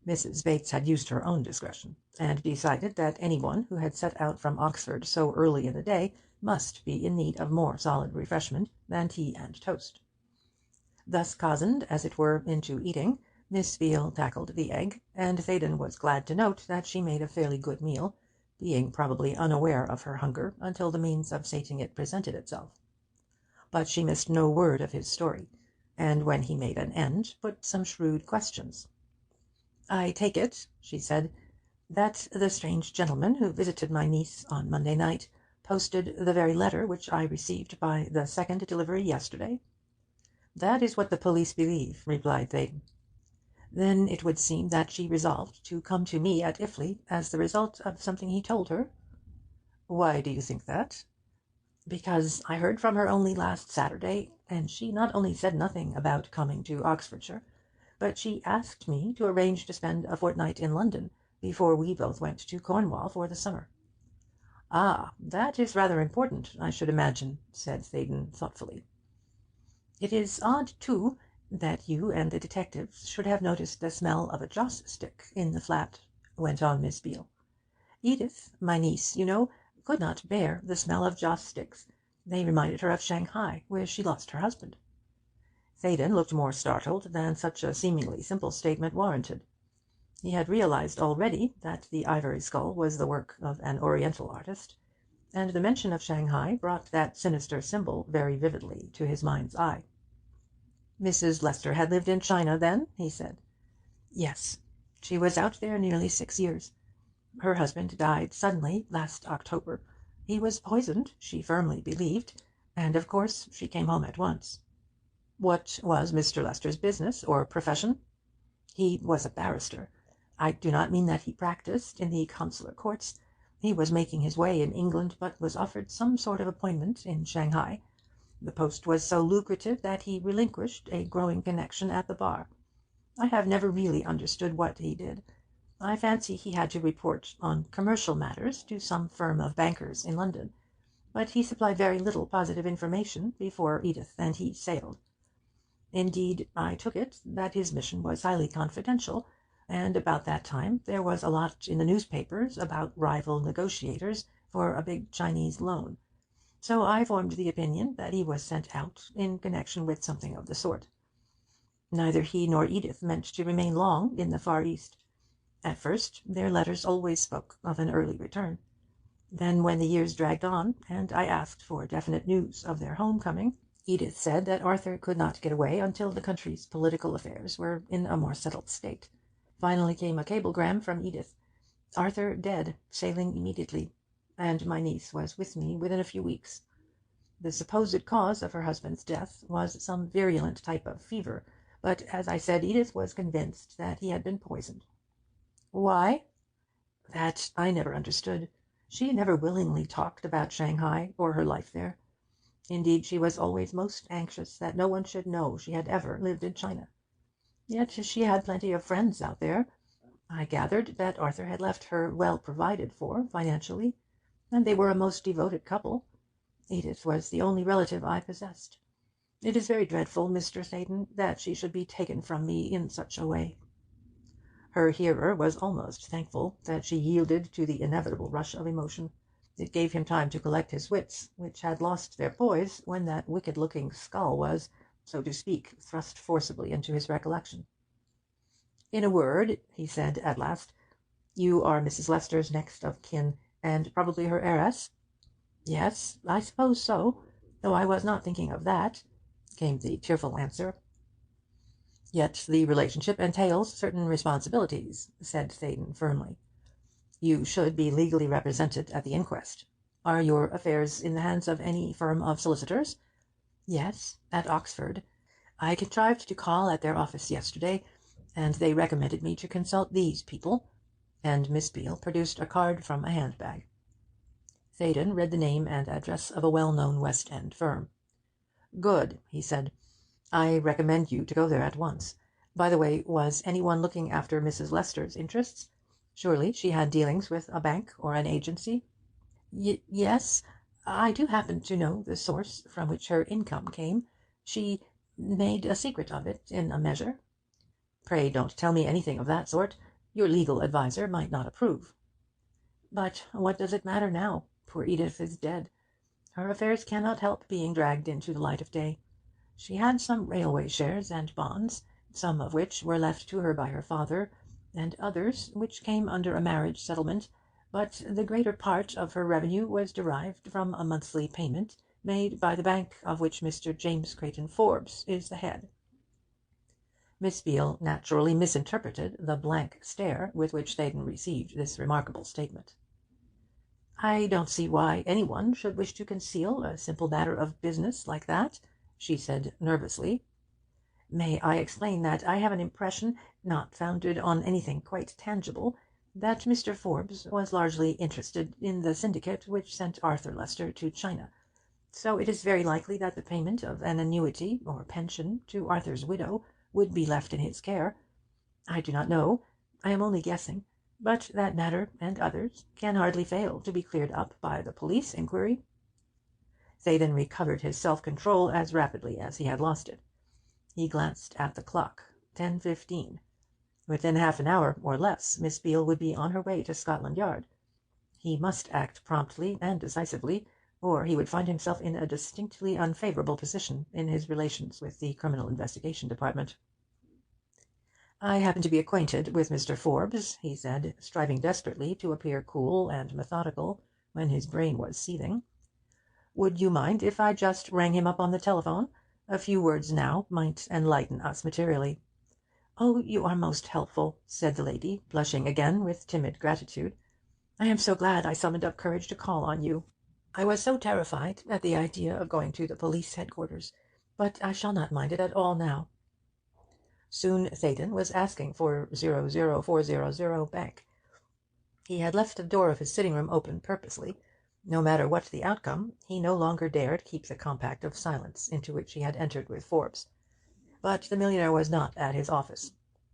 Mrs. Bates had used her own discretion, and decided that any one who had set out from Oxford so early in the day must be in need of more solid refreshment than tea and toast. Thus cozened, as it were, into eating, Miss Beale tackled the egg, and Theydon was glad to note that she made a fairly good meal, being probably unaware of her hunger until the means of sating it presented itself. But she missed no word of his story, and when he made an end, put some shrewd questions. "I take it," she said, "that the strange gentleman who visited my niece on Monday night posted the very letter which I received by the second delivery yesterday?" "That is what the police believe," replied Theydon. "Then it would seem that she resolved to come to me at Iffley as the result of something he told her?" "Why do you think that?" "Because I heard from her only last Saturday, and she not only said nothing about coming to Oxfordshire, but she asked me to arrange to spend a fortnight in London before we both went to Cornwall for the summer." "Ah, that is rather important, I should imagine," said Theydon thoughtfully. "It is odd, too, that you and the detectives should have noticed the smell of a joss stick in the flat," went on Miss Beale. "Edith, my niece, you know, could not bear the smell of joss sticks. They reminded her of Shanghai, where she lost her husband." Theydon looked more startled than such a seemingly simple statement warranted. He had realized already that the ivory skull was the work of an Oriental artist, and the mention of Shanghai brought that sinister symbol very vividly to his mind's eye. "Mrs. Lester had lived in China, then?" he said. "Yes. She was out there nearly 6 years. Her husband died suddenly last October. He was poisoned, she firmly believed, and of course she came home at once." "What was Mr. Lester's business or profession?" "He was a barrister. I do not mean that he practised in the consular courts. He was making his way in England, but was offered some sort of appointment in Shanghai. The post was so lucrative that he relinquished a growing connection at the bar. I have never really understood what he did. I fancy he had to report on commercial matters to some firm of bankers in London, but he supplied very little positive information before Edith and he sailed. Indeed, I took it that his mission was highly confidential, and about that time there was a lot in the newspapers about rival negotiators for a big Chinese loan. So I formed the opinion that he was sent out in connection with something of the sort. Neither he nor Edith meant to remain long in the Far East. At first their letters always spoke of an early return. Then, when the years dragged on, and I asked for definite news of their homecoming, Edith said that Arthur could not get away until the country's political affairs were in a more settled state. Finally came a cablegram from Edith: Arthur dead, sailing immediately, and my niece was with me within a few weeks. The supposed cause of her husband's death was some virulent type of fever, but, as I said, Edith was convinced that he had been poisoned. Why? That I never understood. She never willingly talked about Shanghai or her life there. Indeed, she was always most anxious that no one should know she had ever lived in China. Yet she had plenty of friends out there. I gathered that Arthur had left her well provided for financially, and they were a most devoted couple. Edith was the only relative I possessed. It is very dreadful, Mr. Theydon, that she should be taken from me in such a way. Her hearer was almost thankful that she yielded to the inevitable rush of emotion. It gave him time to collect his wits, which had lost their poise when that wicked-looking skull was, so to speak, thrust forcibly into his recollection. In a word, he said at last, you are Mrs. Lester's next of kin, and probably her heiress? Yes, I suppose so, though I was not thinking of that, came the cheerful answer. Yet the relationship entails certain responsibilities, said Theydon firmly. You should be legally represented at the inquest. Are your affairs in the hands of any firm of solicitors? Yes, at Oxford. I contrived to call at their office yesterday, and they recommended me to consult these people, and Miss Beale produced a card from a handbag. Theydon read the name and address of a well-known West End firm. Good, he said. I recommend you to go there at once. By the way, was anyone looking after Mrs. Lester's interests? Surely she had dealings with a bank or an agency? Yes, I do happen to know the source from which her income came. She made a secret of it in a measure. Pray don't tell me anything of that sort. Your legal adviser might not approve. But what does it matter now? Poor Edith is dead. Her affairs cannot help being dragged into the light of day. She had some railway shares and bonds, some of which were left to her by her father, and others which came under a marriage settlement, but the greater part of her revenue was derived from a monthly payment made by the bank of which Mr. James Forbes is the head. Miss Beale naturally misinterpreted the blank stare with which Theydon received this remarkable statement. I don't see why anyone should wish to conceal a simple matter of business like that, she said nervously. May I explain that I have an impression, not founded on anything quite tangible, that Mr. Forbes was largely interested in the syndicate which sent Arthur Lester to China. So it is very likely that the payment of an annuity or pension to Arthur's widow would be left in his care. I do not know. I am only guessing. But that matter, and others, can hardly fail to be cleared up by the police inquiry. Theydon recovered his self-control as rapidly as he had lost it. He glanced at the clock. 10:15. Within half an hour, or less, Miss Beale would be on her way to Scotland Yard. He must act promptly and decisively, or he would find himself in a distinctly unfavourable position in his relations with the Criminal Investigation Department. I happen to be acquainted with Mr. Forbes, he said, striving desperately to appear cool and methodical when his brain was seething. Would you mind if I just rang him up on the telephone? A few words now might enlighten us materially. Oh, you are most helpful, said the lady, blushing again with timid gratitude. I am so glad I summoned up courage to call on you. I was so terrified at the idea of going to the police headquarters, but I shall not mind it at all now. Soon Theydon was asking for 00400 Bank. He had left the door of his sitting-room open purposely. No matter what the outcome, he no longer dared keep the compact of silence into which he had entered with Forbes. But the millionaire was not at his office.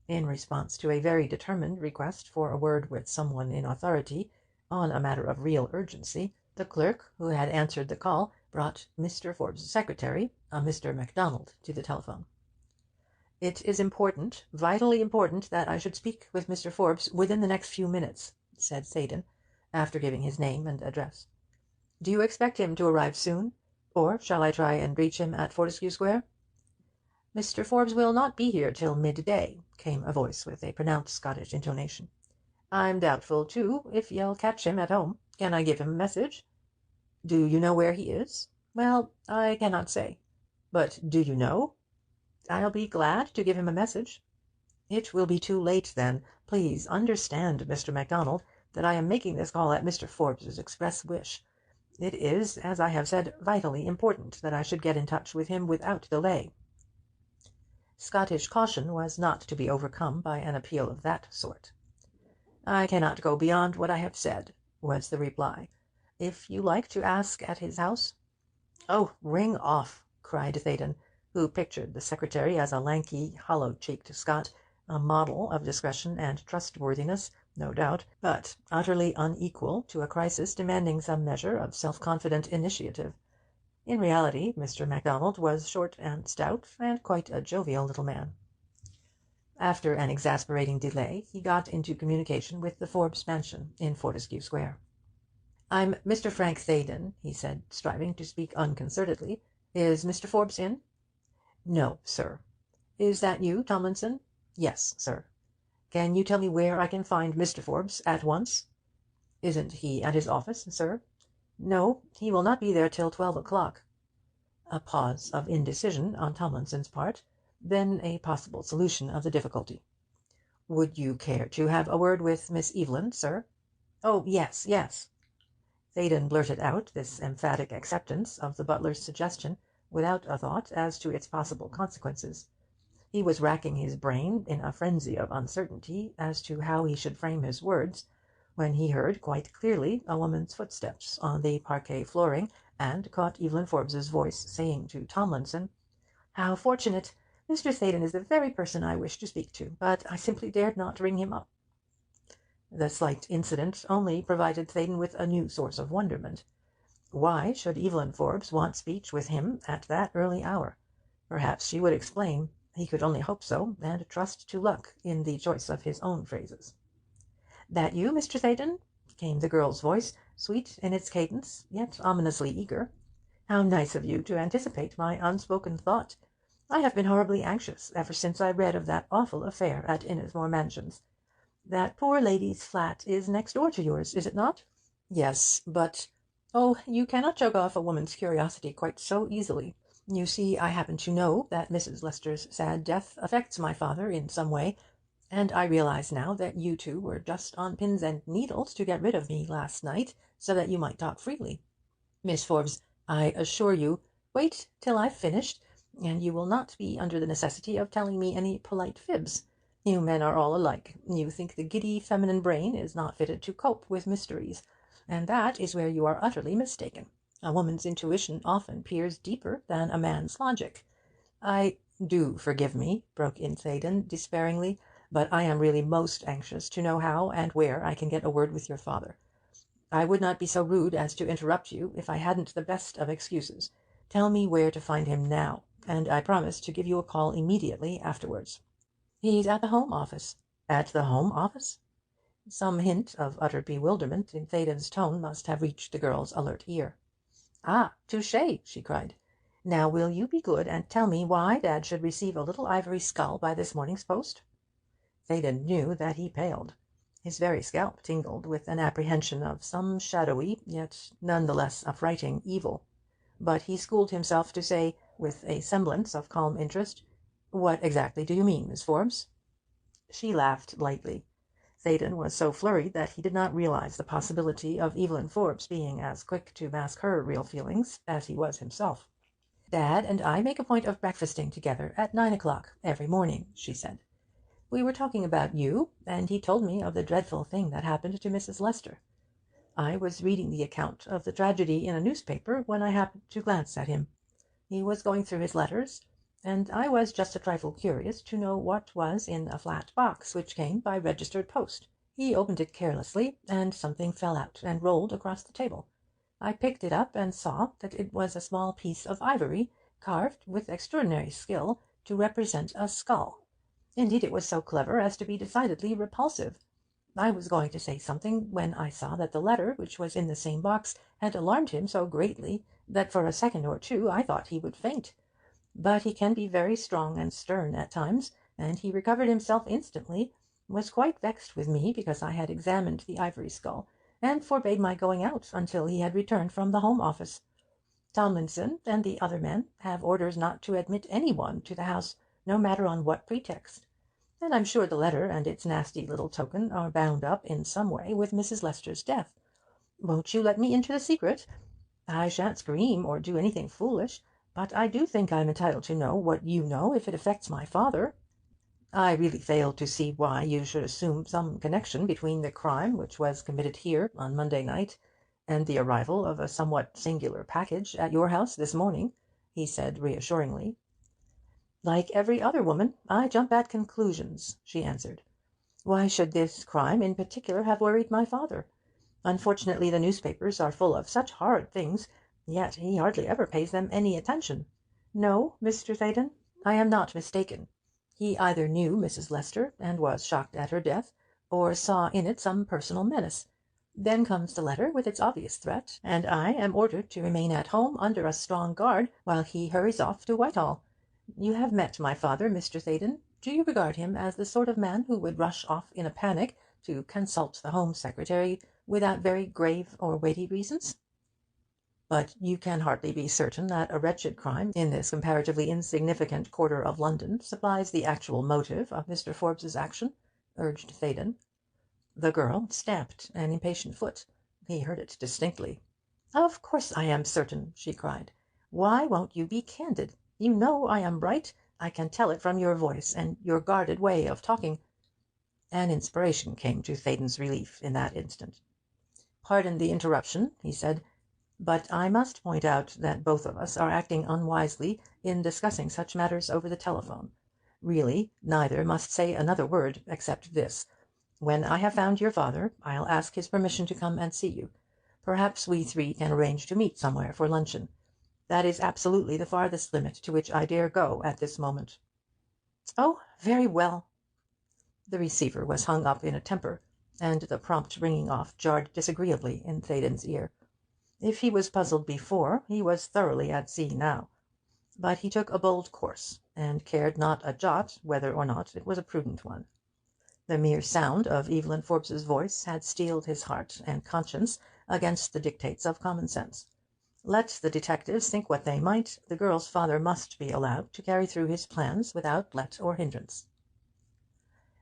In response to a very determined request for a word with someone in authority on a matter of real urgency, the clerk who had answered the call brought Mr. Forbes' secretary, a Mr. MacDonald, to the telephone. "It is important, vitally important, that I should speak with Mr. Forbes within the next few minutes," said Theydon, after giving his name and address. "Do you expect him to arrive soon, or shall I try and reach him at Fortescue Square?" "Mr. Forbes will not be here till midday," came a voice with a pronounced Scottish intonation. "I'm doubtful, too, if you'll catch him at home. Can I give him a message?" "Do you know where he is?" "Well, I cannot say." "But do you know?" "I'll be glad to give him a message." "It will be too late, then. Please understand, Mr. MacDonald, that I am making this call at Mr. Forbes's express wish. It is, as I have said, vitally important that I should get in touch with him without delay." Scottish caution was not to be overcome by an appeal of that sort. "I cannot go beyond what I have said," was the reply. "If you like to ask at his house—" "Oh, ring off!" cried Theydon, who pictured the secretary as a lanky, hollow-cheeked Scot, a model of discretion and trustworthiness, no doubt, but utterly unequal to a crisis demanding some measure of self-confident initiative. In reality, Mr. MacDonald was short and stout, and quite a jovial little man. After an exasperating delay, he got into communication with the Forbes mansion in Fortescue Square. "I'm Mr. Frank Theydon," he said, striving to speak unconcernedly. "Is Mr. Forbes in?" "No, sir." "Is that you, Tomlinson?" "Yes, sir." "Can you tell me where I can find Mr. Forbes at once?" "Isn't he at his office, sir?" "No, he will not be there till 12 o'clock." A pause of indecision on Tomlinson's part, then a possible solution of the difficulty. "Would you care to have a word with Miss Evelyn, sir?" "Oh, yes, yes." Theydon blurted out this emphatic acceptance of the butler's suggestion without a thought as to its possible consequences. He was racking his brain in a frenzy of uncertainty as to how he should frame his words, when he heard quite clearly a woman's footsteps on the parquet flooring, and caught Evelyn Forbes's voice saying to Tomlinson, "How fortunate! Mr. Theydon is the very person I wish to speak to, but I simply dared not ring him up." The slight incident only provided Theydon with a new source of wonderment. Why should Evelyn Forbes want speech with him at that early hour? Perhaps she would explain. He could only hope so, and trust to luck in the choice of his own phrases. "That you, Mr. Theydon?" came the girl's voice, sweet in its cadence, yet ominously eager. "How nice of you to anticipate my unspoken thought. I have been horribly anxious ever since I read of that awful affair at Innismore Mansions. That poor lady's flat is next door to yours, is it not?" "Yes, but—" "Oh, you cannot choke off a woman's curiosity quite so easily. You see, I happen to know that Mrs. Lester's sad death affects my father in some way, and I realize now that you two were just on pins and needles to get rid of me last night, so that you might talk freely. Miss Forbes, I assure you—" "Wait till I've finished, and you will not be under the necessity of telling me any polite fibs. You men are all alike. You think the giddy feminine brain is not fitted to cope with mysteries, and that is where you are utterly mistaken. A woman's intuition often peers deeper than a man's logic. "Do forgive me," broke in Theydon despairingly, "but I am really most anxious to know how and where I can get a word with your father. I would not be so rude as to interrupt you if I hadn't the best of excuses. Tell me where to find him now, and I promise to give you a call immediately afterwards." "He's at the Home Office." "At the Home Office?" Some hint of utter bewilderment in Theydon's tone must have reached the girl's alert ear. "Ah, touché!" she cried. "Now will you be good and tell me why Dad should receive a little ivory skull by this morning's post?" Theydon knew that he paled. His very scalp tingled with an apprehension of some shadowy, yet none the less affrighting evil. But he schooled himself to say, with a semblance of calm interest, "What exactly do you mean, Miss Forbes?" She laughed lightly. Theydon was so flurried that he did not realize the possibility of Evelyn Forbes being as quick to mask her real feelings as he was himself. "Dad and I make a point of breakfasting together at 9 o'clock every morning," she said. "We were talking about you, and he told me of the dreadful thing that happened to Mrs. Lester. I was reading the account of the tragedy in a newspaper when I happened to glance at him. He was going through his letters, and I was just a trifle curious to know what was in a flat box which came by registered post. He opened it carelessly, and something fell out and rolled across the table. I picked it up and saw that it was a small piece of ivory, carved with extraordinary skill to represent a skull. Indeed, it was so clever as to be decidedly repulsive. I was going to say something when I saw that the letter which was in the same box had alarmed him so greatly that for a second or two I thought he would faint. But he can be very strong and stern at times, and he recovered himself instantly, was quite vexed with me because I had examined the ivory skull, and forbade my going out until he had returned from the Home Office. Tomlinson and the other men have orders not to admit any one to the house, no matter on what pretext. And I'm sure the letter and its nasty little token are bound up in some way with Mrs. Lester's death. Won't you let me into the secret? I shan't scream or do anything foolish, but I do think I'm entitled to know what you know if it affects my father. I really fail to see why you should assume some connection between the crime which was committed here on Monday night and the arrival of a somewhat singular package at your house this morning," he said reassuringly. "Like every other woman, I jump at conclusions," she answered. "Why should this crime in particular have worried my father? Unfortunately, the newspapers are full of such horrid things, yet he hardly ever pays them any attention. No, Mr. Theydon, I am not mistaken. He either knew Mrs. Lester and was shocked at her death, or saw in it some personal menace. Then comes the letter with its obvious threat, and I am ordered to remain at home under a strong guard while he hurries off to Whitehall. You have met my father, Mr. Theydon. Do you regard him as the sort of man who would rush off in a panic to consult the Home Secretary without very grave or weighty reasons? But you can hardly be certain that a wretched crime in this comparatively insignificant quarter of London supplies the actual motive of Mr. Forbes's action," urged Theydon. The girl stamped an impatient foot. He heard it distinctly. "Of course I am certain," she cried. "Why won't you be candid? You know I am right. I can tell it from your voice and your guarded way of talking." An inspiration came to Theydon's relief in that instant. "Pardon the interruption," he said, "but I must point out that both of us are acting unwisely in discussing such matters over the telephone. Really, neither must say another word except this. When I have found your father, I'll ask his permission to come and see you. Perhaps we three can arrange to meet somewhere for luncheon. That is absolutely the farthest limit to which I dare go at this moment." "Oh, very well." The receiver was hung up in a temper, and the prompt ringing off jarred disagreeably in Theydon's ear. If he was puzzled before, he was thoroughly at sea now. But he took a bold course, and cared not a jot whether or not it was a prudent one. The mere sound of Evelyn Forbes's voice had steeled his heart and conscience against the dictates of common sense. Let the detectives think what they might, the girl's father must be allowed to carry through his plans without let or hindrance.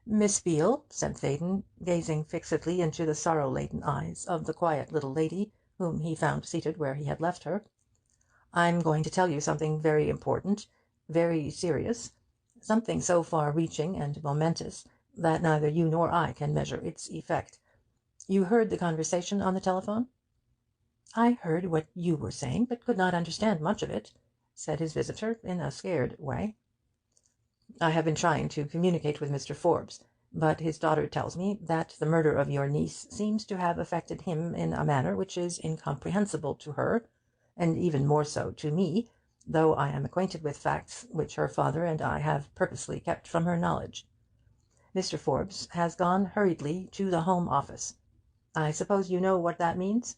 "Miss Beale," said Theydon, gazing fixedly into the sorrow-laden eyes of the quiet little lady whom he found seated where he had left her, "I'm going to tell you something very important, very serious, something so far-reaching and momentous that neither you nor I can measure its effect. You heard the conversation on the telephone?" "I heard what you were saying, but could not understand much of it," said his visitor in a scared way. "I have been trying to communicate with Mr. Forbes, but his daughter tells me that the murder of your niece seems to have affected him in a manner which is incomprehensible to her, and even more so to me, though I am acquainted with facts which her father and I have purposely kept from her knowledge. Mr. Forbes has gone hurriedly to the Home Office. I suppose you know what that means?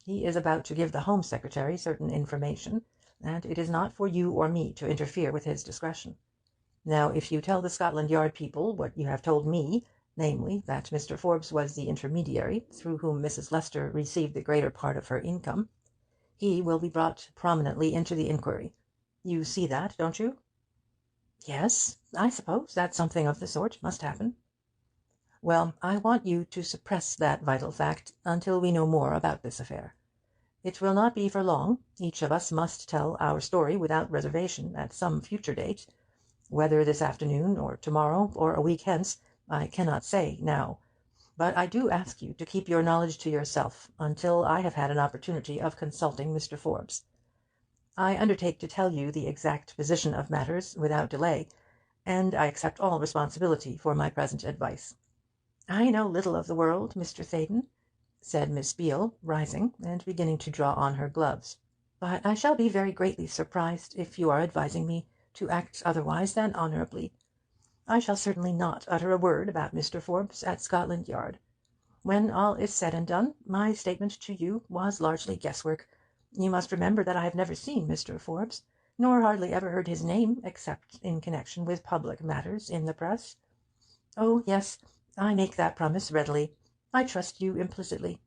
He is about to give the Home Secretary certain information, and it is not for you or me to interfere with his discretion. Now, if you tell the Scotland Yard people what you have told me, namely, that Mr. Forbes was the intermediary through whom Mrs. Lester received the greater part of her income, he will be brought prominently into the inquiry. You see that, don't you?" "Yes, I suppose that something of the sort must happen." "Well, I want you to suppress that vital fact until we know more about this affair. It will not be for long. Each of us must tell our story without reservation at some future date. Whether this afternoon, or tomorrow, or a week hence, I cannot say now. But I do ask you to keep your knowledge to yourself until I have had an opportunity of consulting Mr. Forbes. I undertake to tell you the exact position of matters without delay, and I accept all responsibility for my present advice." "I know little of the world, Mr. Theydon," said Miss Beale, rising and beginning to draw on her gloves, "but I shall be very greatly surprised if you are advising me to act otherwise than honourably. I shall certainly not utter a word about Mr. Forbes at Scotland Yard. When all is said and done, my statement to you was largely guesswork. You must remember that I have never seen Mr. Forbes, nor hardly ever heard his name except in connection with public matters in the press. Oh, yes, I make that promise readily. I trust you implicitly."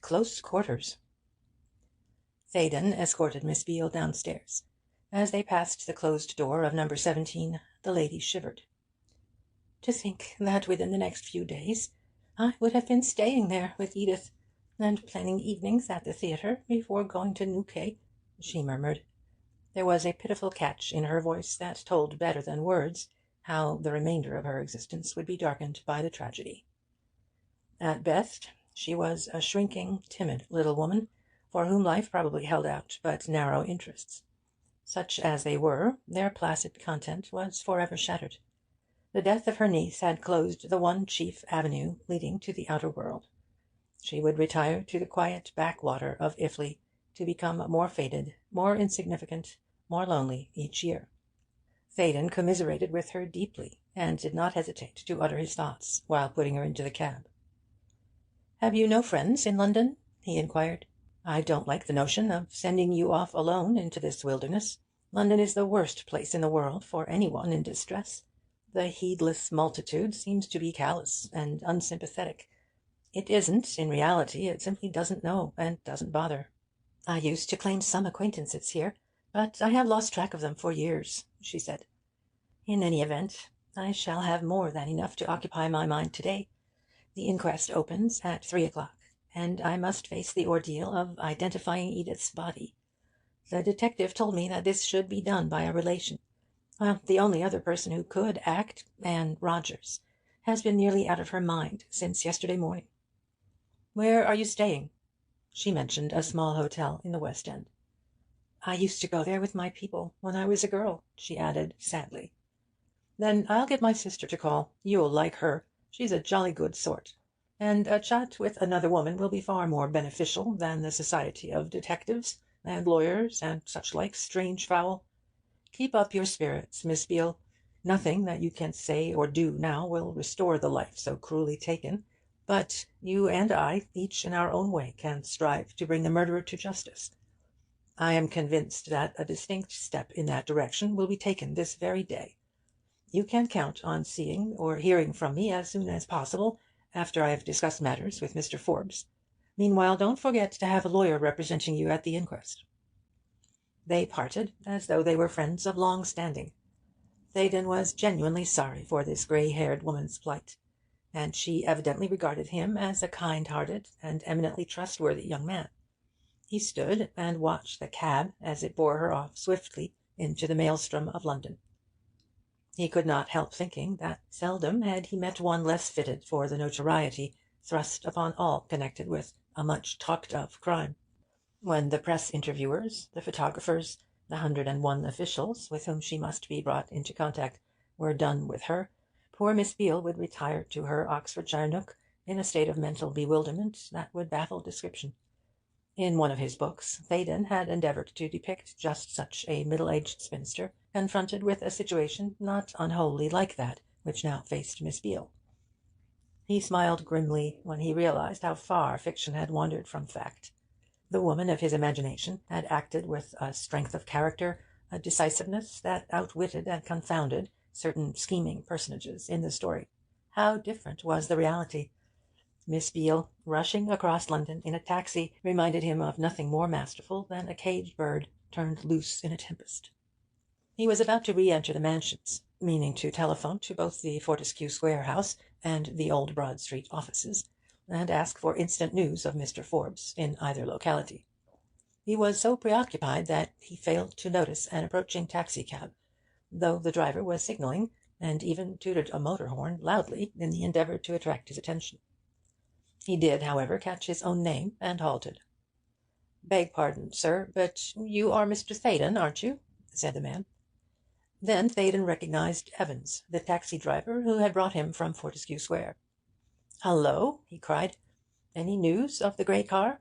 Close quarters. Theydon escorted Miss Beale downstairs. As they passed the closed door of number 17, the lady shivered. "To think that within the next few days I would have been staying there with Edith, and planning evenings at the theatre before going to Newquay," she murmured. There was a pitiful catch in her voice that told better than words how the remainder of her existence would be darkened by the tragedy. At best, she was a shrinking, timid little woman, for whom life probably held out but narrow interests. Such as they were, their placid content was forever shattered. The death of her niece had closed the one chief avenue leading to the outer world. She would retire to the quiet backwater of Iffley, to become more faded, more insignificant, more lonely each year. Theydon commiserated with her deeply, and did not hesitate to utter his thoughts while putting her into the cab. "Have you no friends in London?" he inquired. "I don't like the notion of sending you off alone into this wilderness. London is the worst place in the world for any one in distress. The heedless multitude seems to be callous and unsympathetic. It isn't, in reality. It simply doesn't know, and doesn't bother. I used to claim some acquaintances here, but I have lost track of them for years," she said. "In any event, I shall have more than enough to occupy my mind to-day. The inquest opens at 3 o'clock, and I must face the ordeal of identifying Edith's body. The detective told me that this should be done by a relation. Well, the only other person who could act, Anne Rogers, has been nearly out of her mind since yesterday morning." "Where are you staying?" She mentioned a small hotel in the West End. "I used to go there with my people when I was a girl," she added sadly. "Then I'll get my sister to call. You'll like her. She's a jolly good sort, and a chat with another woman will be far more beneficial than the society of detectives and lawyers and such like strange fowl. Keep up your spirits, Miss Beale. Nothing that you can say or do now will restore the life so cruelly taken, but you and I, each in our own way, can strive to bring the murderer to justice. I am convinced that a distinct step in that direction will be taken this very day. You can count on seeing or hearing from me as soon as possible, after I have discussed matters with Mr. Forbes. Meanwhile, don't forget to have a lawyer representing you at the inquest." They parted as though they were friends of long standing. Theydon was genuinely sorry for this grey-haired woman's plight, and she evidently regarded him as a kind-hearted and eminently trustworthy young man. He stood and watched the cab as it bore her off swiftly into the maelstrom of London. He could not help thinking that seldom had he met one less fitted for the notoriety thrust upon all connected with a much talked of crime. When the press interviewers, the photographers, the 101 officials with whom she must be brought into contact were done with her, poor Miss Beale would retire to her Oxfordshire nook in a state of mental bewilderment that would baffle description. In one of his books, Theydon had endeavoured to depict just such a middle-aged spinster, confronted with a situation not unwholly like that which now faced Miss Beale. He smiled grimly when he realized how far fiction had wandered from fact. The woman of his imagination had acted with a strength of character, a decisiveness that outwitted and confounded certain scheming personages in the story. How different was the reality! Miss Beale, rushing across London in a taxi, reminded him of nothing more masterful than a caged bird turned loose in a tempest. He was about to re-enter the Mansions, meaning to telephone to both the Fortescue Square house and the Old Broad Street offices, and ask for instant news of Mr. Forbes in either locality. He was so preoccupied that he failed to notice an approaching taxicab, though the driver was signalling, and even tooted a motor horn loudly in the endeavour to attract his attention. He did, however, catch his own name, and halted. Beg pardon, sir, but you are Mr. Theydon, aren't you? Said the man. Then Theydon recognized Evans, the taxi driver who had brought him from Fortescue Square. "Hullo!" he cried. "Any news of the grey car?"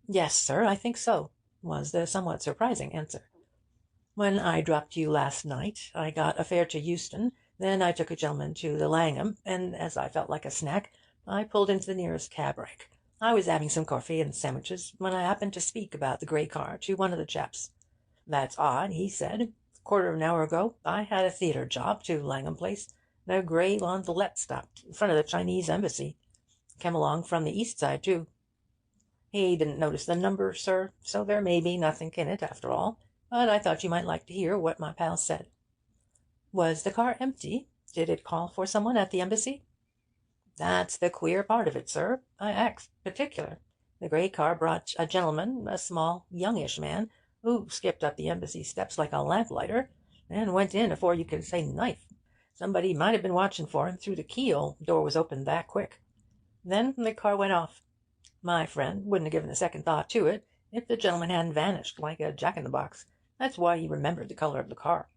"Yes, sir, I think so," was the somewhat surprising answer. "When I dropped you last night, I got a fare to Euston, then I took a gentleman to the Langham, and as I felt like a snack, I pulled into the nearest cab rank. I was having some coffee and sandwiches when I happened to speak about the grey car to one of the chaps. 'That's odd,' he said. 'Quarter of an hour ago I had a theatre job to Langham Place. The grey landaulet stopped in front of the Chinese Embassy. Came along from the east side, too.' He didn't notice the number, sir, so there may be nothing in it after all, but I thought you might like to hear what my pal said." "Was the car empty? Did it call for someone at the Embassy?" "That's the queer part of it, sir. I axed particular. The grey car brought a gentleman, a small, youngish man, who skipped up the Embassy steps like a lamplighter, and went in afore you could say knife. Somebody might have been watching for him through the keyhole, door was opened that quick. Then the car went off. My friend wouldn't have given a second thought to it if the gentleman hadn't vanished like a jack-in-the-box. That's why he remembered the color of the car."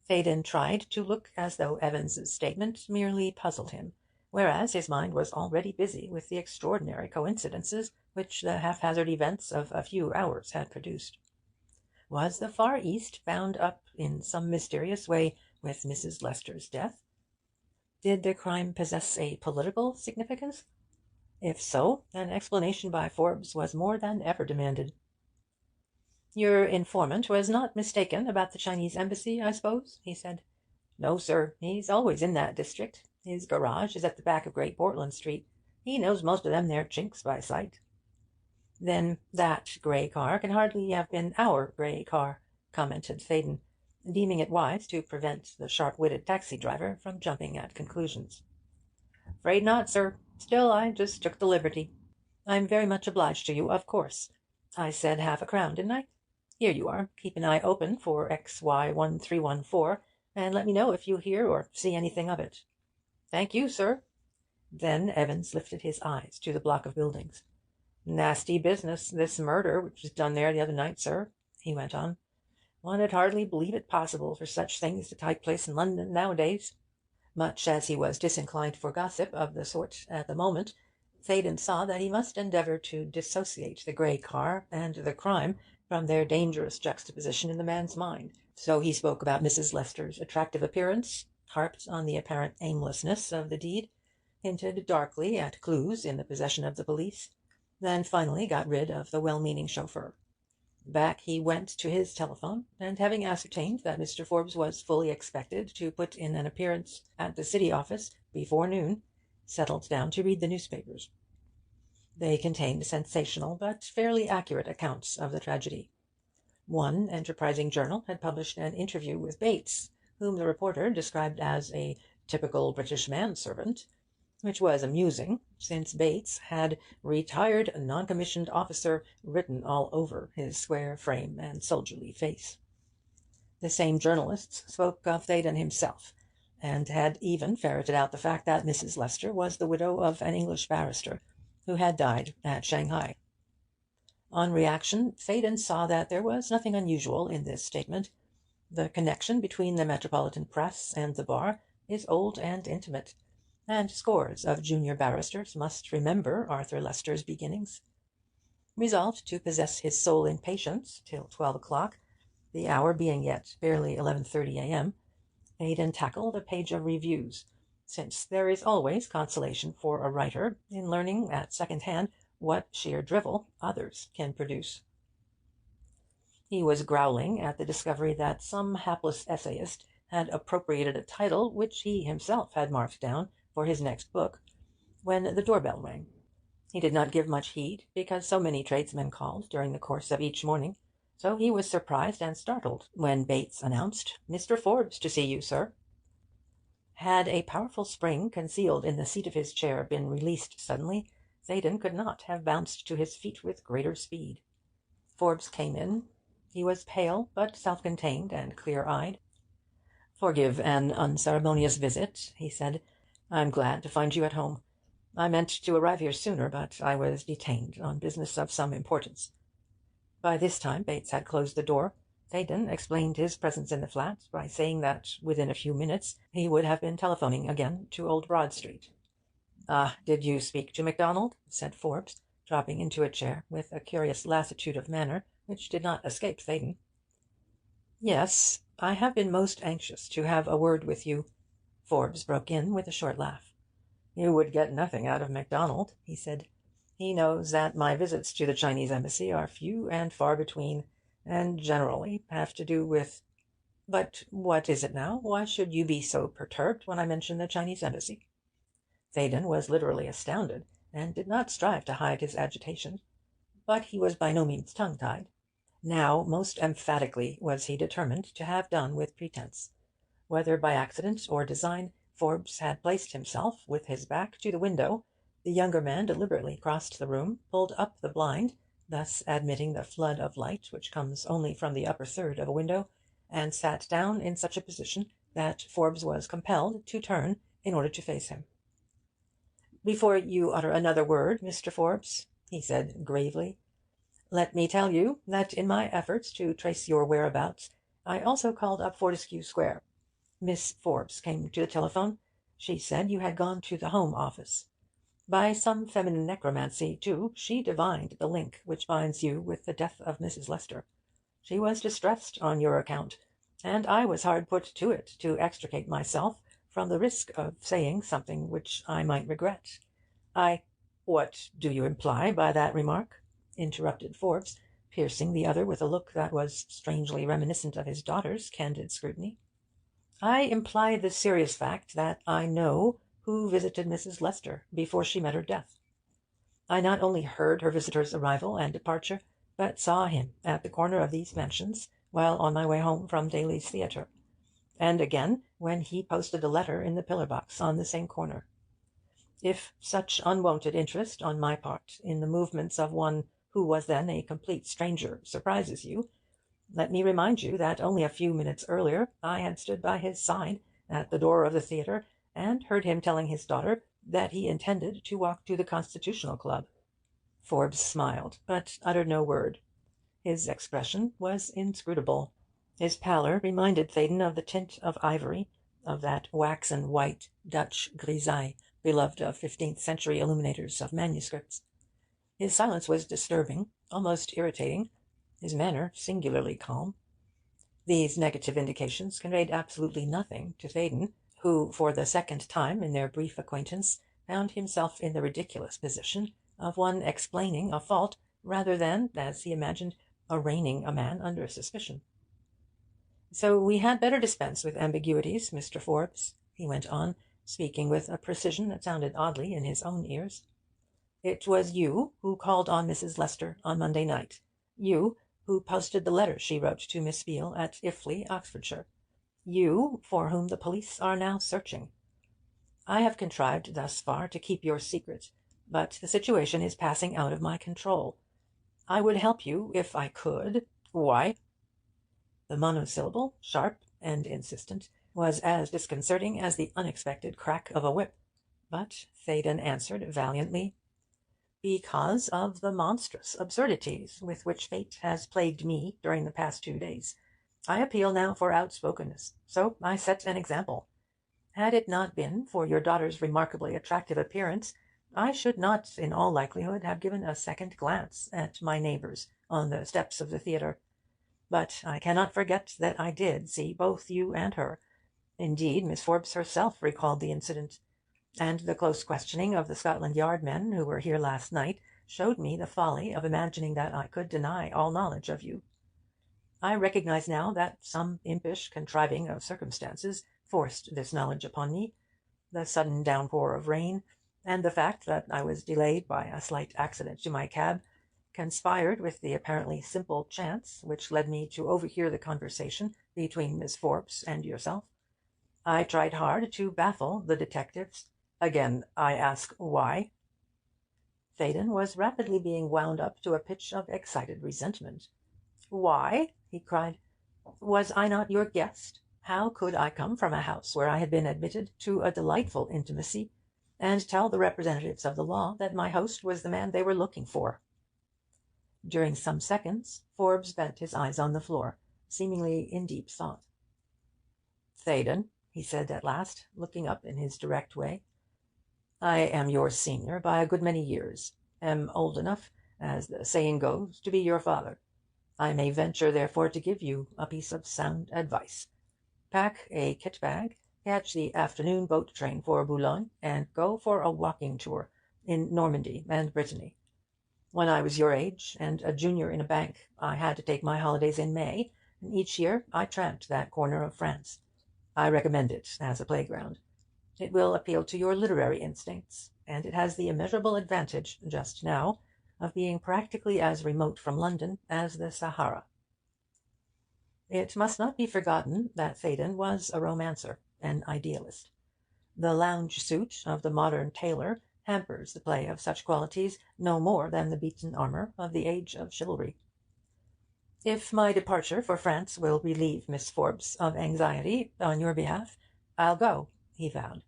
Theydon tried to look as though Evans's statement merely puzzled him, whereas his mind was already busy with the extraordinary coincidences which the haphazard events of a few hours had produced. Was the Far East bound up in some mysterious way with Mrs. Lester's death? Did the crime possess a political significance? If so, an explanation by Forbes was more than ever demanded. "Your informant was not mistaken about the Chinese Embassy, I suppose?" he said. "No, sir. He's always in that district. His garage is at the back of Great Portland Street. He knows most of them there chinks by sight." "Then that grey car can hardly have been our grey car," commented Theydon, deeming it wise to prevent the sharp-witted taxi driver from jumping at conclusions. "Afraid not, sir. Still, I just took the liberty. I'm very much obliged to you, of course. I said half a crown, didn't I? Here you are. Keep an eye open for XY1314, and let me know if you hear or see anything of it." "Thank you, sir." Then Evans lifted his eyes to the block of buildings. "Nasty business, this murder which was done there the other night, sir," he went on. "One'd hardly believe it possible for such things to take place in London nowadays." Much as he was disinclined for gossip of the sort at the moment, Theydon saw that he must endeavour to dissociate the grey car and the crime from their dangerous juxtaposition in the man's mind. So he spoke about Mrs. Lester's attractive appearance, harped on the apparent aimlessness of the deed, hinted darkly at clues in the possession of the police, then finally got rid of the well-meaning chauffeur. Back he went to his telephone, and having ascertained that Mr. Forbes was fully expected to put in an appearance at the City office before noon, settled down to read the newspapers. They contained sensational but fairly accurate accounts of the tragedy. One enterprising journal had published an interview with Bates, whom the reporter described as a typical British manservant, which was amusing, since Bates had "retired non-commissioned officer" written all over his square frame and soldierly face. The same journalists spoke of Theydon himself, and had even ferreted out the fact that Mrs. Lester was the widow of an English barrister who had died at Shanghai. On reaction, Theydon saw that there was nothing unusual in this statement. The connection between the metropolitan press and the bar is old and intimate, and scores of junior barristers must remember Arthur Lester's beginnings. Resolved to possess his soul in patience till 12 o'clock, the hour being yet barely 11:30 a.m., Theydon tackled a page of reviews, since there is always consolation for a writer in learning at second hand what sheer drivel others can produce. He was growling at the discovery that some hapless essayist had appropriated a title which he himself had marked down for his next book, when the doorbell rang. He did not give much heed, because so many tradesmen called during the course of each morning, so he was surprised and startled when Bates announced, "Mr. Forbes to see you, sir." Had a powerful spring concealed in the seat of his chair been released suddenly, Theydon could not have bounced to his feet with greater speed. Forbes came in. He was pale, but self-contained and clear-eyed. "Forgive an unceremonious visit," he said. "I'm glad to find you at home. I meant to arrive here sooner, but I was detained on business of some importance." By this time Bates had closed the door. Theydon explained his presence in the flat by saying that within a few minutes he would have been telephoning again to Old Broad Street. "Ah, did you speak to MacDonald?" said Forbes, dropping into a chair with a curious lassitude of manner which did not escape Theydon. "Yes, I have been most anxious to have a word with you," Forbes broke in with a short laugh. "You would get nothing out of MacDonald," he said. "He knows that my visits to the Chinese embassy are few and far between, and generally have to do with— But what is it now? Why should you be so perturbed when I mention the Chinese embassy?" Theydon was literally astounded, and did not strive to hide his agitation. But he was by no means tongue-tied. Now most emphatically was he determined to have done with pretence. Whether by accident or design, Forbes had placed himself with his back to the window. The younger man deliberately crossed the room, pulled up the blind, thus admitting the flood of light which comes only from the upper third of a window, and sat down in such a position that Forbes was compelled to turn in order to face him. "Before you utter another word, Mr. Forbes," he said gravely, "let me tell you that in my efforts to trace your whereabouts I also called up Fortescue Square. Miss Forbes came to the telephone. She said you had gone to the Home Office. By some feminine necromancy, too, she divined the link which binds you with the death of Mrs. Lester. She was distressed on your account, and I was hard put to it to extricate myself from the risk of saying something which I might regret. I— "What do you imply by that remark?" interrupted Forbes, piercing the other with a look that was strangely reminiscent of his daughter's candid scrutiny. "I imply the serious fact that I know who visited Mrs. Lester before she met her death. I not only heard her visitor's arrival and departure, but saw him at the corner of these mansions while on my way home from Daly's Theatre, and again when he posted a letter in the pillar-box on the same corner. If such unwonted interest on my part in the movements of one who was then a complete stranger surprises you, let me remind you that only a few minutes earlier I had stood by his side at the door of the theatre and heard him telling his daughter that he intended to walk to the Constitutional Club." Forbes smiled, but uttered no word. His expression was inscrutable. His pallor reminded Theydon of the tint of ivory, of that waxen white Dutch grisaille beloved of 15th-century illuminators of manuscripts. His silence was disturbing, almost irritating, his manner singularly calm. These negative indications conveyed absolutely nothing to Theydon, who, for the second time in their brief acquaintance, found himself in the ridiculous position of one explaining a fault rather than, as he imagined, arraigning a man under suspicion. "So we had better dispense with ambiguities, Mr. Forbes," he went on, speaking with a precision that sounded oddly in his own ears. "It was you who called on Mrs. Lester on Monday night, you who posted the letter she wrote to Miss Beale at Iffley, Oxfordshire, you for whom the police are now searching. I have contrived thus far to keep your secret, but the situation is passing out of my control. I would help you if I could. Why?" The monosyllable, sharp and insistent, was as disconcerting as the unexpected crack of a whip, but Theydon answered valiantly, "Because of the monstrous absurdities with which fate has plagued me during the past 2 days. I appeal now for outspokenness, so I set an example. Had it not been for your daughter's remarkably attractive appearance, I should not, in all likelihood, have given a second glance at my neighbours on the steps of the theatre. But I cannot forget that I did see both you and her. Indeed, Miss Forbes herself recalled the incident, and the close questioning of the Scotland Yard men who were here last night showed me the folly of imagining that I could deny all knowledge of you. I recognize now that some impish contriving of circumstances forced this knowledge upon me. The sudden downpour of rain, and the fact that I was delayed by a slight accident to my cab, conspired with the apparently simple chance which led me to overhear the conversation between Miss Forbes and yourself. I tried hard to baffle the detectives. Again, I ask why?" Theydon was rapidly being wound up to a pitch of excited resentment. "Why?" he cried. "Was I not your guest? How could I come from a house where I had been admitted to a delightful intimacy, and tell the representatives of the law that my host was the man they were looking for." During some seconds Forbes bent his eyes on the floor, seemingly in deep thought. "Theydon," he said at last, looking up in his direct way, "I am your senior by a good many years, am old enough, as the saying goes, to be your father. I may venture, therefore, to give you a piece of sound advice. Pack a kit bag, catch the afternoon boat train for Boulogne, and go for a walking tour in Normandy and Brittany. When I was your age, and a junior in a bank, I had to take my holidays in May, and each year I tramped that corner of France. I recommend it as a playground. It will appeal to your literary instincts, and it has the immeasurable advantage, just now, of being practically as remote from London as the Sahara." It must not be forgotten that Theydon was a romancer, an idealist. The lounge suit of the modern tailor hampers the play of such qualities no more than the beaten armour of the age of chivalry. "If my departure for France will relieve Miss Forbes of anxiety on your behalf, I'll go," he vowed.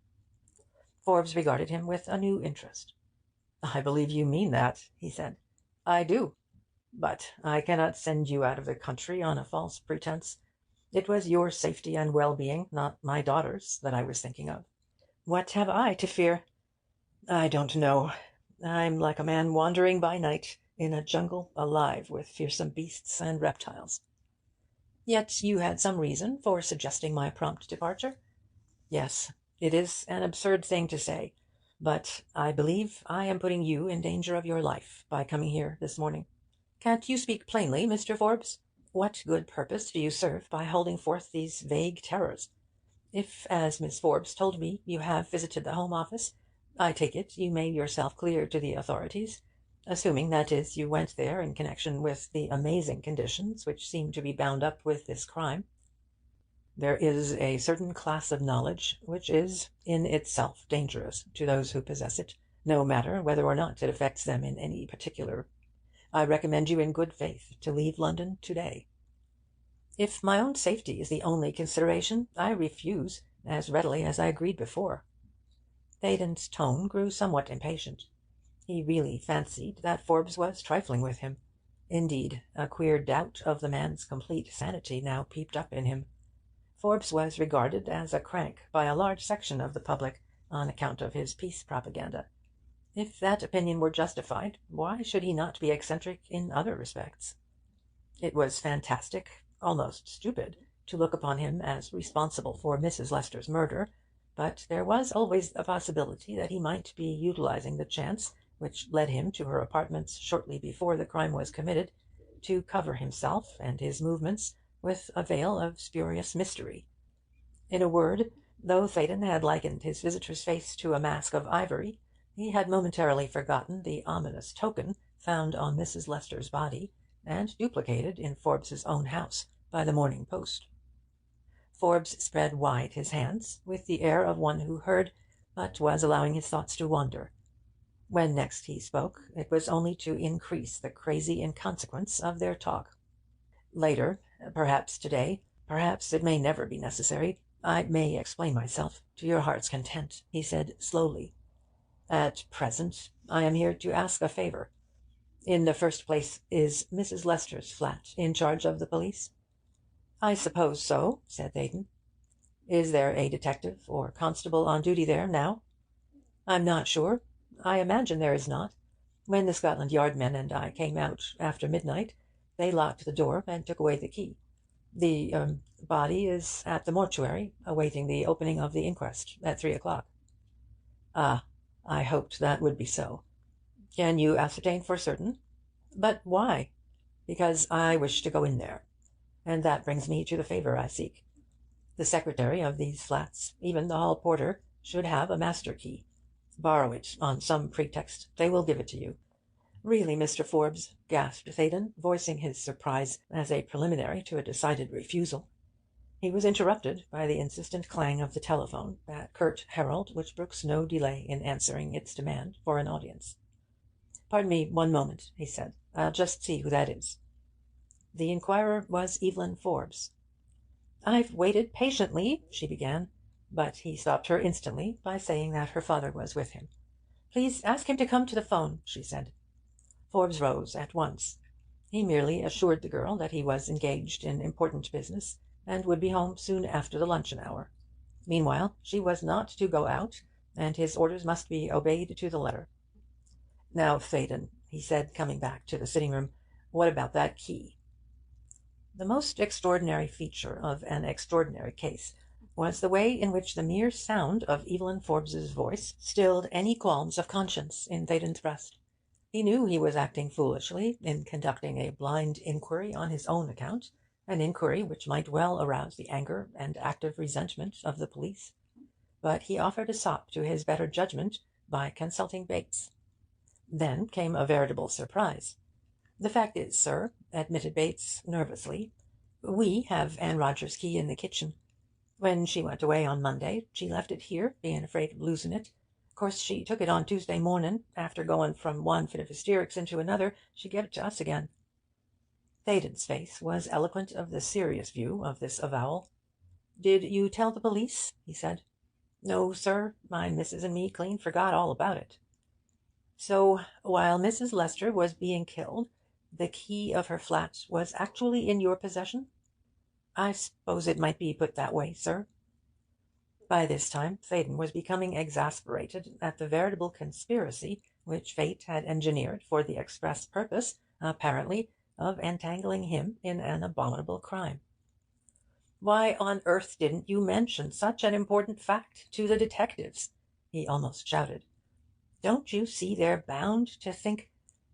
Forbes regarded him with a new interest. "I believe you mean that," he said. "I do. But I cannot send you out of the country on a false pretence. It was your safety and well-being, not my daughter's, that I was thinking of." "What have I to fear?" "I don't know. I'm like a man wandering by night in a jungle alive with fearsome beasts and reptiles." "Yet you had some reason for suggesting my prompt departure." "Yes. It is an absurd thing to say, but I believe I am putting you in danger of your life by coming here this morning." "Can't you speak plainly, Mr. Forbes? What good purpose do you serve by holding forth these vague terrors? If, as Miss Forbes told me, you have visited the Home Office, I take it you made yourself clear to the authorities, assuming, that is, you went there in connection with the amazing conditions which seem to be bound up with this crime." "There is a certain class of knowledge which is in itself dangerous to those who possess it, no matter whether or not it affects them in any particular. I recommend you in good faith to leave London to-day." "If my own safety is the only consideration, I refuse, as readily as I agreed before." Theydon's tone grew somewhat impatient. He really fancied that Forbes was trifling with him. Indeed, a queer doubt of the man's complete sanity now peeped up in him. Forbes was regarded as a crank by a large section of the public on account of his peace propaganda. If that opinion were justified, why should he not be eccentric in other respects? It was fantastic, almost stupid, to look upon him as responsible for Mrs. Leicester's murder, but there was always a possibility that he might be utilizing the chance which led him to her apartments shortly before the crime was committed, to cover himself and his movements with a veil of spurious mystery. In a word, though Theydon had likened his visitor's face to a mask of ivory, he had momentarily forgotten the ominous token found on Mrs. Leicester's body, and duplicated in Forbes's own house by the morning post. Forbes spread wide his hands, with the air of one who heard, but was allowing his thoughts to wander. When next he spoke, it was only to increase the crazy inconsequence of their talk. "Later, perhaps to-day, perhaps it may never be necessary, I may explain myself to your heart's content," he said slowly. "At present I am here to ask a favour. In the first place, is Mrs. Leicester's flat in charge of the police?" "I suppose so," said Theydon. "Is there a detective or constable on duty there now?" "I'm not sure. I imagine there is not. When the Scotland Yard men and I came out after midnight, they locked the door and took away the key. The body is at the mortuary, awaiting the opening of the inquest at 3 o'clock." "Ah, I hoped that would be so. Can you ascertain for certain?" "But why?" "Because I wish to go in there. And that brings me to the favour I seek. The secretary of these flats, even the hall porter, should have a master key. Borrow it on some pretext. They will give it to you." "Really, Mr. Forbes," gasped Theydon, voicing his surprise as a preliminary to a decided refusal. He was interrupted by the insistent clang of the telephone, that curt herald which brooks no delay in answering its demand for an audience. "Pardon me one moment," he said. "I'll just see who that is." The inquirer was Evelyn Forbes. "I've waited patiently," she began. but he stopped her instantly by saying that her father was with him. "Please ask him to come to the phone," she said. Forbes rose at once. He merely assured the girl that he was engaged in important business, and would be home soon after the luncheon hour. Meanwhile, she was not to go out, and his orders must be obeyed to the letter. "Now, Theydon," he said, coming back to the sitting room, "what about that key?" The most extraordinary feature of an extraordinary case was the way in which the mere sound of Evelyn Forbes's voice stilled any qualms of conscience in Theydon's breast. He knew he was acting foolishly in conducting a blind inquiry on his own account, an inquiry which might well arouse the anger and active resentment of the police. But he offered a sop to his better judgment by consulting Bates. Then came a veritable surprise. "The fact is, sir," admitted Bates nervously, "we have Anne Rogers's key in the kitchen. When she went away on Monday, she left it here, being afraid of losing it. Of course, she took it on Tuesday morning. After going from one fit of hysterics into another, she gave it to us again." Theydon's face was eloquent of the serious view of this avowal. "Did you tell the police?" he said. "No, sir. My missus and me clean forgot all about it." "So, while Mrs. Lester was being killed, the key of her flat was actually in your possession?" "I suppose it might be put that way, sir." By this time Theydon was becoming exasperated at the veritable conspiracy which fate had engineered for the express purpose, apparently, of entangling him in an abominable crime. "Why on earth didn't you mention such an important fact to the detectives?" he almost shouted. "Don't you see they're bound to think—"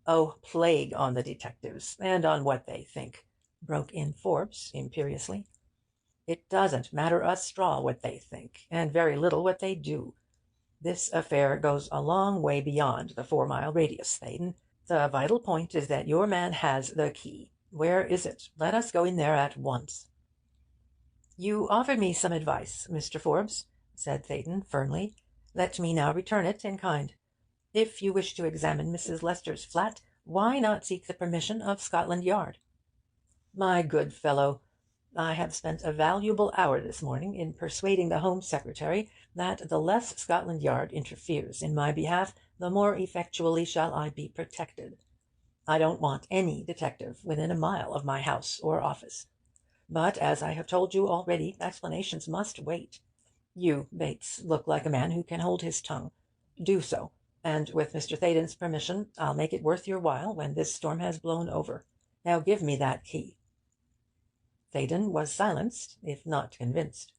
"Oh, plague on the detectives, and on what they think!" broke in Forbes imperiously. "It doesn't matter a straw what they think, and very little what they do. This affair goes a long way beyond the 4-mile radius, Theydon. The vital point is that your man has the key. Where is it? Let us go in there at once." "You offered me some advice, Mr. Forbes," said Theydon firmly. "Let me now return it in kind. If you wish to examine Mrs. Lester's flat, why not seek the permission of Scotland Yard?" "My good fellow, I have spent a valuable hour this morning in persuading the Home Secretary that the less Scotland Yard interferes in my behalf, the more effectually shall I be protected. I don't want any detective within a mile of my house or office. But, as I have told you already, explanations must wait. You, Bates, look like a man who can hold his tongue. Do so, and with Mr. Theydon's permission, I'll make it worth your while when this storm has blown over. Now give me that key." Theydon was silenced, if not convinced.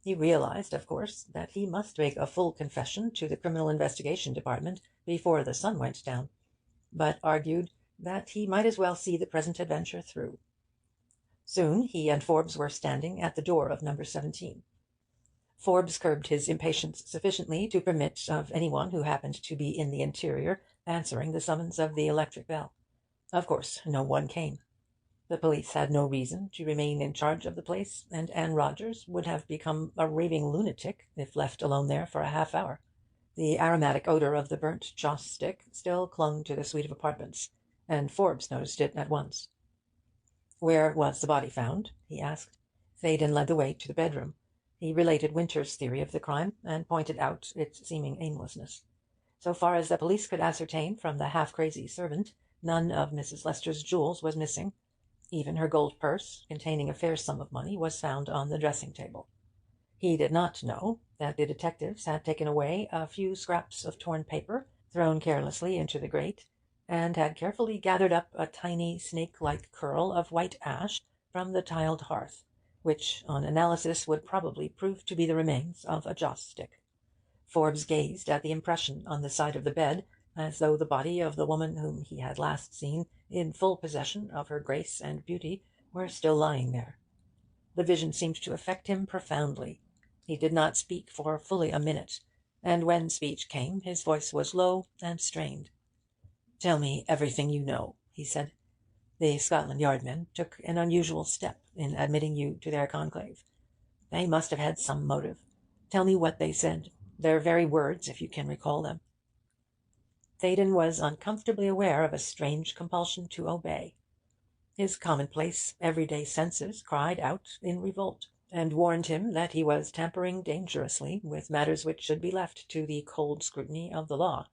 He realized, of course, that he must make a full confession to the Criminal Investigation Department before the sun went down, but argued that he might as well see the present adventure through. Soon he and Forbes were standing at the door of number 17. Forbes curbed his impatience sufficiently to permit of anyone who happened to be in the interior answering the summons of the electric bell. Of course, no one came. The police had no reason to remain in charge of the place, and Anne Rogers would have become a raving lunatic if left alone there for a half-hour. The aromatic odour of the burnt joss stick still clung to the suite of apartments, and Forbes noticed it at once. "Where was the body found?" he asked. Theydon led the way to the bedroom. He related Winter's theory of the crime, and pointed out its seeming aimlessness. So far as the police could ascertain from the half-crazy servant, none of Mrs. Lester's jewels was missing. Even her gold purse, containing a fair sum of money, was found on the dressing-table. He did not know that the detectives had taken away a few scraps of torn paper, thrown carelessly into the grate, and had carefully gathered up a tiny snake-like curl of white ash from the tiled hearth, which on analysis would probably prove to be the remains of a joss-stick. Forbes gazed at the impression on the side of the bed, as though the body of the woman whom he had last seen, in full possession of her grace and beauty, were still lying there. The vision seemed to affect him profoundly. He did not speak for fully a minute, and when speech came his voice was low and strained. "Tell me everything you know," he said. "The Scotland Yard men took an unusual step in admitting you to their conclave. They must have had some motive. Tell me what they said, their very words, if you can recall them." Theydon was uncomfortably aware of a strange compulsion to obey. His commonplace, everyday senses cried out in revolt. and warned him that he was tampering dangerously with matters which should be left to the cold scrutiny of the law.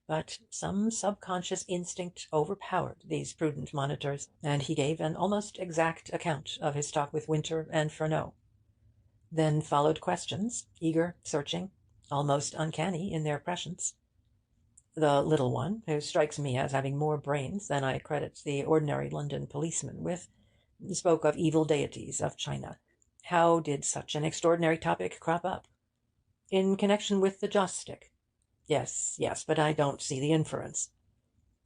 But some subconscious instinct overpowered these prudent monitors, and he gave an almost exact account of his talk with Winter and Furneaux. Then followed questions, eager, searching, almost uncanny in their prescience. The little one, who strikes me as having more brains than I credit the ordinary London policeman with, spoke of evil deities of China. How did such an extraordinary topic crop up? In connection with the joss stick? Yes, but I don't see the inference.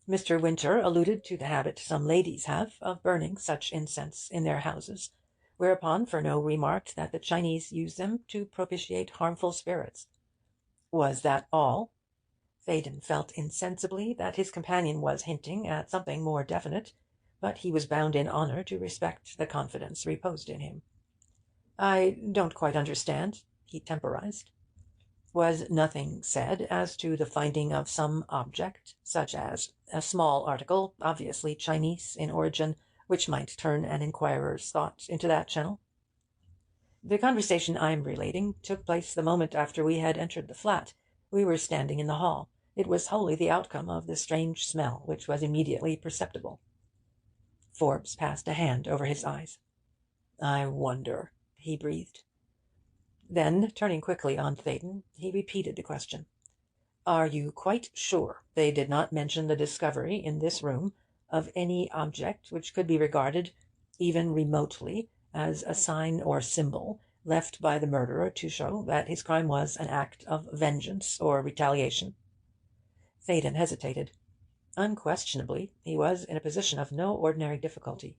Mr. Winter alluded to the habit some ladies have of burning such incense in their houses, whereupon Furneaux remarked that the Chinese use them to propitiate harmful spirits. Was that all? Theydon felt insensibly that his companion was hinting at something more definite, but he was bound in honour to respect the confidence reposed in him. I don't quite understand, he temporized. Was nothing said as to the finding of some object, such as a small article, obviously Chinese in origin, which might turn an inquirer's thought into that channel? The conversation I am relating took place the moment after we had entered the flat. We were standing in the hall. It was wholly the outcome of the strange smell which was immediately perceptible. Forbes passed a hand over his eyes. I wonder, he breathed. Then, turning quickly on Theydon, he repeated the question. Are you quite sure they did not mention the discovery in this room of any object which could be regarded, even remotely, as a sign or symbol left by the murderer to show that his crime was an act of vengeance or retaliation? Theydon hesitated. Unquestionably, he was in a position of no ordinary difficulty,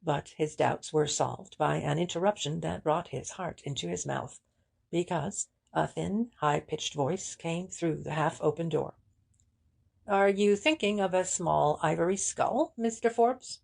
but his doubts were solved by an interruption that brought his heart into his mouth, because a thin, high-pitched voice came through the half-open door. Are you thinking of a small ivory skull, Mr. Forbes?